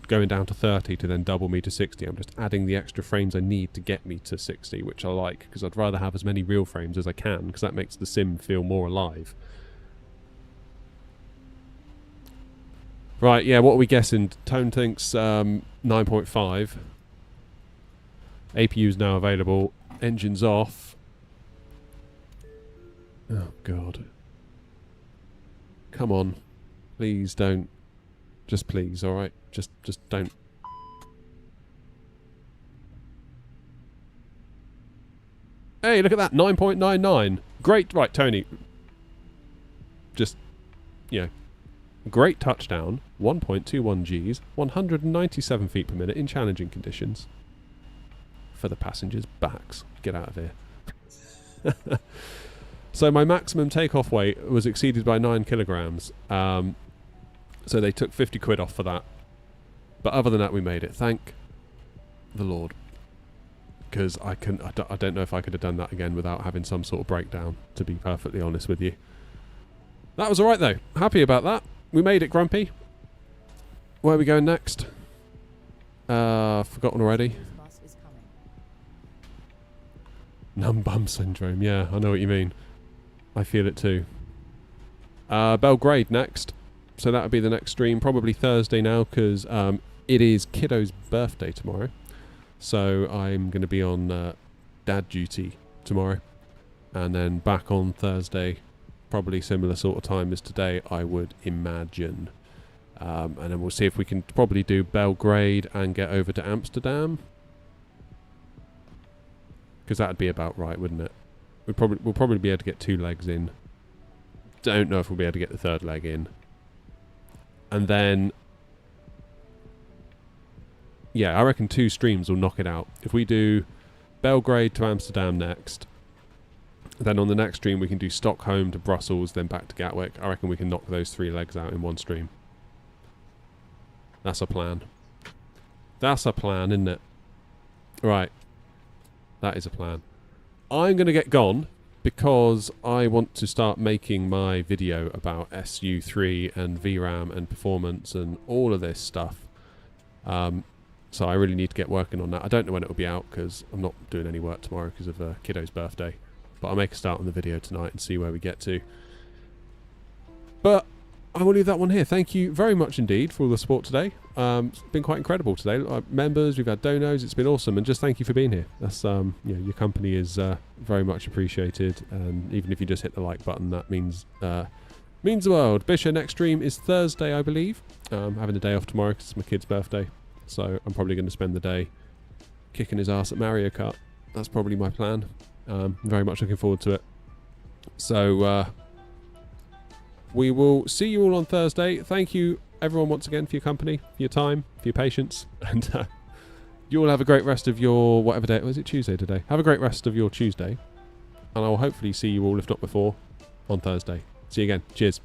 going down to 30 to then double me to 60. I'm just adding the extra frames I need to get me to 60, which I like, because I'd rather have as many real frames as I can, because that makes the sim feel more alive. Right, yeah, what are we guessing? Tone thinks 9.5. APU's now available. Engine's off. Oh, God. Come on. Please don't. Just please, alright? Just don't. Hey, look at that. 9.99. Great. Right, Tony. Just, yeah. Great touchdown. 1.21 Gs. 197 feet per minute in challenging conditions. For the passengers' backs. Get out of here. So my maximum takeoff weight was exceeded by 9 kilograms. So they took 50 quid off for that. But other than that, we made it. Thank the Lord. Because I don't know if I could have done that again without having some sort of breakdown, to be perfectly honest with you. That was alright though. Happy about that. We made it, Grumpy. Where are we going next? Forgotten already. Numb bum syndrome. Yeah, I know what you mean. I feel it too. Belgrade next. So that would be the next stream. Probably Thursday now, because it is Kiddo's birthday tomorrow. So I'm going to be on dad duty tomorrow. And then back on Thursday. Probably similar sort of time as today, I would imagine. And then we'll see if we can probably do Belgrade and get over to Amsterdam. Because that'd be about right, wouldn't it? We'll probably be able to get 2 legs in. Don't know if we'll be able to get the 3rd leg in. And then... yeah, I reckon 2 streams will knock it out. If we do Belgrade to Amsterdam next, then on the next stream we can do Stockholm to Brussels, then back to Gatwick. I reckon we can knock those 3 legs out in one stream. That's a plan. That's a plan, isn't it? Right. That is a plan. I'm going to get gone because I want to start making my video about SU3 and VRAM and performance and all of this stuff. So I really need to get working on that. I don't know when it will be out because I'm not doing any work tomorrow because of Kiddo's birthday. But I'll make a start on the video tonight and see where we get to. But I will leave that one here. Thank you very much indeed for all the support today. It's been quite incredible today. Members, we've had donos. It's been awesome, and just thank you for being here. That's your company is very much appreciated, and even if you just hit the like button, that means the world. Bisha, next stream is Thursday, I believe. Having the day off tomorrow because it's my kid's birthday, so I'm probably going to spend the day kicking his ass at Mario Kart. That's probably my plan. Very much looking forward to it. So. We will see you all on Thursday. Thank you, everyone, once again, for your company, for your time, for your patience. And you all have a great rest of your whatever day. Was it Tuesday today? Have a great rest of your Tuesday. And I will hopefully see you all, if not before, on Thursday. See you again. Cheers.